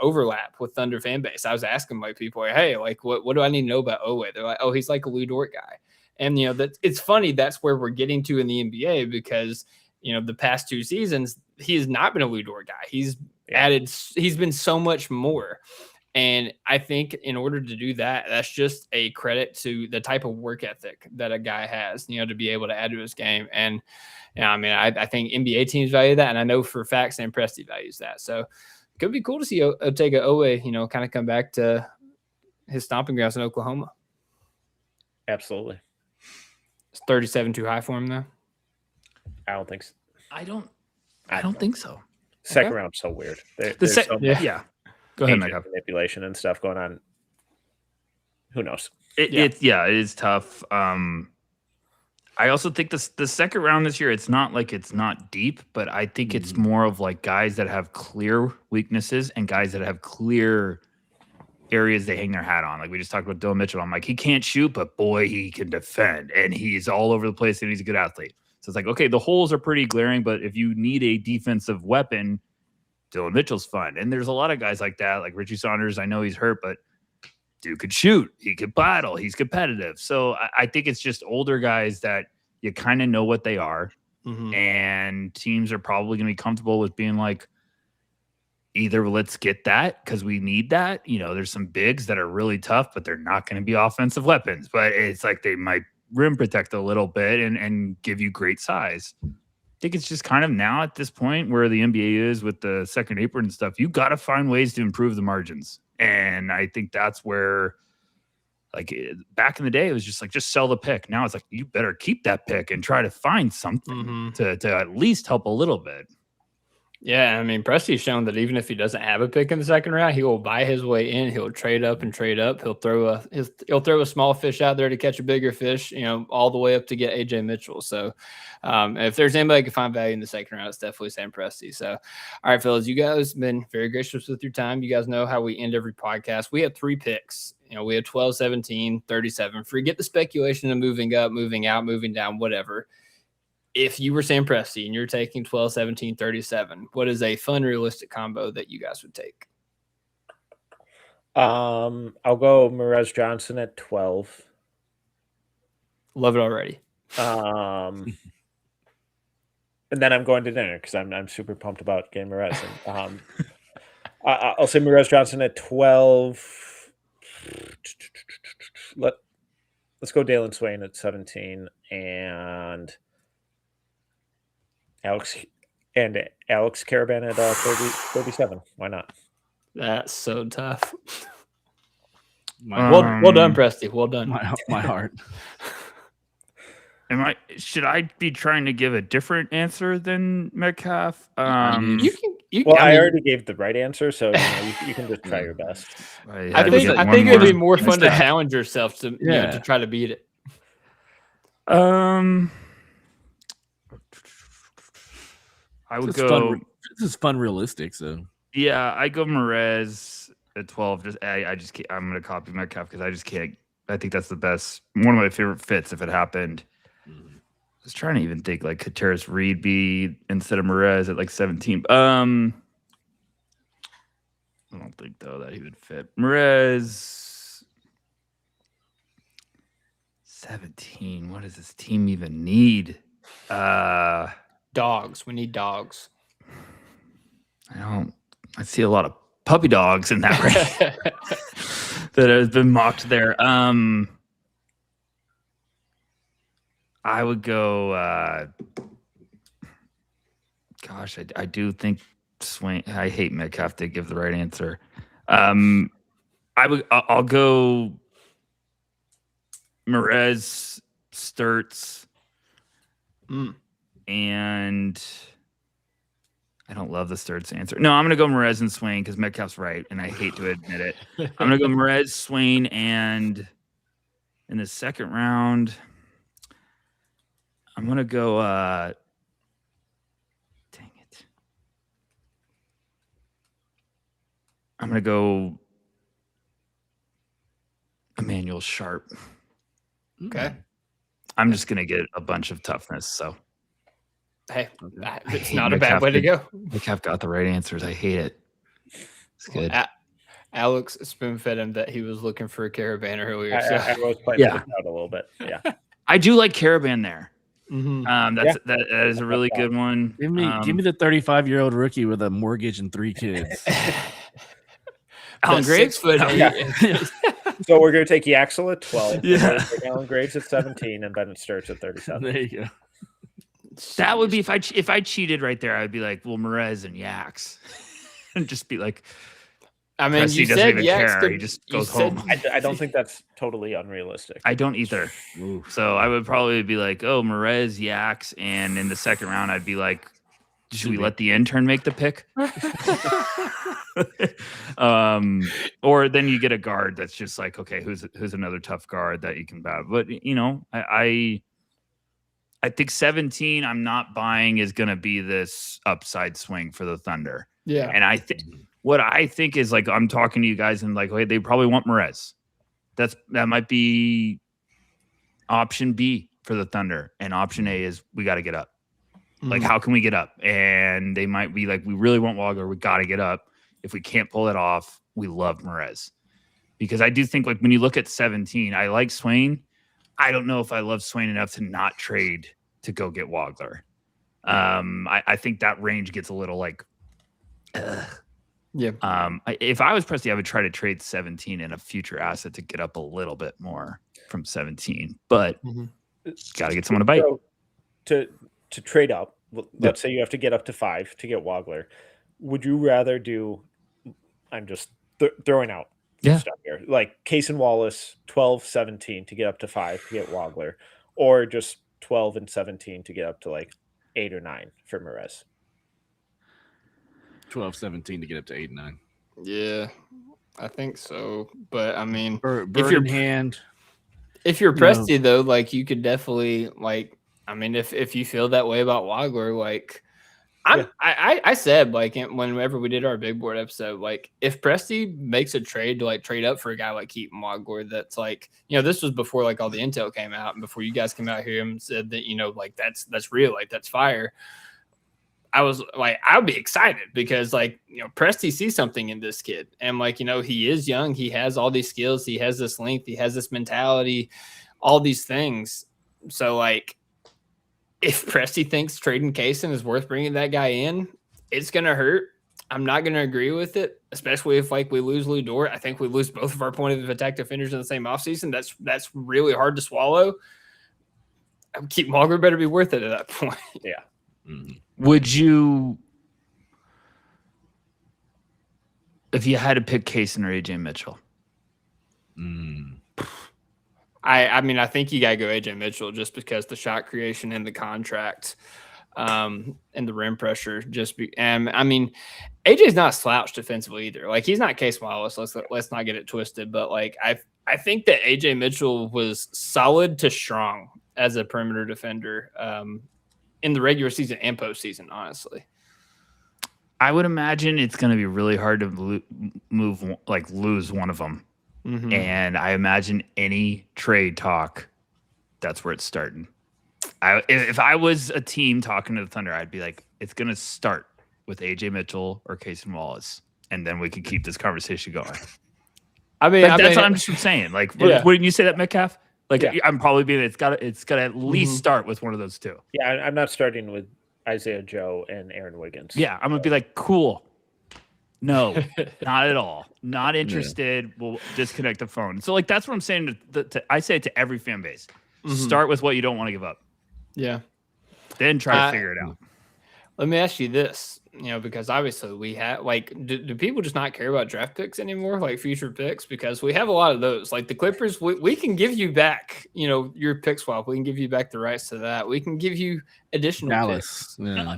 overlap with Thunder fan base. I was asking like people, like, hey, like what do I need to know about Owe? They're like, oh, he's like a Lou Dort guy. And, that it's funny. That's where we're getting to in the NBA because, the past 2 seasons, he has not been a Lou Dort guy. He's he's been so much more. And I think in order to do that, that's just a credit to the type of work ethic that a guy has, to be able to add to his game. And, I think NBA teams value that. And I know for a fact Sam Presti values that. So it could be cool to see Otega Owe, kind of come back to his stomping grounds in Oklahoma. Absolutely. 37 too high for him though? I don't think so. I don't think so. Second round's so weird. Yeah. Go ahead, Mike. Manipulation and stuff going on. Who knows? It is tough. I also think the second round this year, it's not like it's not deep, but I think it's more of like guys that have clear weaknesses and guys that have clear areas they hang their hat on. Like we just talked about Dylan Mitchell. I'm like, he can't shoot, but boy, he can defend and he's all over the place and he's a good athlete. So it's like, okay, the holes are pretty glaring, but if you need a defensive weapon, Dylan Mitchell's fun. And there's a lot of guys like that, like Richie Saunders. I know he's hurt, but dude could shoot. He could battle. He's competitive. So I think it's just older guys that you kind of know what they are. And teams are probably going to be comfortable with being like, either let's get that because we need that. There's some bigs that are really tough, but they're not going to be offensive weapons. But it's like they might rim protect a little bit and give you great size. I think it's just kind of now at this point where the NBA is with the second apron and stuff, you got to find ways to improve the margins. And I think that's where, like, back in the day, it was just like, just sell the pick. Now it's like, you better keep that pick and try to find something to at least help a little bit. Yeah, I mean, Presti's shown that even if he doesn't have a pick in the second round, he will buy his way in. He'll trade up and trade up. He'll throw a small fish out there to catch a bigger fish, all the way up to get AJ Mitchell. So if there's anybody who can find value in the second round, it's definitely Sam Presti. So, all right, fellas, you guys have been very gracious with your time. You guys know how we end every podcast. We have 3 picks. We have 12, 17, 37. Forget the speculation of moving up, moving out, moving down, whatever. If you were Sam Presti and you're taking 12, 17, 37, what is a fun, realistic combo that you guys would take? I'll go Merez Johnson at 12. Love it already. And then I'm going to dinner because I'm super pumped about getting Merez. And, I'll say Merez Johnson at 12. Let's go Dalen Swain at 17 and Alex Caravan at 37. Why not? That's so tough. Well done, Presti. Well done. My heart. Should I be trying to give a different answer than Metcalf? I already gave the right answer, so you can just try your best. I think it'd be more fun to challenge yourself to try to beat it. I would go. This is fun, realistic. So yeah, I go Merez at 12. I'm gonna copy Metcalf because I just can't. I think that's the best. One of my favorite fits if it happened. I was trying to even think like could Terrace Reed be instead of Merez at like 17. I don't think though that he would fit. Merez 17. What does this team even need? Dogs. We need dogs. I see a lot of puppy dogs in that range that has been mocked there. I would go. I do think Swain. I hate Metcalf to give the right answer. I'll go Merez, Sturts. And I don't love the Sturts answer. No, I'm going to go Merez and Swain because Metcalf's right, and I hate to admit it. I'm going to go Merez, Swain, and in the second round, I'm going to go dang it. I'm going to go Emmanuel Sharp. Okay. I'm just going to get a bunch of toughness, so. Hey, it's not a bad way to go. Metcalf got the right answers. I hate it. It's good. Alex spoon-fed him that he was looking for a Caravan earlier. I was playing it out a little bit. Yeah, I do like Caravan there. That is a really good one. Give me the 35-year-old rookie with a mortgage and 3 kids. Alan Graves. So we're going to take Yaxel at 12. Yeah, Alan Graves at 17, and Bennett Sturts at 37. There you go. That would be if I cheated right there. I'd be like, well, Merez and Yax, and just be like, I mean, he doesn't even care. He just goes home. I don't think that's totally unrealistic. I don't either. So I would probably be like, oh, Merez, Yax, and in the second round, I'd be like, should we let the intern make the pick? Or then you get a guard that's just like, okay, who's another tough guard that you can bat? But I think 17 I'm not buying is going to be this upside swing for the Thunder. Yeah. And what I think is like, I'm talking to you guys and like, wait, they probably want Merez. That might be option B for the Thunder. And option A is we got to get up. Like, how can we get up? And they might be like, we really want Wagler. We got to get up. If we can't pull it off, we love Merez. Because I do think like when you look at 17, I like Swain. I don't know if I love Swain enough to not trade to go get Wagler. I think that range gets a little like, yeah. If I was Presti, I would try to trade 17 in a future asset to get up a little bit more from 17, but got to get someone to bite. So to trade up, let's say you have to get up to 5 to get Wagler. Would you rather do, I'm just throwing out stuff here, like Case and Wallace 12-17 to get up to 5 to get Wagler, or just 12 and 17 to get up to like 8 or 9 for Merez? 12-17 to get up to 8 and 9. Yeah, I think so. But I mean, bird in hand. If you're Presti though, like you could definitely like. I mean, if you feel that way about Wagler, like I said, like whenever we did our big board episode, like if Presti makes a trade to like trade up for a guy like Keaton Wagler, that's like, you know, this was before like all the intel came out and before you guys came out here and said that, you know, like that's real, like that's fire. I was like, I would be excited because like, you know, Presti sees something in this kid and like, you know, he is young. He has all these skills. He has this length. He has this mentality, all these things. So like, if Presti thinks trading Kaysen is worth bringing that guy in, it's going to hurt. I'm not going to agree with it, especially if like we lose Lou Dort. I think we lose both of our point of attack defenders in the same offseason. That's really hard to swallow. Keep Wagler better be worth it at that point. Yeah. Would you, if you had to pick Kaysen or AJ Mitchell? I mean, I think you got to go AJ Mitchell just because the shot creation and the contract and the rim pressure I mean, AJ's not a slouch defensively either. Like he's not Case Wallace. Let's not get it twisted. But like, I think that AJ Mitchell was solid to strong as a perimeter defender in the regular season and postseason, honestly. I would imagine it's going to be really hard to lose one of them. And I imagine any trade talk, that's where it's starting. If I was a team talking to the Thunder, I'd be like, it's going to start with AJ Mitchell or Kaysen Wallace, and then we can keep this conversation going. I mean, that's what I'm just saying. Like, wouldn't you say that, Metcalf? Like, I'm probably being. It's got to at least start with one of those two. Yeah, I'm not starting with Isaiah Joe and Aaron Wiggins. Yeah, I'm gonna be like, cool. No, not at all. Not interested. We'll disconnect the phone. So, like, that's what I'm saying. I say it to every fan base. Start with what you don't want to give up. Yeah. Then try to figure it out. Let me ask you this, you know, because obviously we have, like, do people just not care about draft picks anymore, like future picks? Because we have a lot of those. Like the Clippers, we can give you back, you know, your pick swap. We can give you back the rights to that. We can give you additional picks. Yeah.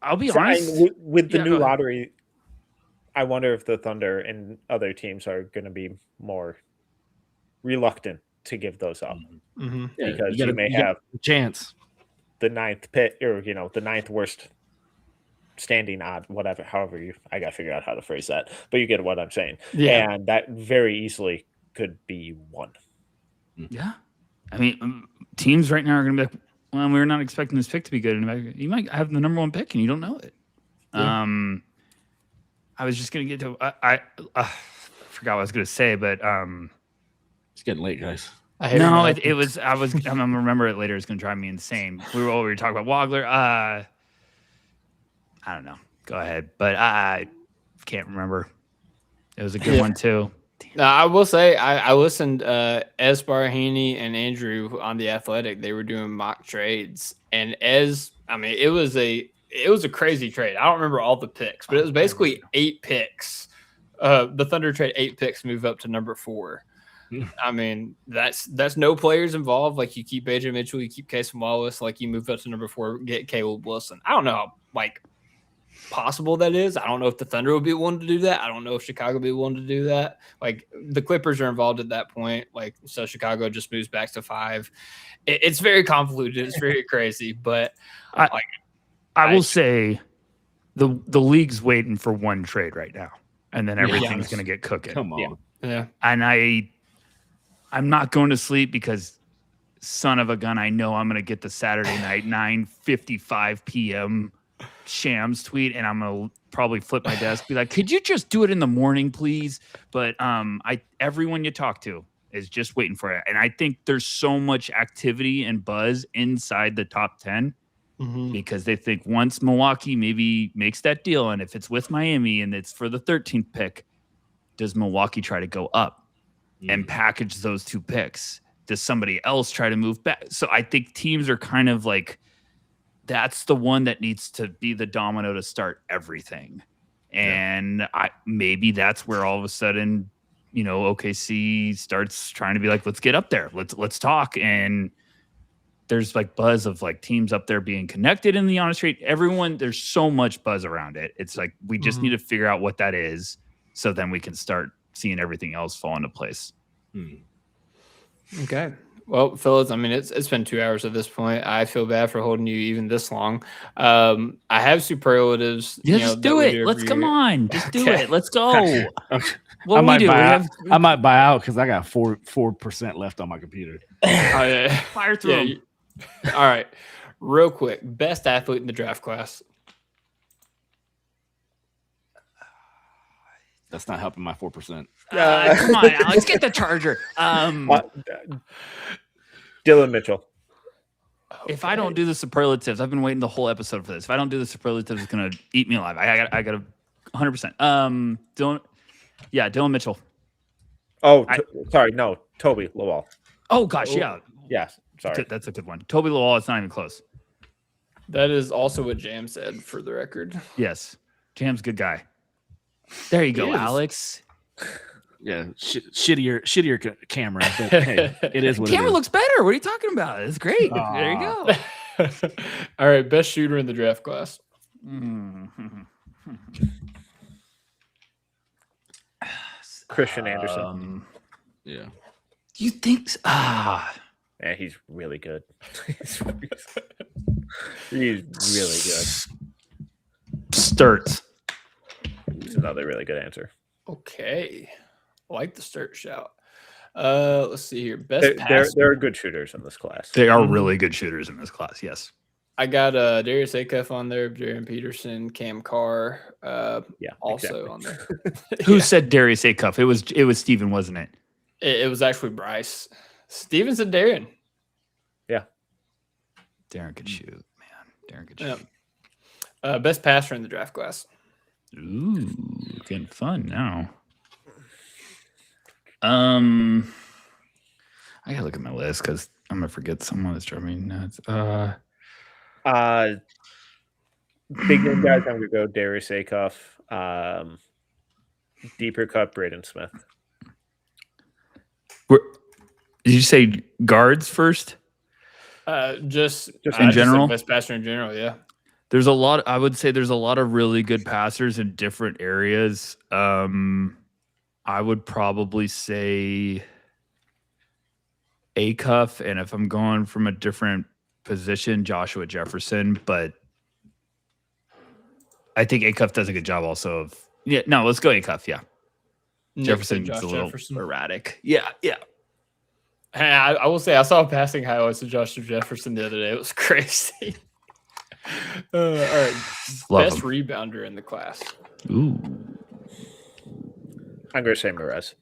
I'll be honest. With the new lottery, I wonder if the Thunder and other teams are going to be more reluctant to give those up because you may have a chance. The 9th pick, or the 9th worst standing odd, whatever. However, I got to figure out how to phrase that, but you get what I'm saying. Yeah, and that very easily could be one. Yeah, I mean, teams right now are going to be like, well, we're not expecting this pick to be good. And you might have the number 1 pick and you don't know it. Yeah. I was just going to get to, I forgot what I was going to say, but it's getting late, guys. It was, I'm going to remember it later. It's going to drive me insane. We were talking about Wagler. I don't know. Go ahead. But I can't remember. It was a good one too. I will say I listened Ez Barahini and Andrew on The Athletic. They were doing mock trades, and it was a crazy trade. I don't remember all the picks, but it was basically 8 picks. The Thunder trade 8 picks, move up to number 4. I mean, that's no players involved. Like you keep AJ Mitchell, you keep Kaysen Wallace, like you move up to number 4, get Caleb Wilson. I don't know how possible that is. I don't know if the Thunder would be willing to do that. I don't know if Chicago would be willing to do that. Like the Clippers are involved at that point. Like, so Chicago just moves back to 5. It's very convoluted. It's very crazy, but I will say the league's waiting for one trade right now, and then everything's going to get cooking. Come on. Yeah. And I'm not going to sleep because son of a gun, I know I'm going to get the Saturday night 9:55 p.m. Shams tweet, and I'm going to probably flip my desk, be like, could you just do it in the morning, please? But everyone you talk to is just waiting for it. And I think there's so much activity and buzz inside the top 10 because they think once Milwaukee maybe makes that deal, and if it's with Miami and it's for the 13th pick, does Milwaukee try to go up and package those 2 picks? Does somebody else try to move back? So I think teams are kind of like, that's the one that needs to be the domino to start everything. And maybe that's where all of a sudden, OKC starts trying to be like, let's get up there. Let's talk. And there's like buzz of like teams up there being connected in the honest trade. Everyone, there's so much buzz around it. It's like, we just need to figure out what that is. So then we can start seeing everything else fall into place. Okay. Well, fellas, I mean, it's been 2 hours at this point. I feel bad for holding you even this long. I have superlatives. Just do it. Let's come on. Just do it. Let's go. I might buy out because I got 4% left on my computer. Fire through them. All right. Real quick. Best athlete in the draft class. That's not helping my 4%. Come on, Alex, get the charger. Dylan Mitchell. If I don't do the superlatives, I've been waiting the whole episode for this. If I don't do the superlatives, it's gonna eat me alive. I got 100%. Dylan Mitchell. Oh, sorry, no, Toby Lawal. Oh gosh, yeah. Sorry, that's a good one. Toby Lawal. It's not even close. That is also what Jam said, for the record. Yes, Jam's a good guy. There you go, Alex. Yeah, shittier camera. But hey, it is what camera it is. looks better. What are you talking about? It's great. There you go. All right, best shooter in the draft class. Christian Anderson. Yeah. You think so? Yeah, he's really good. He's really good. Sturt. It's another really good answer. Okay. I like the Sturt shout. Let's see here. Best there are good shooters in this class. They are really good shooters in this class, yes. I got Darius Acuff on there, Jaron Peterson, Cam Carr, also on there. Who said Darius Acuff? It was Steven, wasn't it? It was actually Bryce. Steven said Darren. Yeah. Darren could shoot, man. Darren could shoot. Best passer in the draft class. Ooh, getting fun now. I gotta look at my list because I'm gonna forget someone that's driving me nuts. Big name guys, I'm gonna go Darius Acuff. Deeper cut, Braden Smith. Did you say guards first? Just in general, best passer in general. Yeah. There's a lot. I would say there's a lot of really good passers in different areas. I would probably say Acuff, and if I'm going from a different position, Joshua Jefferson. But I think Acuff does a good job also of. Yeah, no, let's go Acuff. Yeah, Jefferson's a little erratic. Yeah. Hey, I will say I saw a passing highlights of Joshua Jefferson the other day. It was crazy. All right, best rebounder in the class. Ooh, I'm gonna say Merez.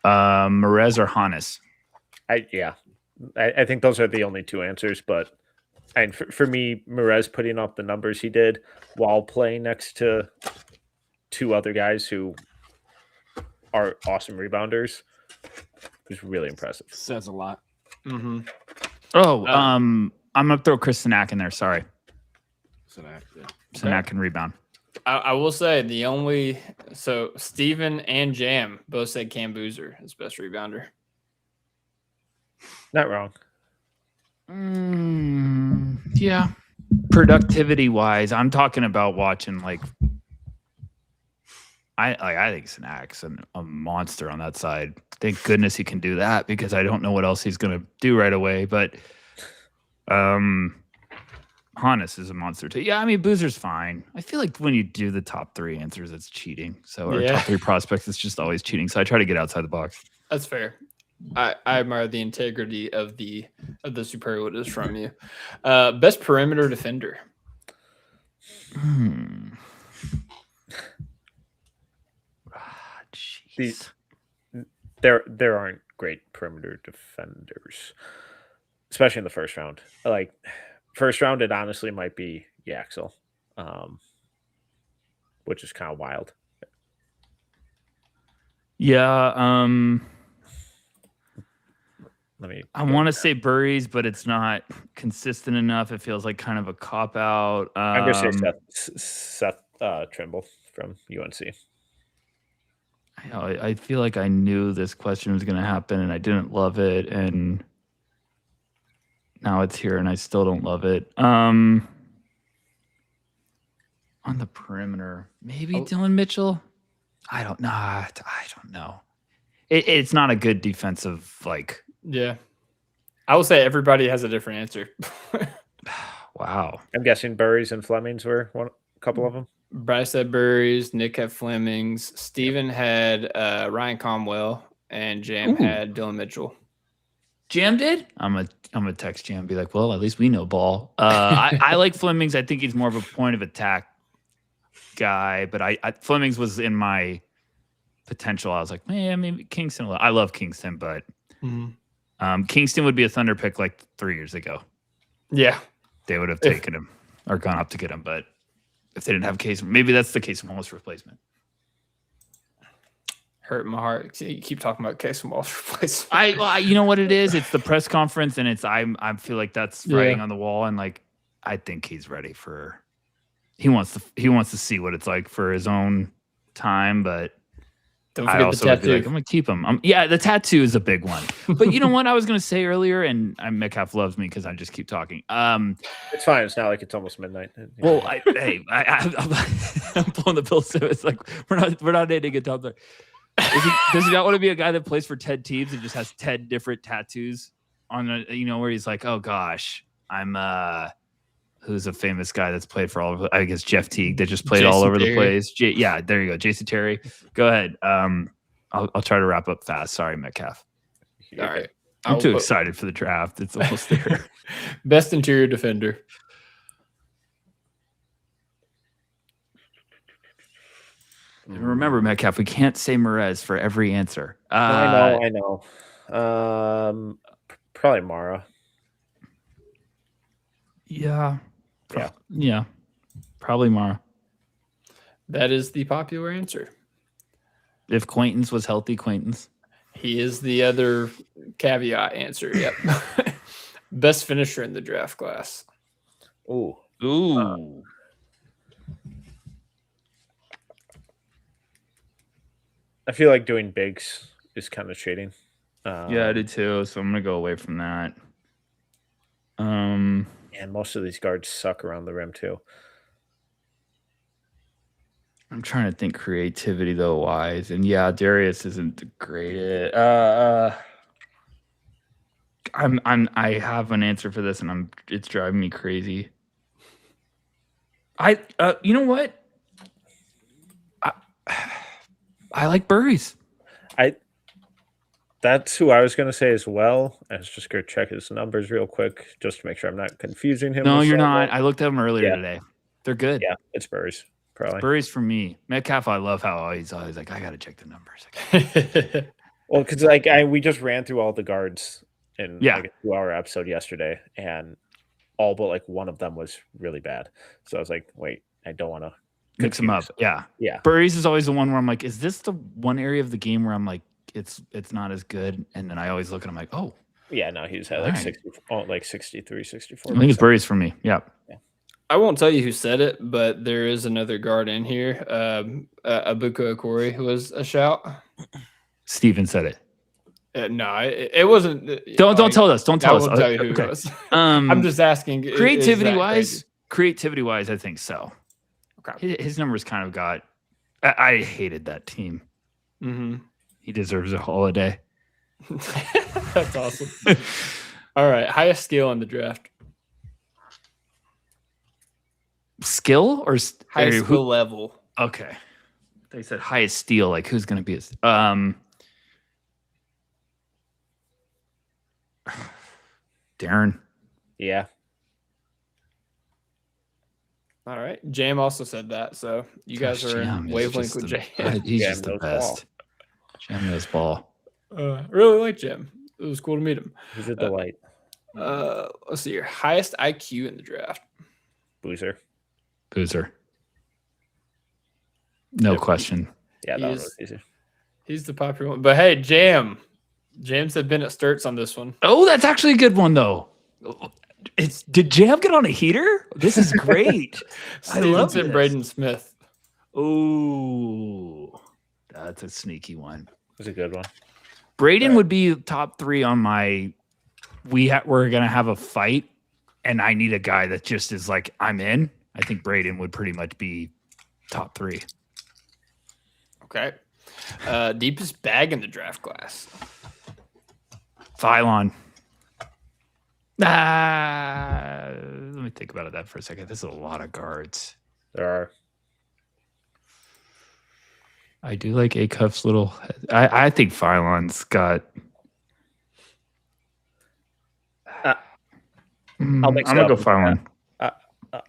Merez or Hannes? I think those are the only two answers. But and for me, Merez putting up the numbers he did while playing next to two other guys who are awesome rebounders was really impressive. Says a lot. Mm-hmm. Oh, I'm gonna throw Chris Sinak in there. Sorry, Sinak can rebound. I will say Steven and Jam both said Cam Boozer as best rebounder. Not wrong. Yeah, productivity wise, I'm talking about watching I think Sinak's a monster on that side. Thank goodness he can do that because I don't know what else he's going to do right away. But Hannes is a monster too. Yeah, I mean Boozer's fine. I feel like when you do the top three answers, it's cheating. So our top three prospects, it's just always cheating. So I try to get outside the box. That's fair. I admire the integrity of the superlatives from you. Best perimeter defender. There aren't great perimeter defenders, especially in the first round. Like first round, it honestly might be Yaxel, which is kind of wild. Yeah. I want to say Burries, but it's not consistent enough. It feels like kind of a cop out. I'm gonna say Seth Trimble from UNC. I feel like I knew this question was going to happen, and I didn't love it, and now it's here, and I still don't love it. On the perimeter, maybe Dylan Mitchell. I don't know. I don't know. It's not a good defensive like. Yeah, I will say everybody has a different answer. Wow. I'm guessing Burries and Flemings were a couple of them. Bryce had Burries, Nick had Flemings, Steven had Ryan Comwell, and Jam had Dylan Mitchell. Jam did? I'm gonna text Jam and be like, well, at least we know ball. I like Flemings. I think he's more of a point of attack guy, but I Flemings was in my potential. I was like, man, maybe Kingston. I love Kingston, but Kingston would be a Thunder pick like 3 years ago. Yeah, they would have taken him or gone up to get him, but if they didn't have Case, maybe that's the Case Wallace replacement. Hurt my heart. You keep talking about Case Wallace replacement. You know what it is? It's the press conference, and it's I feel like that's writing on the wall, and like I think he's ready for. He wants to see what it's like for his own time, but don't forget the tattoo. I'm gonna keep him. Yeah, the tattoo is a big one. But you know what I was gonna say earlier, and Metcalf loves me because I just keep talking. It's fine. It's not like it's almost midnight. Well, I'm pulling the Bill Simmons. Like we're not dating a top there. Does he not want to be a guy that plays for 10 teams and just has 10 different tattoos on where he's like, oh gosh, I'm who's a famous guy that's played for all of, I guess Jeff Teague that just played all over the place. Yeah, there you go. Jason Terry. Go ahead. I'll try to wrap up fast. Sorry, Metcalf. All right. I'm too excited for the draft. It's almost there. Best interior defender. And remember, Metcalf, we can't say Merez for every answer. I know. Probably Mara. Yeah. Probably Mara. That is the popular answer. If Quaintance was healthy, Quaintance. He is the other caveat answer. Yep. Best finisher in the draft class. Ooh. I feel like doing bigs is kind of cheating. Yeah, I do too. So I'm gonna go away from that. And most of these guards suck around the rim too. I'm trying to think creativity though wise, and yeah, Darius isn't the greatest. I have an answer for this, and it's driving me crazy. You know what? I like Burries. That's who I was going to say as well. I was just going to check his numbers real quick just to make sure I'm not confusing him. No, you're not. I looked at them earlier today. They're good. Yeah, it's Burries. Probably. It's Burries for me. Metcalf, I love how he's always like, I got to check the numbers. Well, because we just ran through all the guards in like a 2-hour episode yesterday, and all but like one of them was really bad. So I was like, wait, I don't want to mix them up. Yeah. Burries is always the one where I'm like, is this the one area of the game where I'm like, it's not as good? And then I always look and I'm like, oh. Yeah, no, he's had like 63, 64. I think it's Burries for me. Yeah. I won't tell you who said it, but there is another guard in here. Abuka Okori was a shout. Steven said it. No, it wasn't. Don't tell us. Don't tell us. I won't tell you who it was. I'm just asking. Creativity wise, I think so. Okay. His numbers kind of got. I hated that team. Mm-hmm. He deserves a holiday. That's awesome. All right, highest skill in the draft. Skill or highest skill level? Okay, they said highest steal. Like who's going to be? Darren. Yeah. All right. Jam also said that. So you guys are wavelength with Jam. He's just the best. Jam knows ball. Really like Jam. It was cool to meet him. He's a delight. Let's see here. Highest IQ in the draft. Boozer. No question. Yeah, that was easy. He's the popular one. But hey, Jam said Bennett Sturts on this one. Oh, that's actually a good one though. Did Jam get on a heater? This is great. I love it. Braden Smith. Oh, that's a sneaky one. That's a good one. Braden would be top 3 on my. We're gonna have a fight, and I need a guy that just is like I'm in. I think Braden would pretty much be top 3. Okay. Deepest bag in the draft class. Phylon. Let me think about that for a second. There's a lot of guards. There are. I do like A-Cuff's little. I think Phylon's got. I'm gonna go Phylon.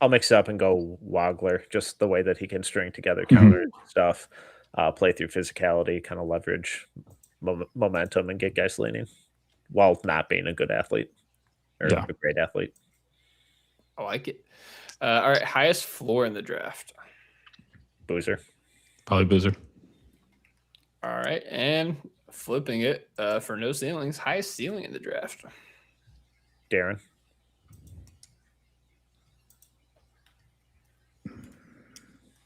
I'll mix it up and go Wagler. Just the way that he can string together counter stuff, play through physicality, kind of leverage momentum, and get guys leaning, while not being a good athlete or a great athlete. I like it. All right, highest floor in the draft. Boozer. Probably Boozer. All right, and flipping it for no ceilings, highest ceiling in the draft. Darren.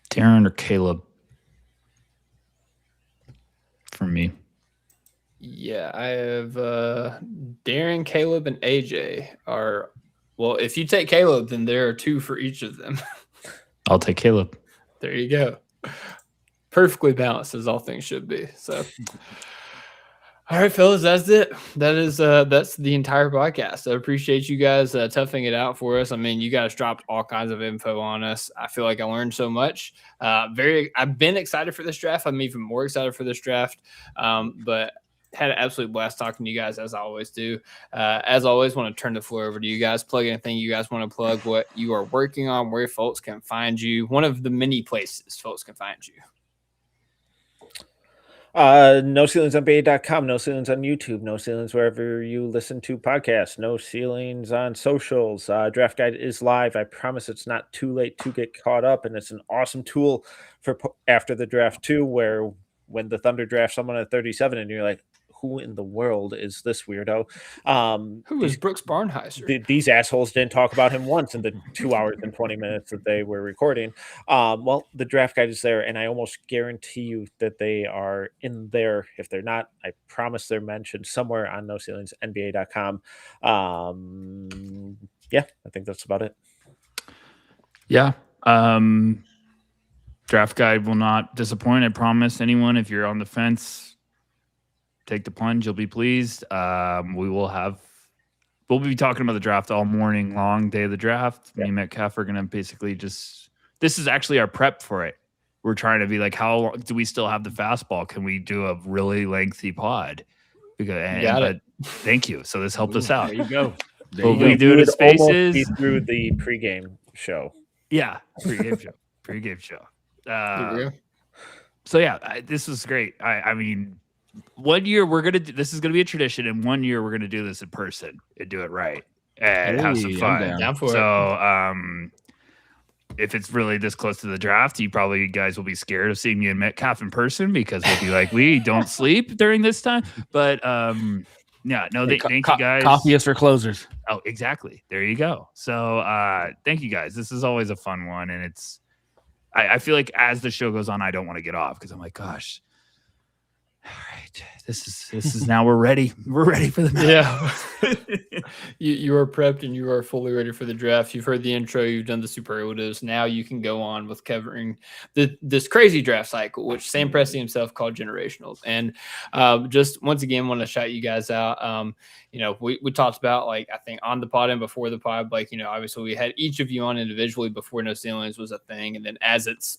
Darren or Caleb for me. Yeah, I have Darren, Caleb, and AJ are. Well, if you take Caleb, then there are 2 for each of them. I'll take Caleb. There you go. Perfectly balanced as all things should be. So, all right, fellas, that's it. That's the entire podcast. I appreciate you guys toughing it out for us. I mean, you guys dropped all kinds of info on us. I feel like I learned so much. I've been excited for this draft. I'm even more excited for this draft. But had an absolute blast talking to you guys, as I always do. As always, want to turn the floor over to you guys. Plug anything you guys want to plug, what you are working on, where folks can find you. One of the many places folks can find you. NoCeilingsNBA.com, No Ceilings on YouTube, No Ceilings wherever you listen to podcasts, No Ceilings on socials. Draft Guide is live. I promise it's not too late to get caught up, and it's an awesome tool for after the draft too, where when the Thunder draft someone at 37 and you're like, who in the world is this weirdo? Who is Brooks Barnheiser? These assholes didn't talk about him once in the 2 hours and 20 minutes that they were recording. Well, the draft guide is there, and I almost guarantee you that they are in there. If they're not, I promise they're mentioned somewhere on NoCeilingsNBA.com. Yeah, I think that's about it. Yeah. Draft guide will not disappoint. I promise anyone. If you're on the fence, take the plunge. You'll be pleased. We'll be talking about the draft all morning long, day of the draft. Me and Metcalf are going to basically this is actually our prep for it. We're trying to be like, how long do we still have the fastball? Can we do a really lengthy pod? Thank you. So this helped us out. There you go. We do it in spaces. Be through the pregame show. Yeah. Pregame show. So yeah, this was great. I mean, 1 year this is gonna be a tradition, and 1 year we're gonna do this in person and do it right and have some fun. So if it's really this close to the draft, you guys will be scared of seeing me and Metcalf in person because we'll be like, we don't sleep during this time. But thank you guys. Coffee is for closers. Oh, exactly. There you go. So thank you guys. This is always a fun one, and I feel like as the show goes on, I don't want to get off because I'm like, gosh. All right, this is now we're ready. We're ready for the You are prepped and you are fully ready for the draft. You've heard the intro. You've done the superlatives. Now you can go on with covering this crazy draft cycle, which Sam Presti himself called generational. And just once again, want to shout you guys out. We talked about, like, I think on the pod and before the pod, like, obviously we had each of you on individually before No Ceilings was a thing. And then as it's,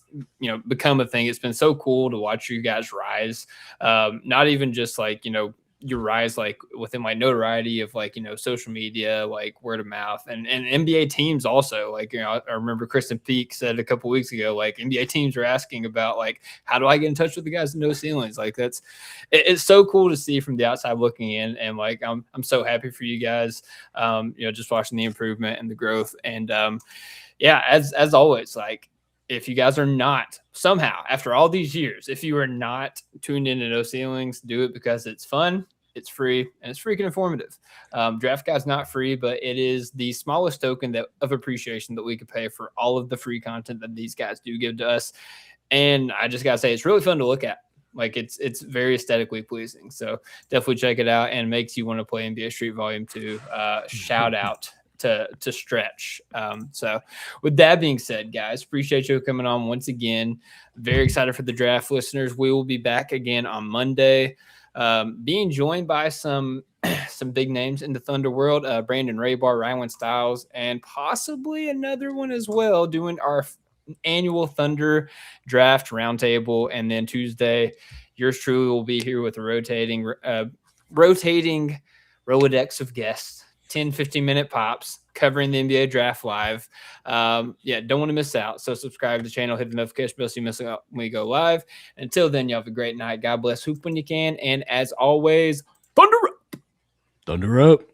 become a thing, it's been so cool to watch you guys rise. Not even just like, your rise, like within like notoriety of like, social media, like word of mouth, and NBA teams also, like, I remember Kristen Peak said a couple weeks ago, like NBA teams are asking about like, how do I get in touch with the guys in No Ceilings? Like it's so cool to see from the outside looking in. And like, I'm so happy for you guys, just watching the improvement and the growth. And yeah, as always, like, if you guys are not somehow, after all these years, if you are not tuned into No Ceilings, do it because it's fun, it's free, and it's freaking informative. Draft Guide's not free, but it is the smallest token of appreciation that we could pay for all of the free content that these guys do give to us. And I just got to say, it's really fun to look at. Like it's very aesthetically pleasing. So definitely check it out, and makes you want to play NBA Street Volume 2. Shout out to Stretch. So with that being said, guys, appreciate you coming on once again. Very excited for the draft, listeners. We will be back again on Monday, being joined by some big names in the Thunder world, Brandon Raybar, Ryan Styles, and possibly another one as well, doing our annual Thunder draft roundtable. And then Tuesday, yours truly will be here with a rotating Rolodex of guests, 10-15-minute pops covering the NBA draft live. Don't want to miss out. So subscribe to the channel, hit the notification bell so you miss out when we go live. Until then, you have a great night. God bless. Hoop when you can. And as always, Thunder up. Thunder up.